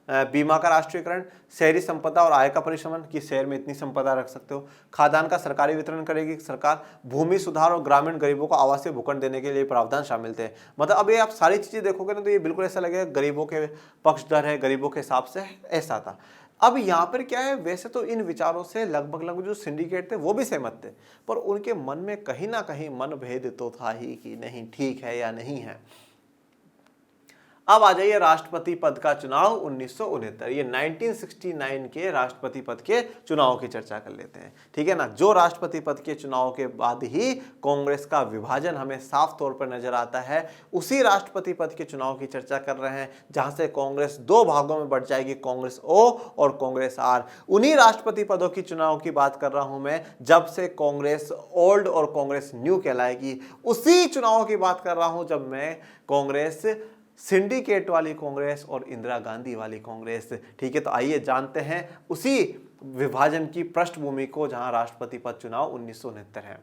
बीमा का राष्ट्रीयकरण, शहरी संपदा और आय का परिशमन कि शहर में इतनी संपदा रख सकते हो, खाद्यान्न का सरकारी वितरण करेगी सरकार, भूमि सुधार और ग्रामीण गरीबों को आवासीय भूखंड देने के लिए प्रावधान शामिल थे। मतलब अब ये आप सारी चीजें देखोगे ना तो ये बिल्कुल ऐसा लगेगा गरीबों के पक्षधर है, गरीबों के हिसाब से ऐसा था। अब यहाँ पर क्या है, वैसे तो इन विचारों से लगभग जो सिंडिकेट थे वो भी सहमत थे, पर उनके मन में कहीं ना कहीं मनभेद तो था ही कि नहीं ठीक है या नहीं है। अब आ जाइए राष्ट्रपति पद का चुनाव 1969, ये 1969 के राष्ट्रपति पद के चुनाव की चर्चा कर लेते हैं, ठीक है ना। जो राष्ट्रपति पद के चुनाव के बाद ही कांग्रेस का विभाजन हमें साफ तौर पर नजर आता है, उसी राष्ट्रपति पद के चुनाव की चर्चा कर रहे हैं जहां से कांग्रेस दो भागों में बढ़ जाएगी, कांग्रेस ओ और कांग्रेस आर। उन्हीं राष्ट्रपति पदों की चुनाव की बात कर रहा हूं मैं जब से कांग्रेस ओल्ड और कांग्रेस न्यू कहलाएगी। उसी चुनाव की बात कर रहा हूं जब मैं कांग्रेस सिंडिकेट वाली कांग्रेस और इंदिरा गांधी वाली कांग्रेस, ठीक है। तो आइए जानते हैं उसी विभाजन की पृष्ठभूमि को जहां राष्ट्रपति पद चुनाव 1969 है।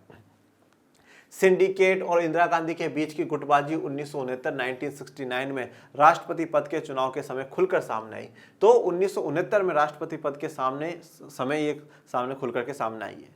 सिंडिकेट और इंदिरा गांधी के बीच की गुटबाजी 1969 में राष्ट्रपति पद के चुनाव के समय खुलकर सामने आई। तो 1969 में राष्ट्रपति पद के समय ये सामने खुलकर के सामने आई है।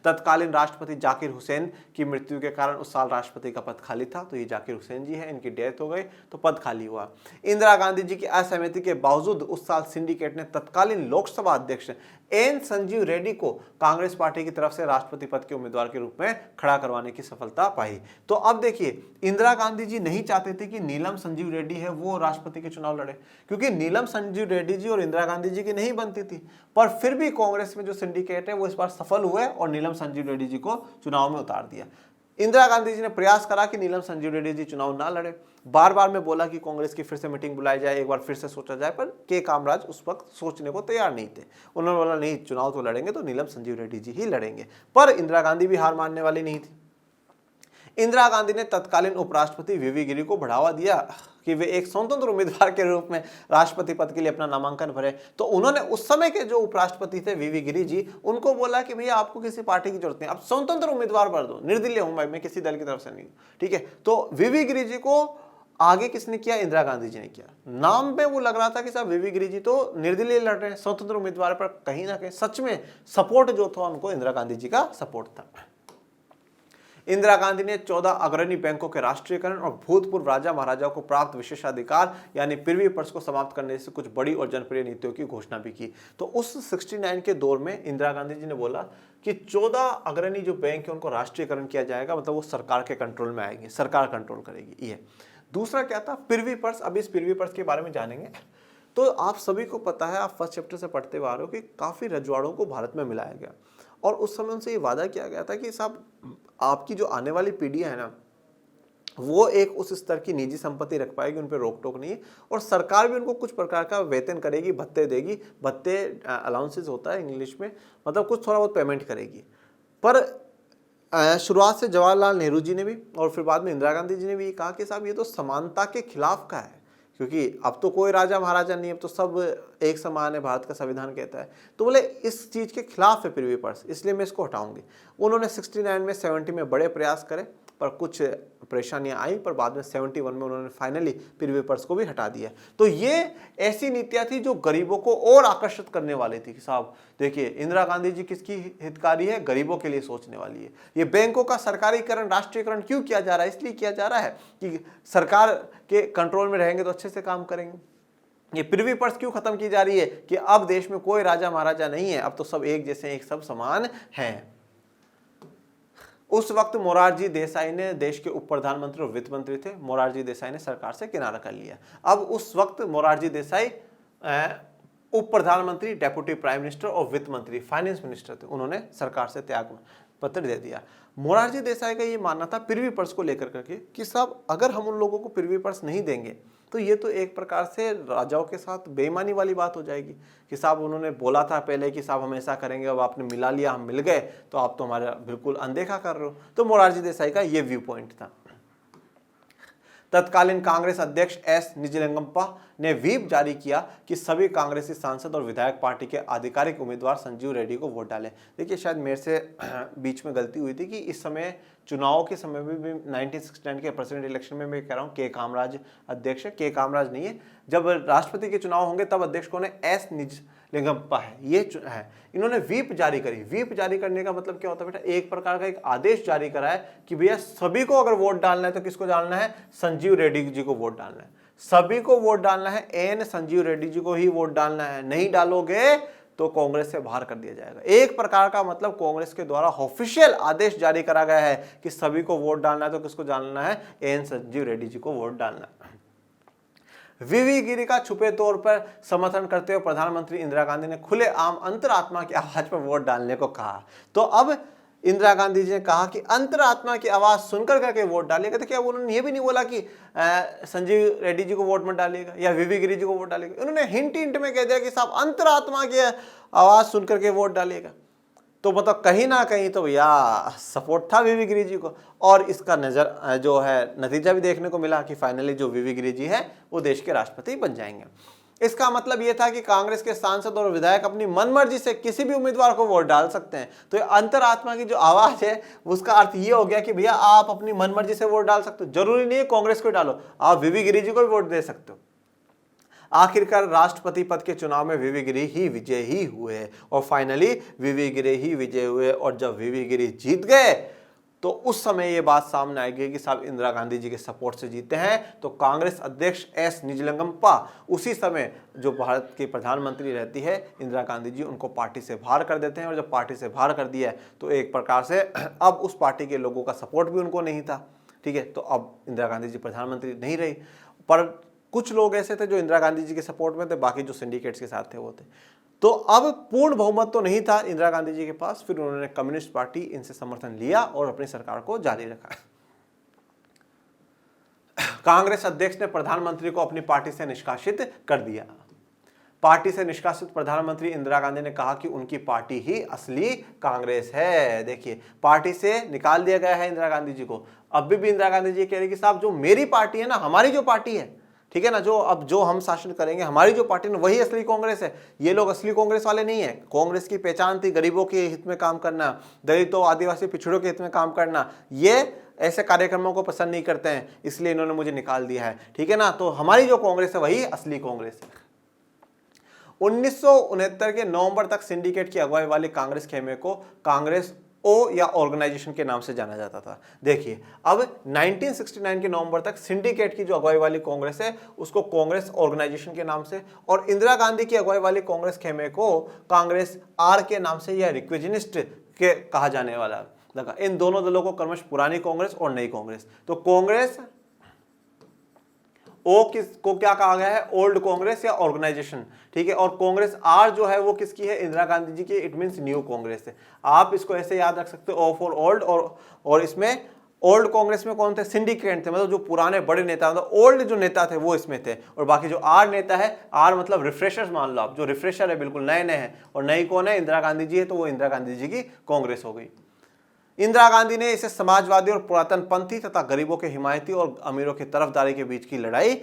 तत्कालीन राष्ट्रपति जाकिर हुसैन की मृत्यु के कारण उस साल राष्ट्रपति का पद खाली था। तो ये जाकिर हुसैन जी है, इनकी डेथ हो गई तो पद खाली हुआ। इंदिरा गांधी जी की असहमति के बावजूद उस साल सिंडिकेट ने तत्कालीन लोकसभा अध्यक्ष एन संजीव रेड्डी को कांग्रेस पार्टी की तरफ से राष्ट्रपति पद के उम्मीदवार के रूप में खड़ा करवाने की सफलता पाई। तो अब देखिए, इंदिरा गांधी जी नहीं चाहते थे कि नीलम संजीव रेड्डी है वो राष्ट्रपति के चुनाव लड़े, क्योंकि नीलम संजीव रेड्डी जी और इंदिरा गांधी जी की नहीं बनती थी। पर फिर भी कांग्रेस में जो सिंडिकेट है वो इस बार सफल हुए और नीलम संजीव रेड्डी जी को चुनाव में उतार दिया। इंदिरा गांधी जी ने प्रयास करा कि नीलम संजीव रेड्डी जी चुनाव ना लड़े। बार बार में बोला कि कांग्रेस की फिर से मीटिंग बुलाई जाए, एक बार फिर से सोचा जाए, पर के कामराज उस वक्त सोचने को तैयार नहीं थे। उन्होंने बोला नहीं, चुनाव तो लड़ेंगे तो नीलम संजीव रेड्डी जी ही लड़ेंगे। पर इंदिरा गांधी भी हार मानने वाली नहीं थी। इंदिरा गांधी ने तत्कालीन उपराष्ट्रपति वीवी गिरी को बढ़ावा दिया कि वे एक स्वतंत्र उम्मीदवार के रूप में राष्ट्रपति पद के लिए अपना नामांकन भरे। तो उन्होंने उस समय के जो उपराष्ट्रपति थे वीवी गिरी जी, उनको बोला कि भैया आपको किसी पार्टी की जरूरत नहीं, आप स्वतंत्र उम्मीदवार भर दो, निर्दलीय हूं मैं किसी दल की तरफ से नहीं हूं, ठीक है। तो वीवी गिरी जी को आगे किसने किया? इंदिरा गांधी जी ने किया। नाम में वो लग रहा था कि साहब वीवी गिरी जी तो निर्दलीय लड़ रहे हैं, स्वतंत्र उम्मीदवार, पर कहीं ना कहीं सच में सपोर्ट जो था उनको इंदिरा गांधी जी का सपोर्ट था। इंदिरा गांधी ने 14 अग्रणी बैंकों के राष्ट्रीयकरण और भूतपूर्व राजा महाराजाओं को प्राप्त विशेषाधिकार यानी प्रिवी पर्स को समाप्त करने से कुछ बड़ी और जनप्रिय नीतियों की घोषणा भी की। तो उस 69 के दौर में इंदिरा गांधी जी ने बोला कि 14 अग्रणी जो बैंक है उनको राष्ट्रीयकरण किया जाएगा, मतलब वो सरकार के कंट्रोल में आएंगे, सरकार कंट्रोल करेगी। ये दूसरा क्या था? Privy purse. अब इस प्रिवी पर्स के बारे में जानेंगे। तो आप सभी को पता है, आप फर्स्ट चैप्टर से पढ़ते हुए आ रहे हो कि काफी रजवाड़ों को भारत में मिलाया गया और उस समय उनसे ये वादा किया गया था कि साहब आपकी जो आने वाली पीढ़ी है ना, वो एक उस स्तर की निजी संपत्ति रख पाएगी, उन पर रोक टोक नहीं है, और सरकार भी उनको कुछ प्रकार का वेतन करेगी, भत्ते देगी, भत्ते अलाउंसेस होता है इंग्लिश में, मतलब कुछ थोड़ा बहुत पेमेंट करेगी। पर शुरुआत से जवाहरलाल नेहरू जी ने भी और फिर बाद में इंदिरा गांधी जी ने भी कहा कि साहब ये तो समानता के खिलाफ का है, क्योंकि अब तो कोई राजा महाराजा नहीं, अब तो सब एक समान है, भारत का संविधान कहता है। तो बोले इस चीज़ के खिलाफ है प्रिवी पर्स, इसलिए मैं इसको हटाऊंगी। उन्होंने 69 में 70 में बड़े प्रयास करे, पर कुछ परेशानियां आई, पर बाद में 71 में उन्होंने फाइनली प्रिवी पर्स को भी हटा दिया। तो ये ऐसी नीतियां थी जो गरीबों को और आकर्षित करने वाली थी कि साहब देखिए इंदिरा गांधी जी किसकी हितकारी है? गरीबों के लिए सोचने वाली है। ये बैंकों का सरकारीकरण, राष्ट्रीयकरण क्यों किया जा रहा है? इसलिए किया जा रहा है कि सरकार के कंट्रोल में रहेंगे तो अच्छे से काम करेंगे। ये प्रिवी पर्स क्यों खत्म की जा रही है? कि अब देश में कोई राजा महाराजा नहीं है, अब तो सब एक जैसे, एक सब समान हैं। उस वक्त मोरारजी देसाई ने देश के उप प्रधानमंत्री और वित्त मंत्री थे। मोरारजी देसाई ने सरकार से किनारा कर लिया। अब उस वक्त मोरारजी देसाई उप प्रधानमंत्री, डेप्यूटी प्राइम मिनिस्टर और वित्त मंत्री, फाइनेंस मिनिस्टर थे। उन्होंने सरकार से त्याग पत्र दे दिया। मोरारजी देसाई का ये मानना था प्रिवी पर्स को लेकर करके कि साहब अगर हम उन लोगों को प्रिवी पर्स नहीं देंगे तो ये तो एक प्रकार से राजाओं के साथ बेईमानी वाली बात हो जाएगी कि साहब उन्होंने बोला था पहले कि साहब हम ऐसा करेंगे, अब आपने मिला लिया, हम मिल गए, तो आप तो हमारा बिल्कुल अनदेखा कर रहे हो। तो मोरारजी देसाई का ये व्यू पॉइंट था। तत्कालीन कांग्रेस अध्यक्ष एस निजलिंगप्पा ने व्हीप जारी किया कि सभी कांग्रेसी सांसद और विधायक पार्टी के आधिकारिक उम्मीदवार संजीव रेड्डी को वोट डालें। देखिए शायद मेरे से बीच में गलती हुई थी कि इस समय चुनाव के समय में भी 1969 के प्रेसिडेंट इलेक्शन में मैं कह रहा हूँ के कामराज अध्यक्ष है, के कामराज नहीं है। जब राष्ट्रपति के चुनाव होंगे तब अध्यक्ष कौन है? एस निजलिंगप्पा है, ये है। इन्होंने व्हीप जारी करी। व्हीप जारी करने का मतलब क्या होता है बेटा? एक प्रकार का एक आदेश जारी करा है कि भैया सभी को अगर वोट डालना है तो किसको डालना है? संजीव रेड्डी जी को वोट डालना है। सभी को वोट डालना है, एन संजीव रेड्डी जी को ही वोट डालना है। नहीं डालोगे तो कांग्रेस से बाहर कर दिया जाएगा। एक प्रकार का मतलब कांग्रेस के द्वारा ऑफिशियल आदेश जारी करा गया है कि सभी को वोट डालना है तो किसको डालना है? एन संजीव रेड्डी जी को वोट डालना है। वीवी गिरी का छुपे तौर पर समर्थन करते हुए प्रधानमंत्री इंदिरा गांधी ने खुलेआम अंतरात्मा की आवाज पर वोट डालने को कहा। तो अब इंदिरा गांधी जी ने कहा कि अंतरात्मा की आवाज सुनकर करके वोट डालिएगा। तो क्या उन्होंने ये भी नहीं बोला कि संजीव रेड्डी जी को वोट मत डालिएगा या वीवी गिरी जी को वोट डालिएगा। उन्होंने हिंट में कह दिया कि साहब अंतरात्मा की आवाज सुनकर के वोट डालिएगा। तो मतलब कहीं ना कहीं तो भैया सपोर्ट था वीवी गिरी जी को, और इसका नतीजा भी देखने को मिला कि फाइनली जो वीवी गिरी जी है वो देश के राष्ट्रपति बन जाएंगे। इसका मतलब यह था कि कांग्रेस के सांसद और विधायक अपनी मनमर्जी से किसी भी उम्मीदवार को वोट डाल सकते हैं। तो ये अंतरात्मा की जो आवाज है उसका अर्थ ये हो गया कि भैया आप अपनी मनमर्जी से वोट डाल सकते हो, जरूरी नहीं है कांग्रेस को डालो, आप वीवी गिरी जी को भी वोट दे सकते हो। आखिरकार राष्ट्रपति पद के चुनाव में वीवी गिरी ही विजय ही हुए और फाइनली वीवी गिरी ही विजय हुए। और जब वीवी गिरी जीत गए तो उस समय यह बात सामने आएगी कि साहब इंदिरा गांधी जी के सपोर्ट से जीते हैं। तो कांग्रेस अध्यक्ष एस निजलिंगप्पा उसी समय जो भारत की प्रधानमंत्री रहती है इंदिरा गांधी जी, उनको पार्टी से बाहर कर देते हैं। और जब पार्टी से बाहर कर दिया है तो एक प्रकार से अब उस पार्टी के लोगों का सपोर्ट भी उनको नहीं था, ठीक है। तो अब इंदिरा गांधी जी प्रधानमंत्री नहीं रही, पर कुछ लोग ऐसे थे जो इंदिरा गांधी जी के सपोर्ट में थे, बाकी जो सिंडिकेट्स के साथ थे वो थे। तो अब पूर्ण बहुमत तो नहीं था इंदिरा गांधी जी के पास, फिर उन्होंने कम्युनिस्ट पार्टी इनसे समर्थन लिया और अपनी सरकार को जारी रखा। कांग्रेस अध्यक्ष ने प्रधानमंत्री को अपनी पार्टी से निष्कासित कर दिया। पार्टी से निष्कासित प्रधानमंत्री इंदिरा गांधी ने कहा कि उनकी पार्टी ही असली कांग्रेस है। देखिए, पार्टी से निकाल दिया गया है इंदिरा गांधी जी को। अब भी इंदिरा गांधी जी कह रही कि साहब जो मेरी पार्टी है ना, हमारी जो पार्टी है, ठीक है ना, जो हम शासन करेंगे, हमारी जो पार्टी ना वही असली कांग्रेस है। ये लोग असली कांग्रेस वाले नहीं है। कांग्रेस की पहचान थी गरीबों के हित में काम करना, दलितों आदिवासी पिछड़ों के हित में काम करना। ये ऐसे कार्यक्रमों को पसंद नहीं करते हैं, इसलिए इन्होंने मुझे निकाल दिया है, ठीक है ना। तो हमारी जो कांग्रेस है वही असली कांग्रेस है। 1969 के नवंबर तक सिंडिकेट की अगुवाई वाली कांग्रेस खेमे को कांग्रेस ओ या ऑर्गेनाइजेशन के नाम से जाना जाता था। देखिए, अब 1969 के नवंबर तक सिंडिकेट की जो अगुवाई वाली कांग्रेस है उसको कांग्रेस ऑर्गेनाइजेशन के नाम से, और इंदिरा गांधी की अगुवाई वाली कांग्रेस खेमे को कांग्रेस आर के नाम से या रिक्विजनिस्ट के कहा जाने वाला लगा। इन दोनों दलों को क्रमश पुरानी कांग्रेस और नई कांग्रेस, तो कांग्रेस ओ किसको क्या कहा गया है, ओल्ड कांग्रेस या ऑर्गेनाइजेशन, ठीक है। और कांग्रेस आर जो है वो किसकी है, इंदिरा गांधी जी की, इट मींस न्यू कांग्रेस है। आप इसको ऐसे याद रख सकते हो, ओ फॉर ओल्ड। और इसमें ओल्ड कांग्रेस में कौन थे, सिंडिकेट थे, मतलब जो पुराने बड़े नेता, मतलब ओल्ड जो नेता थे वो इसमें थे। और बाकी जो आर नेता है, आर मतलब रिफ्रेशर्स मान लो आप, जो रिफ्रेशर है बिल्कुल नए नए हैं। और नई कौन है, इंदिरा गांधी जी है, तो वो इंदिरा गांधी जी की कांग्रेस हो गई। इंदिरा गांधी ने इसे समाजवादी और पुरातनपंथी तथा गरीबों के हिमायती और अमीरों की तरफदारी के बीच की लड़ाई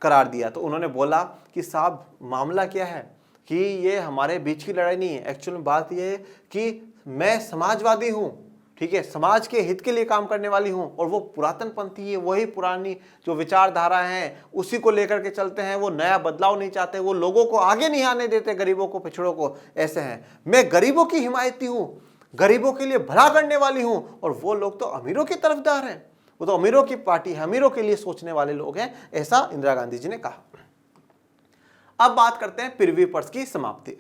करार दिया। तो उन्होंने बोला कि साहब मामला क्या है कि ये हमारे बीच की लड़ाई नहीं है, एक्चुअल में बात ये है कि मैं समाजवादी हूं, ठीक है, समाज के हित के लिए काम करने वाली हूं, और वो पुरातनपंथी है, वही पुरानी जो विचारधारा है उसी को लेकर के चलते हैं। वो नया बदलाव नहीं चाहते, वो लोगों को आगे नहीं आने देते, गरीबों को पिछड़ों को, ऐसे हैं। मैं गरीबों की हिमायती हूं, गरीबों के लिए भला करने वाली हूं, और वो लोग तो अमीरों की तरफदार हैं, वो तो अमीरों की पार्टी है, अमीरों के लिए सोचने वाले लोग हैं, ऐसा इंदिरा गांधी जी ने कहा। अब बात करते हैं पिरवी पर्स की समाप्ति।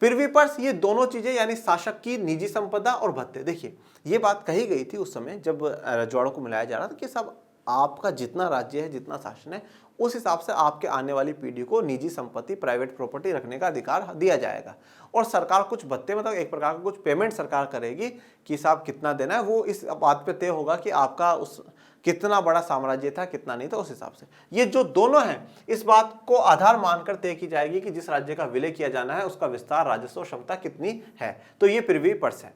पिरवी पर्स, ये दोनों चीजें यानी शासक की निजी संपदा और भत्ते। देखिए, ये बात कही गई थी उस समय जब रजवाड़ों को मिलाया जा रहा था कि सब आपका जितना राज्य है, जितना शासन है, उस हिसाब से आपके आने वाली पीढ़ी को निजी संपत्ति, प्राइवेट प्रॉपर्टी रखने का अधिकार दिया जाएगा। और सरकार कुछ भत्ते, मतलब एक प्रकार का कुछ पेमेंट सरकार करेगी कि साहब कितना देना है, वो इस बात पे तय होगा कि आपका उस कितना बड़ा साम्राज्य था, कितना नहीं था, उस हिसाब से। ये जो दोनों हैं, इस बात को आधार मानकर तय की जाएगी कि जिस राज्य का विलय किया जाना है उसका विस्तार, राजस्व क्षमता कितनी है। तो ये पिरवी पर्स है।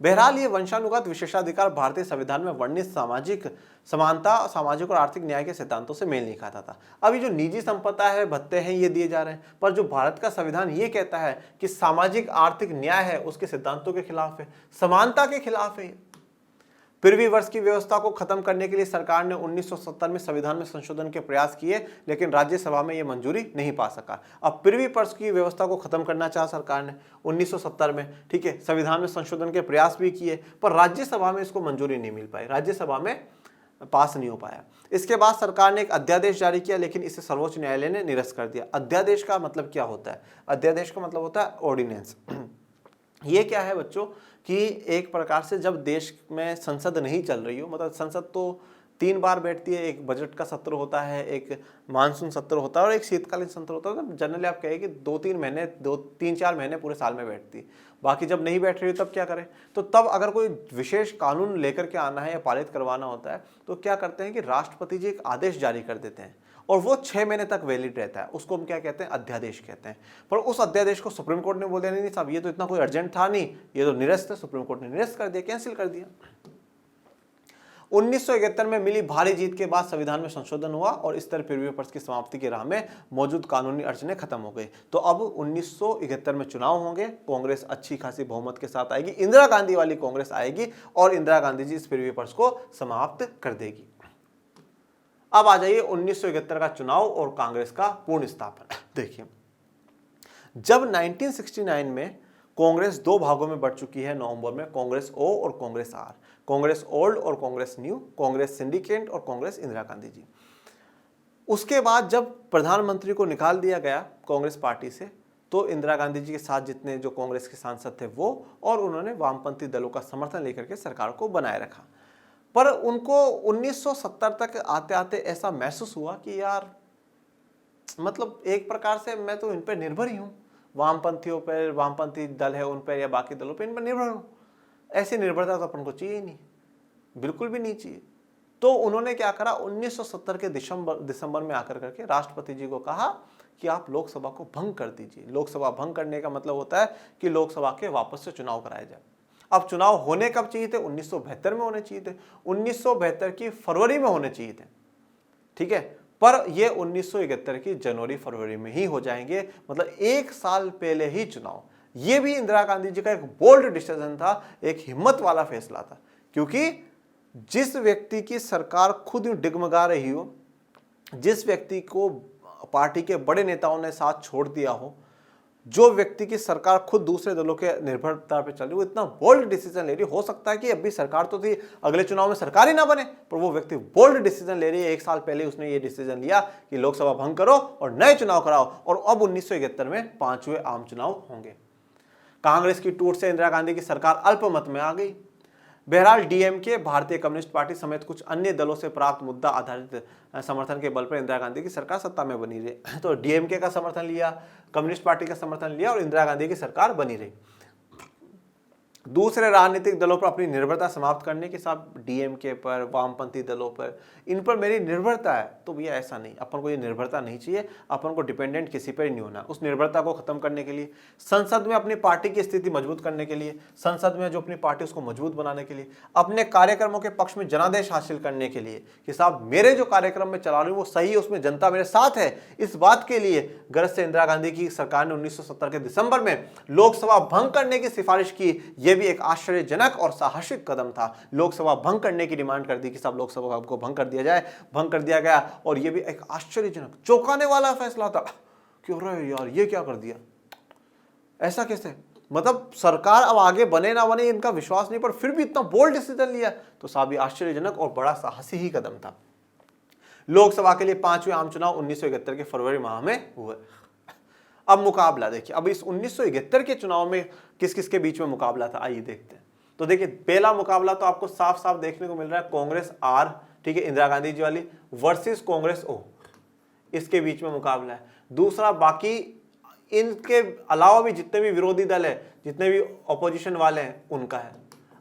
बहरहाल ये वंशानुगत विशेषाधिकार भारतीय संविधान में वर्णित सामाजिक समानता, सामाजिक और आर्थिक न्याय के सिद्धांतों से मेल नहीं खाता था। अब ये जो निजी संपदा है, भत्ते हैं, ये दिए जा रहे हैं, पर जो भारत का संविधान ये कहता है कि सामाजिक आर्थिक न्याय है, उसके सिद्धांतों के खिलाफ है, समानता के खिलाफ है। पिरवी वर्ष की व्यवस्था को खत्म करने के लिए सरकार ने 1970 में संविधान में संशोधन के प्रयास किए, लेकिन राज्यसभा में यह मंजूरी नहीं पा सका। अब पिरवी पर्स की व्यवस्था को खत्म करना चाहा सरकार ने 1970 में, ठीक है, संविधान में संशोधन के प्रयास भी किए, पर राज्यसभा में इसको मंजूरी नहीं मिल पाई, राज्यसभा में पास नहीं हो पाया। इसके बाद सरकार ने एक अध्यादेश जारी किया, लेकिन इसे सर्वोच्च न्यायालय ने निरस्त कर दिया। अध्यादेश का मतलब क्या होता है? अध्यादेश का मतलब होता है ऑर्डिनेंस। ये क्या है बच्चों कि एक प्रकार से जब देश में संसद नहीं चल रही हो, मतलब संसद तो 3 बार बैठती है, एक बजट का सत्र होता है, एक मानसून सत्र होता है और एक शीतकालीन सत्र होता है। जनरली आप कहें कि 3-4 महीने पूरे साल में बैठती, बाकी जब नहीं बैठ रही हो तब क्या करें? तो तब अगर कोई विशेष कानून लेकर के आना है या पारित करवाना होता है तो क्या करते हैं कि राष्ट्रपति जी एक आदेश जारी कर देते हैं और वो 6 महीने तक वैलिड रहता है। उसको हम क्या कहते हैं? अध्यादेश कहते हैं। पर उस अध्यादेश को सुप्रीम कोर्ट ने बोल दिया नहीं साहब, ये तो इतना कोई अर्जेंट था नहीं, ये तो निरस्त है, सुप्रीम कोर्ट ने निरस्त कर दिया, कैंसिल कर दिया। 1971 में मिली भारी जीत के बाद संविधान में संशोधन हुआ और इस तरह प्रीव्यू पर्स की समाप्ति की राह में मौजूद कानूनी अड़चनें खत्म हो गई। तो अब 1971 में चुनाव होंगे, कांग्रेस अच्छी खासी बहुमत के साथ आएगी, इंदिरा गांधी वाली कांग्रेस आएगी और इंदिरा गांधी जी इस प्रीव्यू पर्स को समाप्त कर देगी। अब आ जाइए 1971 का चुनाव और कांग्रेस का पूर्ण स्थापन। देखिए, जब 1969 में कांग्रेस दो भागों में बढ़ चुकी है नवंबर में, कांग्रेस ओ और कांग्रेस आर, कांग्रेस ओल्ड और कांग्रेस न्यू, कांग्रेस सिंडिकेट और कांग्रेस इंदिरा गांधी जी। उसके बाद जब प्रधानमंत्री को निकाल दिया गया कांग्रेस पार्टी से, तो इंदिरा गांधी जी के साथ जितने जो कांग्रेस के सांसद थे वो, और उन्होंने वामपंथी दलों का समर्थन लेकर के सरकार को बनाए रखा। पर उनको 1970 तक आते आते ऐसा महसूस हुआ कि यार मतलब एक प्रकार से मैं तो इन पर निर्भर ही हूँ, वामपंथियों पर, वामपंथी दल है उन पर या बाकी दलों पर, इन पर निर्भर हूँ। ऐसी निर्भरता तो अपन को चाहिए ही नहीं, बिल्कुल भी नहीं चाहिए। तो उन्होंने क्या करा, 1970 के दिसंबर में आकर करके राष्ट्रपति जी को कहा कि आप लोकसभा को भंग कर दीजिए। लोकसभा भंग करने का मतलब होता है कि लोकसभा के वापस से चुनाव कराए जाए। अब चुनाव होने कब चाहिए थे? 1972 में होने चाहिए थे, 1972 की फरवरी में होने चाहिए थे, ठीक है। पर ये 1971 की जनवरी फरवरी में ही हो जाएंगे, मतलब एक साल पहले ही चुनाव। ये भी इंदिरा गांधी जी का एक बोल्ड डिसीजन था, एक हिम्मत वाला फैसला था, क्योंकि जिस व्यक्ति की सरकार खुद डिगमगा रही हो, जिस व्यक्ति को पार्टी के बड़े नेताओं ने साथ छोड़ दिया हो, जो व्यक्ति की सरकार खुद दूसरे दलों के निर्भरता पे चल रही, वो इतना बोल्ड डिसीजन ले रही। हो सकता है कि अभी सरकार तो थी, अगले चुनाव में सरकार ही ना बने, पर वो व्यक्ति बोल्ड डिसीजन ले रही है। एक साल पहले उसने ये डिसीजन लिया कि लोकसभा भंग करो और नए चुनाव कराओ, और अब 1971 में 5वें आम चुनाव होंगे। कांग्रेस की टूट से इंदिरा गांधी की सरकार अल्पमत में आ गई। बहरहाल डीएमके, भारतीय कम्युनिस्ट पार्टी समेत कुछ अन्य दलों से प्राप्त मुद्दा आधारित समर्थन के बल पर इंदिरा गांधी की सरकार सत्ता में बनी रही। तो डीएमके का समर्थन लिया, कम्युनिस्ट पार्टी का समर्थन लिया और इंदिरा गांधी की सरकार बनी रही। दूसरे राजनीतिक दलों पर अपनी निर्भरता समाप्त करने के साथ डीएमके पर, वामपंथी दलों पर, इन पर मेरी निर्भरता है, तो भैया ऐसा नहीं, अपन को ये निर्भरता नहीं चाहिए, अपन को डिपेंडेंट किसी पर नहीं होना। उस निर्भरता को खत्म करने के लिए, संसद में अपनी पार्टी की स्थिति मजबूत करने के लिए, संसद में जो अपनी पार्टी उसको मजबूत बनाने के लिए, अपने कार्यक्रमों के पक्ष में जनादेश हासिल करने के लिए कि साहब मेरे जो कार्यक्रम में चला रही हूँ वो सही है, उसमें जनता मेरे साथ है, इस बात के लिए गरज से इंदिरा गांधी की सरकार ने 1970 के दिसंबर में लोकसभा भंग करने की सिफारिश की। यह भी एक आश्चर्यजनक और साहसिक कदम था। लोकसभा भंग करने की डिमांड कर दी कि सब लोकसभा को भंग कर दिया जाए, भंग कर दिया गया। और यह भी एक आश्चर्यजनक, चौंकाने वाला फैसला था कि अरे यार ये क्या कर दिया, ऐसा कैसे, मतलब सरकार अब आगे बने ना बने इनका विश्वास नहीं, पर फिर भी इतना बोल्ड डिसीजन लिया, तो साहब आश्चर्यजनक और बड़ा साहसी ही कदम था। लोकसभा के लिए 5वें आम चुनाव 1971 के फरवरी माह में हुए। अब मुकाबला देखिए, अब इस 1971 के चुनाव में किस किस के बीच में मुकाबला था, आइए देखते हैं। तो देखिए पहला मुकाबला तो आपको साफ साफ देखने को मिल रहा है, कांग्रेस आर, ठीक है, इंदिरा गांधी जी वाली वर्सेस कांग्रेस ओ, इसके बीच में मुकाबला है। दूसरा, बाकी इनके अलावा भी जितने भी विरोधी दल है, जितने भी ऑपोजिशन वाले हैं, उनका है।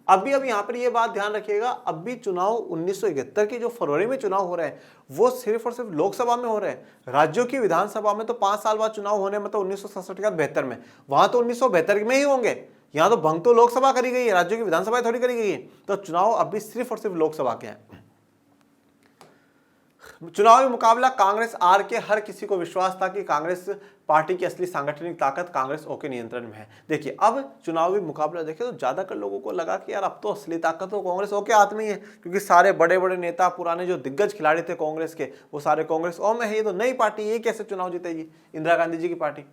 अभी यहाँ पर ये बात ध्यान रखिएगा, अब भी चुनाव 1971 के जो फरवरी में चुनाव हो रहे हैं वो सिर्फ और सिर्फ लोकसभा में हो रहे हैं। राज्यों की विधानसभा में तो 5 साल बाद चुनाव होने, मतलब 1967 के बाद 72 में, वहां तो 1972 में ही होंगे। यहाँ तो भंग तो लोकसभा करी गई है, राज्यों की विधानसभा थोड़ी करी गई है। तो चुनाव अभी सिर्फ और सिर्फ लोकसभा के हैं। चुनावी मुकाबला कांग्रेस आर के हर किसी को विश्वास था कि कांग्रेस पार्टी की असली सांगठनिक ताकत कांग्रेस ओ के नियंत्रण में है। देखिए अब चुनावी मुकाबला देखिए तो ज्यादातर लोगों को लगा कि यार अब तो असली ताकत तो कांग्रेस ओ के हाथ में ही है, क्योंकि सारे बड़े बड़े नेता, पुराने जो दिग्गज खिलाड़ी थे कांग्रेस के, वो सारे कांग्रेस ओ में है। ये तो नई पार्टी, ये कैसे चुनाव जीतेगी, इंदिरा गांधी जी की पार्टी।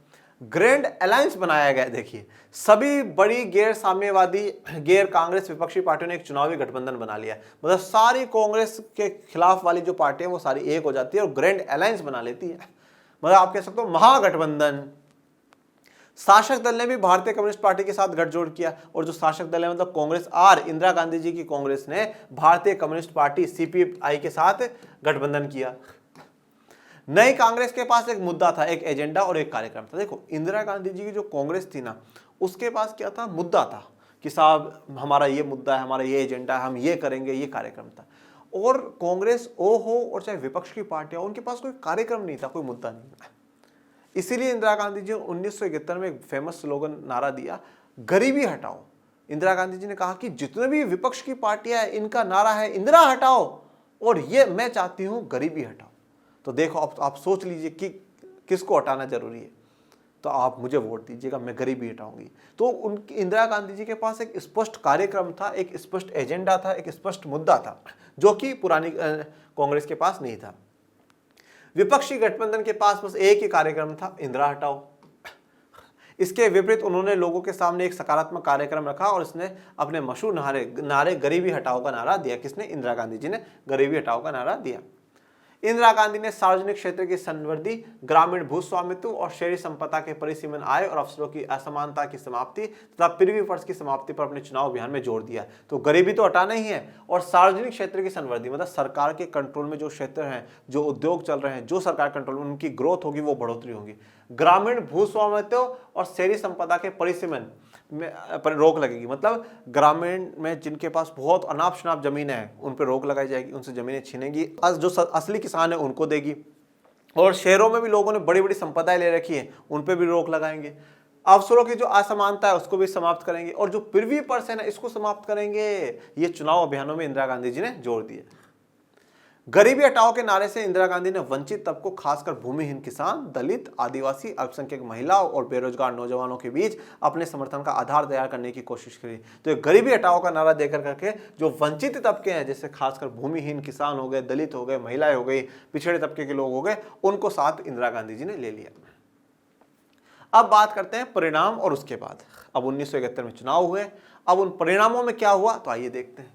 ग्रैंड अलायंस बनाया गया। देखिए सभी बड़ी गैर साम्यवादी, गैर कांग्रेस विपक्षी पार्टियों ने एक चुनावी गठबंधन बना लिया, मतलब सारी कांग्रेस के खिलाफ वाली जो पार्टियां वो सारी एक हो जाती है और ग्रैंड अलायंस बना लेती है, मतलब आप कह सकते हो महागठबंधन। शासक दल ने भी भारतीय कम्युनिस्ट पार्टी के साथ गठजोड़ किया, और जो शासक दल है मतलब कांग्रेस आर, इंदिरा गांधी जी की कांग्रेस ने भारतीय कम्युनिस्ट पार्टी सीपीआई के साथ गठबंधन किया। नई कांग्रेस के पास एक मुद्दा था, एक एजेंडा और एक कार्यक्रम था। देखो इंदिरा गांधी जी की जो कांग्रेस थी ना, उसके पास क्या था, मुद्दा था कि साहब हमारा ये मुद्दा है, हमारा ये एजेंडा है, हम ये करेंगे, ये कार्यक्रम था। और कांग्रेस ओ हो और चाहे विपक्ष की पार्टियां, उनके पास कोई कार्यक्रम नहीं था, कोई मुद्दा नहीं। इसीलिए इंदिरा गांधी जी 1971 में एक फेमस स्लोगन नारा दिया, गरीबी हटाओ, इंदिरा गांधी जी ने कहा कि जितने भी विपक्ष की पार्टियां हैं इनका नारा है इंदिरा हटाओ और ये मैं चाहती हूं गरीबी हटाओ। तो देखो अब आप सोच लीजिए कि किसको हटाना जरूरी है, तो आप मुझे वोट दीजिएगा, मैं गरीबी हटाऊंगी। तो उनकी इंदिरा गांधी जी के पास एक स्पष्ट कार्यक्रम था, एक स्पष्ट एजेंडा था, एक स्पष्ट मुद्दा था, जो कि पुरानी कांग्रेस के पास नहीं था। विपक्षी गठबंधन के पास बस एक ही कार्यक्रम था, इंदिरा हटाओ। इसके विपरीत उन्होंने लोगों के सामने एक सकारात्मक कार्यक्रम रखा और इसने अपने मशहूर नारे गरीबी हटाओ का नारा दिया। किसने? इंदिरा गांधी जी ने गरीबी हटाओ का नारा दिया। इंदिरा गांधी ने सार्वजनिक क्षेत्र की संवर्धी, ग्रामीण भूस्वामित्व और शहरी संपदा के परिसीमन, आय और अवसरों की असमानता की समाप्ति तथा पृथ्वी फर्श की समाप्ति पर अपने चुनाव अभियान में जोर दिया। तो गरीबी तो हटाना ही है, और सार्वजनिक क्षेत्र की संवर्धी मतलब सरकार के कंट्रोल में जो क्षेत्र हैं, जो उद्योग चल रहे हैं, जो सरकार कंट्रोल में उनकी ग्रोथ होगी, वो बढ़ोतरी होगी। ग्रामीण भूस्वामित्व और शहरी संपदा के परिसीमन में पर रोक लगेगी, मतलब ग्रामीण में जिनके पास बहुत अनाप शनाप जमीन है उन पर रोक लगाई जाएगी, उनसे जमीनें छीनेगी, जो असली किसान है उनको देगी। और शहरों में भी लोगों ने बड़ी बड़ी संपदाएं ले रखी है, उन पर भी रोक लगाएंगे। अवसरों की जो असमानता है उसको भी समाप्त करेंगे, और जो पृथ्वी पर है ना इसको समाप्त करेंगे। ये चुनाव अभियानों में इंदिरा गांधी जी ने जोर दिया। गरीबी हटाओ के नारे से इंदिरा गांधी ने वंचित तबकों, खासकर भूमिहीन किसान, दलित, आदिवासी, अल्पसंख्यक महिलाओं और बेरोजगार नौजवानों के बीच अपने समर्थन का आधार तैयार करने की कोशिश करी। तो ये गरीबी हटाओ का नारा देकर करके जो वंचित तबके हैं, जैसे खासकर भूमिहीन किसान हो गए, दलित हो गए, महिलाएं हो गई, पिछड़े तबके के लोग हो गए, उनको साथ इंदिरा गांधी जी ने ले लिया। अब बात करते हैं परिणाम और उसके बाद। अब 1971 में चुनाव हुए। अब उन परिणामों में क्या हुआ, तो आइए देखते हैं।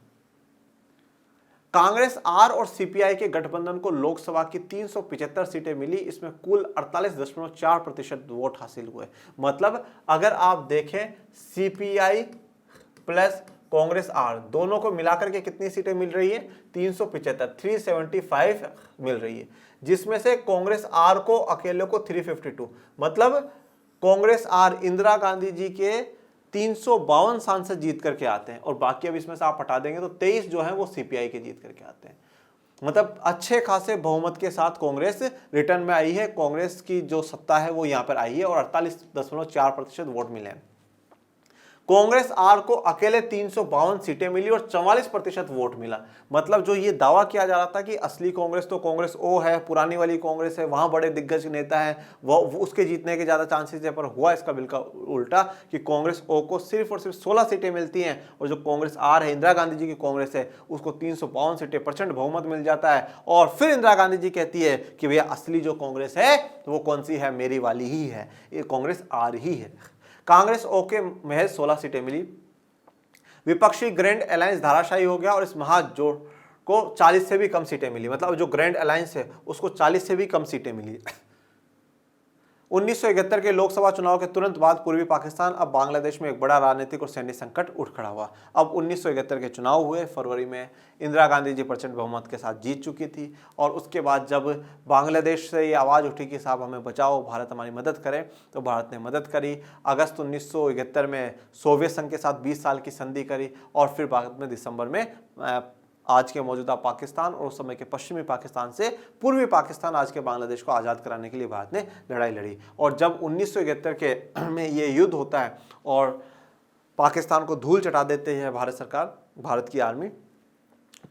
कांग्रेस आर और सीपीआई के गठबंधन को लोकसभा की 375 सीटें मिली। इसमें कुल 48.4% वोट हासिल हुए। मतलब अगर आप देखें सीपीआई प्लस कांग्रेस आर दोनों को मिलाकर के कितनी सीटें मिल रही है? 375 मिल रही है, जिसमें से कांग्रेस आर को अकेले को 352, मतलब कांग्रेस आर इंदिरा गांधी जी के 352 सांसद जीत करके आते हैं, और बाकी अब इसमें से आप हटा देंगे तो 23 जो है वो सीपीआई के जीत करके आते हैं। मतलब अच्छे खासे बहुमत के साथ कांग्रेस रिटर्न में आई है। कांग्रेस की जो सत्ता है वो यहां पर आई है, और 48.4% वोट मिले हैं। कांग्रेस आर को अकेले 352 सीटें मिली और 44% वोट मिला। मतलब जो ये दावा किया जा रहा था कि असली कांग्रेस तो कांग्रेस ओ है, पुरानी वाली कांग्रेस है, वहां बड़े दिग्गज नेता हैं, वो उसके जीतने के ज्यादा चांसेस है, पर हुआ इसका बिल्कुल उल्टा कि कांग्रेस ओ को सिर्फ और सिर्फ 16 सीटें मिलती हैं, और जो कांग्रेस आर है, इंदिरा गांधी जी की कांग्रेस है, उसको 352 सीटें, % बहुमत मिल जाता है। और फिर इंदिरा गांधी जी कहती है कि भैया असली जो कांग्रेस है वो कौन सी है? मेरी वाली ही है, ये कांग्रेस आर ही है। कांग्रेस ओ के महज 16 सीटें मिली। विपक्षी ग्रैंड अलायंस धाराशायी हो गया और इस महाजोड़ को 40 से भी कम सीटें मिली। मतलब जो ग्रैंड अलायंस है उसको 40 से भी कम सीटें मिली। 1971 के लोकसभा चुनाव के तुरंत बाद पूर्वी पाकिस्तान, अब बांग्लादेश में एक बड़ा राजनीतिक और सैन्य संकट उठ खड़ा हुआ। अब 1971 के चुनाव हुए फरवरी में। इंदिरा गांधी जी प्रचंड बहुमत के साथ जीत चुकी थी, और उसके बाद जब बांग्लादेश से ये आवाज़ उठी कि साहब हमें बचाओ, भारत हमारी मदद करे, तो भारत ने मदद करी। अगस्त 1971 में सोवियत संघ के साथ 20 साल की संधि करी, और फिर बाद में दिसंबर में आज के मौजूदा पाकिस्तान और उस समय के पश्चिमी पाकिस्तान से पूर्वी पाकिस्तान, आज के बांग्लादेश को आज़ाद कराने के लिए भारत ने लड़ाई लड़ी। और जब 1971 के में ये युद्ध होता है और पाकिस्तान को धूल चटा देते हैं भारत सरकार, भारत की आर्मी,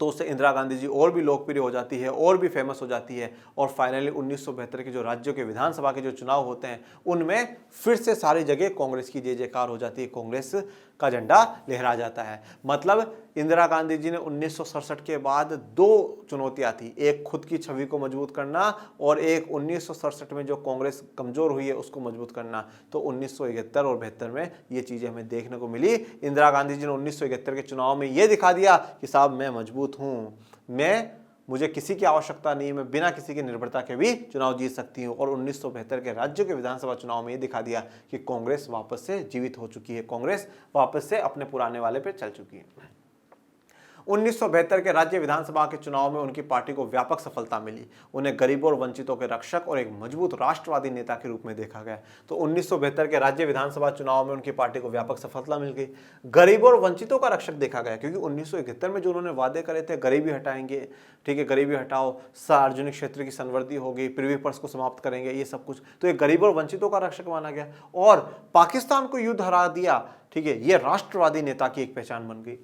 तो उससे इंदिरा गांधी जी और भी लोकप्रिय हो जाती है, और भी फेमस हो जाती है। और फाइनली 1972 के जो राज्यों के विधानसभा के जो चुनाव होते हैं उनमें फिर से सारी जगह कांग्रेस की जय जयकार हो जाती है, कांग्रेस का झंडा लहरा जाता है। मतलब इंदिरा गांधी जी ने 1967 के बाद 2 चुनौतियां थी, एक खुद की छवि को मजबूत करना, और एक 1967 में जो कांग्रेस कमजोर हुई है उसको मजबूत करना। तो 1971 और 72 में ये चीजें हमें देखने को मिली। इंदिरा गांधी जी ने 1971 के चुनाव में ये दिखा दिया कि साहब मैं मजबूत हूँ, मुझे किसी की आवश्यकता नहीं है, मैं बिना किसी की निर्भरता के भी चुनाव जीत सकती हूँ। और 1972 के राज्यों के विधानसभा चुनाव में ये दिखा दिया कि कांग्रेस वापस से जीवित हो चुकी है, कांग्रेस वापस से अपने पुराने वाले पे चल चुकी है। 1972 के राज्य विधानसभा के चुनाव में उनकी पार्टी को व्यापक सफलता मिली। उन्हें गरीबों और वंचितों के रक्षक और एक मजबूत राष्ट्रवादी नेता के रूप में देखा गया। तो 1972 के राज्य विधानसभा चुनाव में उनकी पार्टी को व्यापक सफलता मिल गई, गरीबों और वंचितों का रक्षक देखा गया। क्योंकि 1971 में जो उन्होंने वादे करे थे, गरीबी हटाएंगे, ठीक है, गरीबी हटाओ, सार्वजनिक क्षेत्र की संवर्धी होगी, पृथ्वी पर्स को समाप्त करेंगे, ये सब कुछ, तो ये गरीबों और वंचितों का रक्षक माना गया। और पाकिस्तान को युद्ध हरा दिया, ठीक है, ये राष्ट्रवादी नेता की एक पहचान बन गई।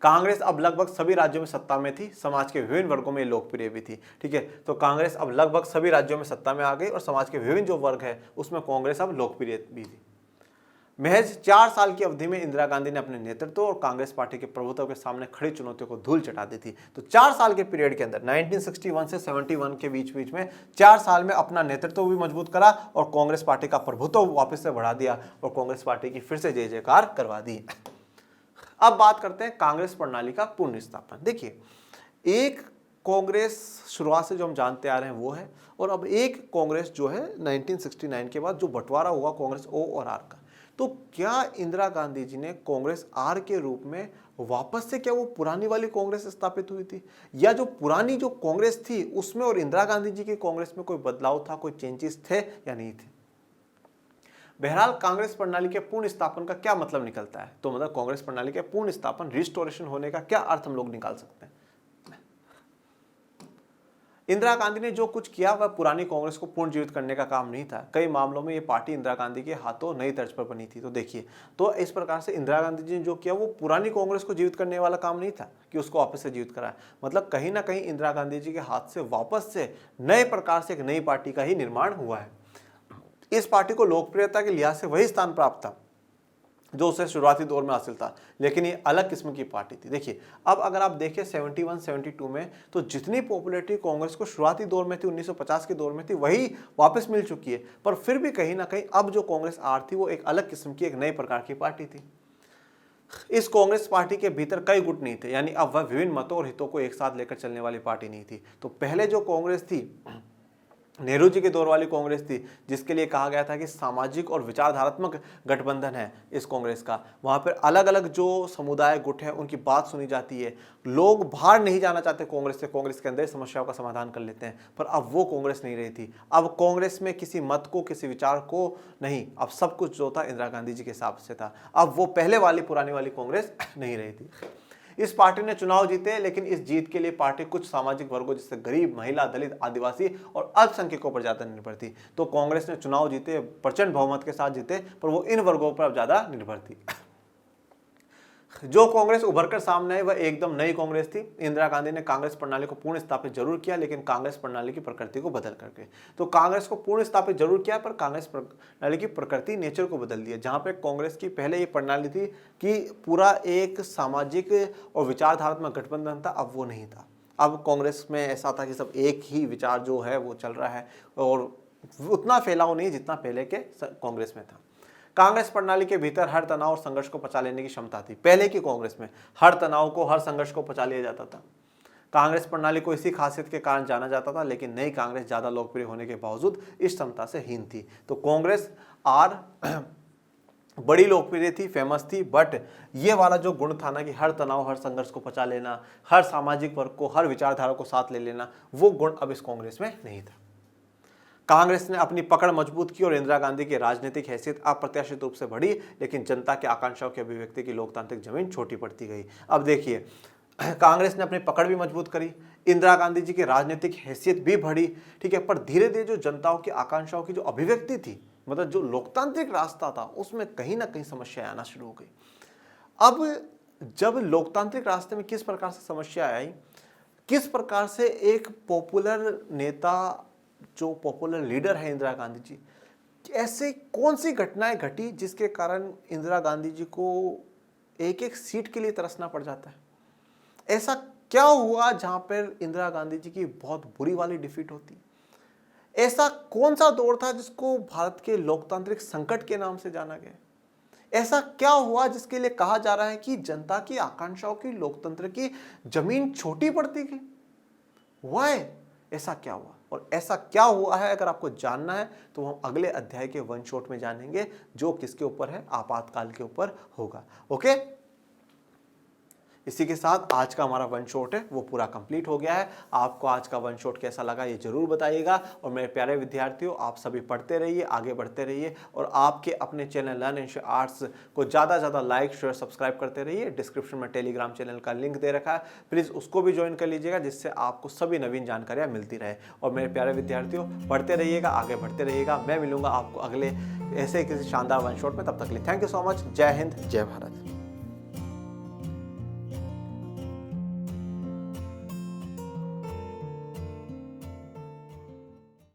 कांग्रेस अब लगभग सभी राज्यों में सत्ता में थी, समाज के विभिन्न वर्गों में लोकप्रिय भी थी। ठीक है, तो कांग्रेस अब लगभग सभी राज्यों में सत्ता में आ गई और समाज के विभिन्न जो वर्ग है उसमें कांग्रेस अब लोकप्रिय भी थी। महज 4 साल की अवधि में इंदिरा गांधी ने अपने नेतृत्व और कांग्रेस पार्टी के प्रभुत्व के सामने खड़ी चुनौतियों को धूल चटा दी थी। तो 4 साल के पीरियड के अंदर 1961 से 71 के बीच में 4 साल में अपना नेतृत्व भी मजबूत करा और कांग्रेस पार्टी का प्रभुत्व वापस से बढ़ा दिया और कांग्रेस पार्टी की फिर से जय जयकार करवा दी। अब बात करते हैं कांग्रेस प्रणाली का पुनर्स्थापन। देखिए, एक कांग्रेस शुरुआत से जो हम जानते आ रहे हैं वो है, और अब एक कांग्रेस जो है 1969 के बाद जो बंटवारा हुआ कांग्रेस ओ और आर का, तो क्या इंदिरा गांधी जी ने कांग्रेस आर के रूप में वापस से क्या वो पुरानी वाली कांग्रेस स्थापित हुई थी, या जो पुरानी जो कांग्रेस थी उसमें और इंदिरा गांधी जी की कांग्रेस में कोई बदलाव था, कोई चेंजेस थे या नहीं थे? बहरहाल कांग्रेस प्रणाली के पूर्ण स्थापन का क्या मतलब निकलता है, तो मतलब कांग्रेस प्रणाली के पूर्ण स्थापन, रिस्टोरेशन होने का क्या अर्थ हम लोग निकाल सकते हैं? इंदिरा गांधी ने जो कुछ किया वह पुरानी कांग्रेस को पुनर्जीवित करने का काम नहीं था। कई मामलों में ये पार्टी इंदिरा गांधी के हाथों नई तर्ज पर बनी थी। तो देखिए, तो इस प्रकार से इंदिरा गांधी जी ने जो किया वो पुरानी कांग्रेस को जीवित करने वाला काम नहीं था कि उसको वापस से जीवित कराया। मतलब कहीं ना कहीं इंदिरा गांधी जी के हाथ से वापस से नए प्रकार से एक नई पार्टी का ही निर्माण हुआ है। इस पार्टी को लोकप्रियता के लिहाज से वही स्थान प्राप्त था जो उसे शुरुआती दौर में हासिल था, लेकिन ये अलग किस्म की पार्टी थी। देखिए, अब अगर आप देखें 71-72 में तो जितनी पॉपुलैरिटी कांग्रेस को शुरुआती दौर में थी, 1950 के दौर में थी, वही वापस मिल चुकी है। पर फिर भी कहीं ना कहीं अब जो कांग्रेस आर थी वो एक अलग किस्म की, एक नए प्रकार की पार्टी थी। इस कांग्रेस पार्टी के भीतर कई गुट नहीं थे, यानी अब वह विभिन्न मतों और हितों को एक साथ लेकर चलने वाली पार्टी नहीं थी। तो पहले जो कांग्रेस थी नेहरू जी के दौर वाली कांग्रेस थी, जिसके लिए कहा गया था कि सामाजिक और विचारधारात्मक गठबंधन है इस कांग्रेस का। वहां पर अलग अलग जो समुदाय गुट है उनकी बात सुनी जाती है, लोग बाहर नहीं जाना चाहते कांग्रेस से, कांग्रेस के अंदर समस्याओं का समाधान कर लेते हैं। पर अब वो कांग्रेस नहीं रही थी। अब कांग्रेस में किसी मत को, किसी विचार को नहीं, अब सब कुछ जो था इंदिरा गांधी जी के हिसाब से था। अब वो पहले वाली पुरानी वाली कांग्रेस नहीं रही थी। इस पार्टी ने चुनाव जीते, लेकिन इस जीत के लिए पार्टी कुछ सामाजिक वर्गों जैसे गरीब, महिला, दलित, आदिवासी और अल्पसंख्यकों पर ज्यादा निर्भर थी। तो कांग्रेस ने चुनाव जीते, प्रचंड बहुमत के साथ जीते, पर वो इन वर्गों पर अब ज्यादा निर्भर थी। जो कांग्रेस उभरकर सामने आई वह एकदम नई कांग्रेस थी। इंदिरा गांधी ने कांग्रेस प्रणाली को पूर्ण स्थापित जरूर किया, लेकिन कांग्रेस प्रणाली की प्रकृति को बदल करके। तो कांग्रेस को पूर्ण स्थापित जरूर किया, पर कांग्रेस प्रणाली की प्रकृति, नेचर को बदल दिया। जहां पे कांग्रेस की पहले ये प्रणाली थी कि पूरा एक सामाजिक और विचारधारात्मक गठबंधन था, अब वो नहीं था। अब कांग्रेस में ऐसा था कि सब एक ही विचार जो है वो चल रहा है, और उतना फैलाव नहीं जितना पहले के कांग्रेस में था। कांग्रेस प्रणाली के भीतर हर तनाव और संघर्ष को पचा लेने की क्षमता थी। पहले की कांग्रेस में हर तनाव को, हर संघर्ष को पचा लिया जाता था। कांग्रेस प्रणाली को इसी खासियत के कारण जाना जाता था, लेकिन नई कांग्रेस ज्यादा लोकप्रिय होने के बावजूद इस क्षमता से हीन थी। तो कांग्रेस आर बड़ी लोकप्रिय थी, फेमस थी, बट ये वाला जो गुण था ना कि हर तनाव, हर संघर्ष को पचा लेना, हर सामाजिक वर्ग को, हर विचारधारा को साथ ले लेना, वो गुण अब इस कांग्रेस में नहीं था। कांग्रेस ने अपनी पकड़ मजबूत की और इंदिरा गांधी की राजनीतिक हैसियत अप्रत्याशित रूप से बढ़ी, लेकिन जनता की आकांक्षाओं की अभिव्यक्ति की लोकतांत्रिक जमीन छोटी पड़ती गई। अब देखिए, कांग्रेस ने अपनी पकड़ भी मजबूत करी, इंदिरा गांधी जी की राजनीतिक हैसियत भी बढ़ी, ठीक है, पर धीरे धीरे जो जनताओं की आकांक्षाओं की जो अभिव्यक्ति थी, मतलब जो लोकतांत्रिक रास्ता था, उसमें कहीं ना कहीं समस्या आना शुरू हो गई। अब जब लोकतांत्रिक रास्ते में किस प्रकार से समस्या आई, किस प्रकार से एक पॉपुलर नेता, जो पॉपुलर लीडर है इंदिरा गांधी जी, ऐसे कौन सी घटनाएं घटी जिसके कारण इंदिरा गांधी जी को एक एक सीट के लिए तरसना पड़ जाता है? ऐसा क्या हुआ जहां पर इंदिरा गांधी जी की बहुत बुरी वाली डिफीट होती? ऐसा कौन सा दौर था जिसको भारत के लोकतांत्रिक संकट के नाम से जाना गया? ऐसा क्या हुआ जिसके लिए कहा जा रहा है कि जनता की आकांक्षाओं की, लोकतंत्र की जमीन छोटी पड़ती गई? व्हाई? ऐसा क्या हुआ? और ऐसा क्या हुआ है अगर आपको जानना है तो हम अगले अध्याय के वन शॉट में जानेंगे, जो किसके ऊपर है, आपातकाल के ऊपर होगा। ओके, इसी के साथ आज का हमारा वन शॉट है वो पूरा कंप्लीट हो गया है। आपको आज का वन शॉट कैसा लगा ये जरूर बताइएगा। और मेरे प्यारे विद्यार्थियों, आप सभी पढ़ते रहिए, आगे बढ़ते रहिए और आपके अपने चैनल लर्न एंड आर्ट्स को ज़्यादा से ज़्यादा लाइक शेयर सब्सक्राइब करते रहिए। डिस्क्रिप्शन में टेलीग्राम चैनल का लिंक दे रखा है, प्लीज़ उसको भी ज्वाइन कर लीजिएगा, जिससे आपको सभी नवीन जानकारियाँ मिलती रहे। और मेरे प्यारे विद्यार्थियों, पढ़ते रहिएगा, आगे बढ़ते रहिएगा। मैं मिलूंगा आपको अगले ऐसे किसी शानदार वन शॉट में। तब तक के लिए थैंक यू सो मच। जय हिंद, जय भारत।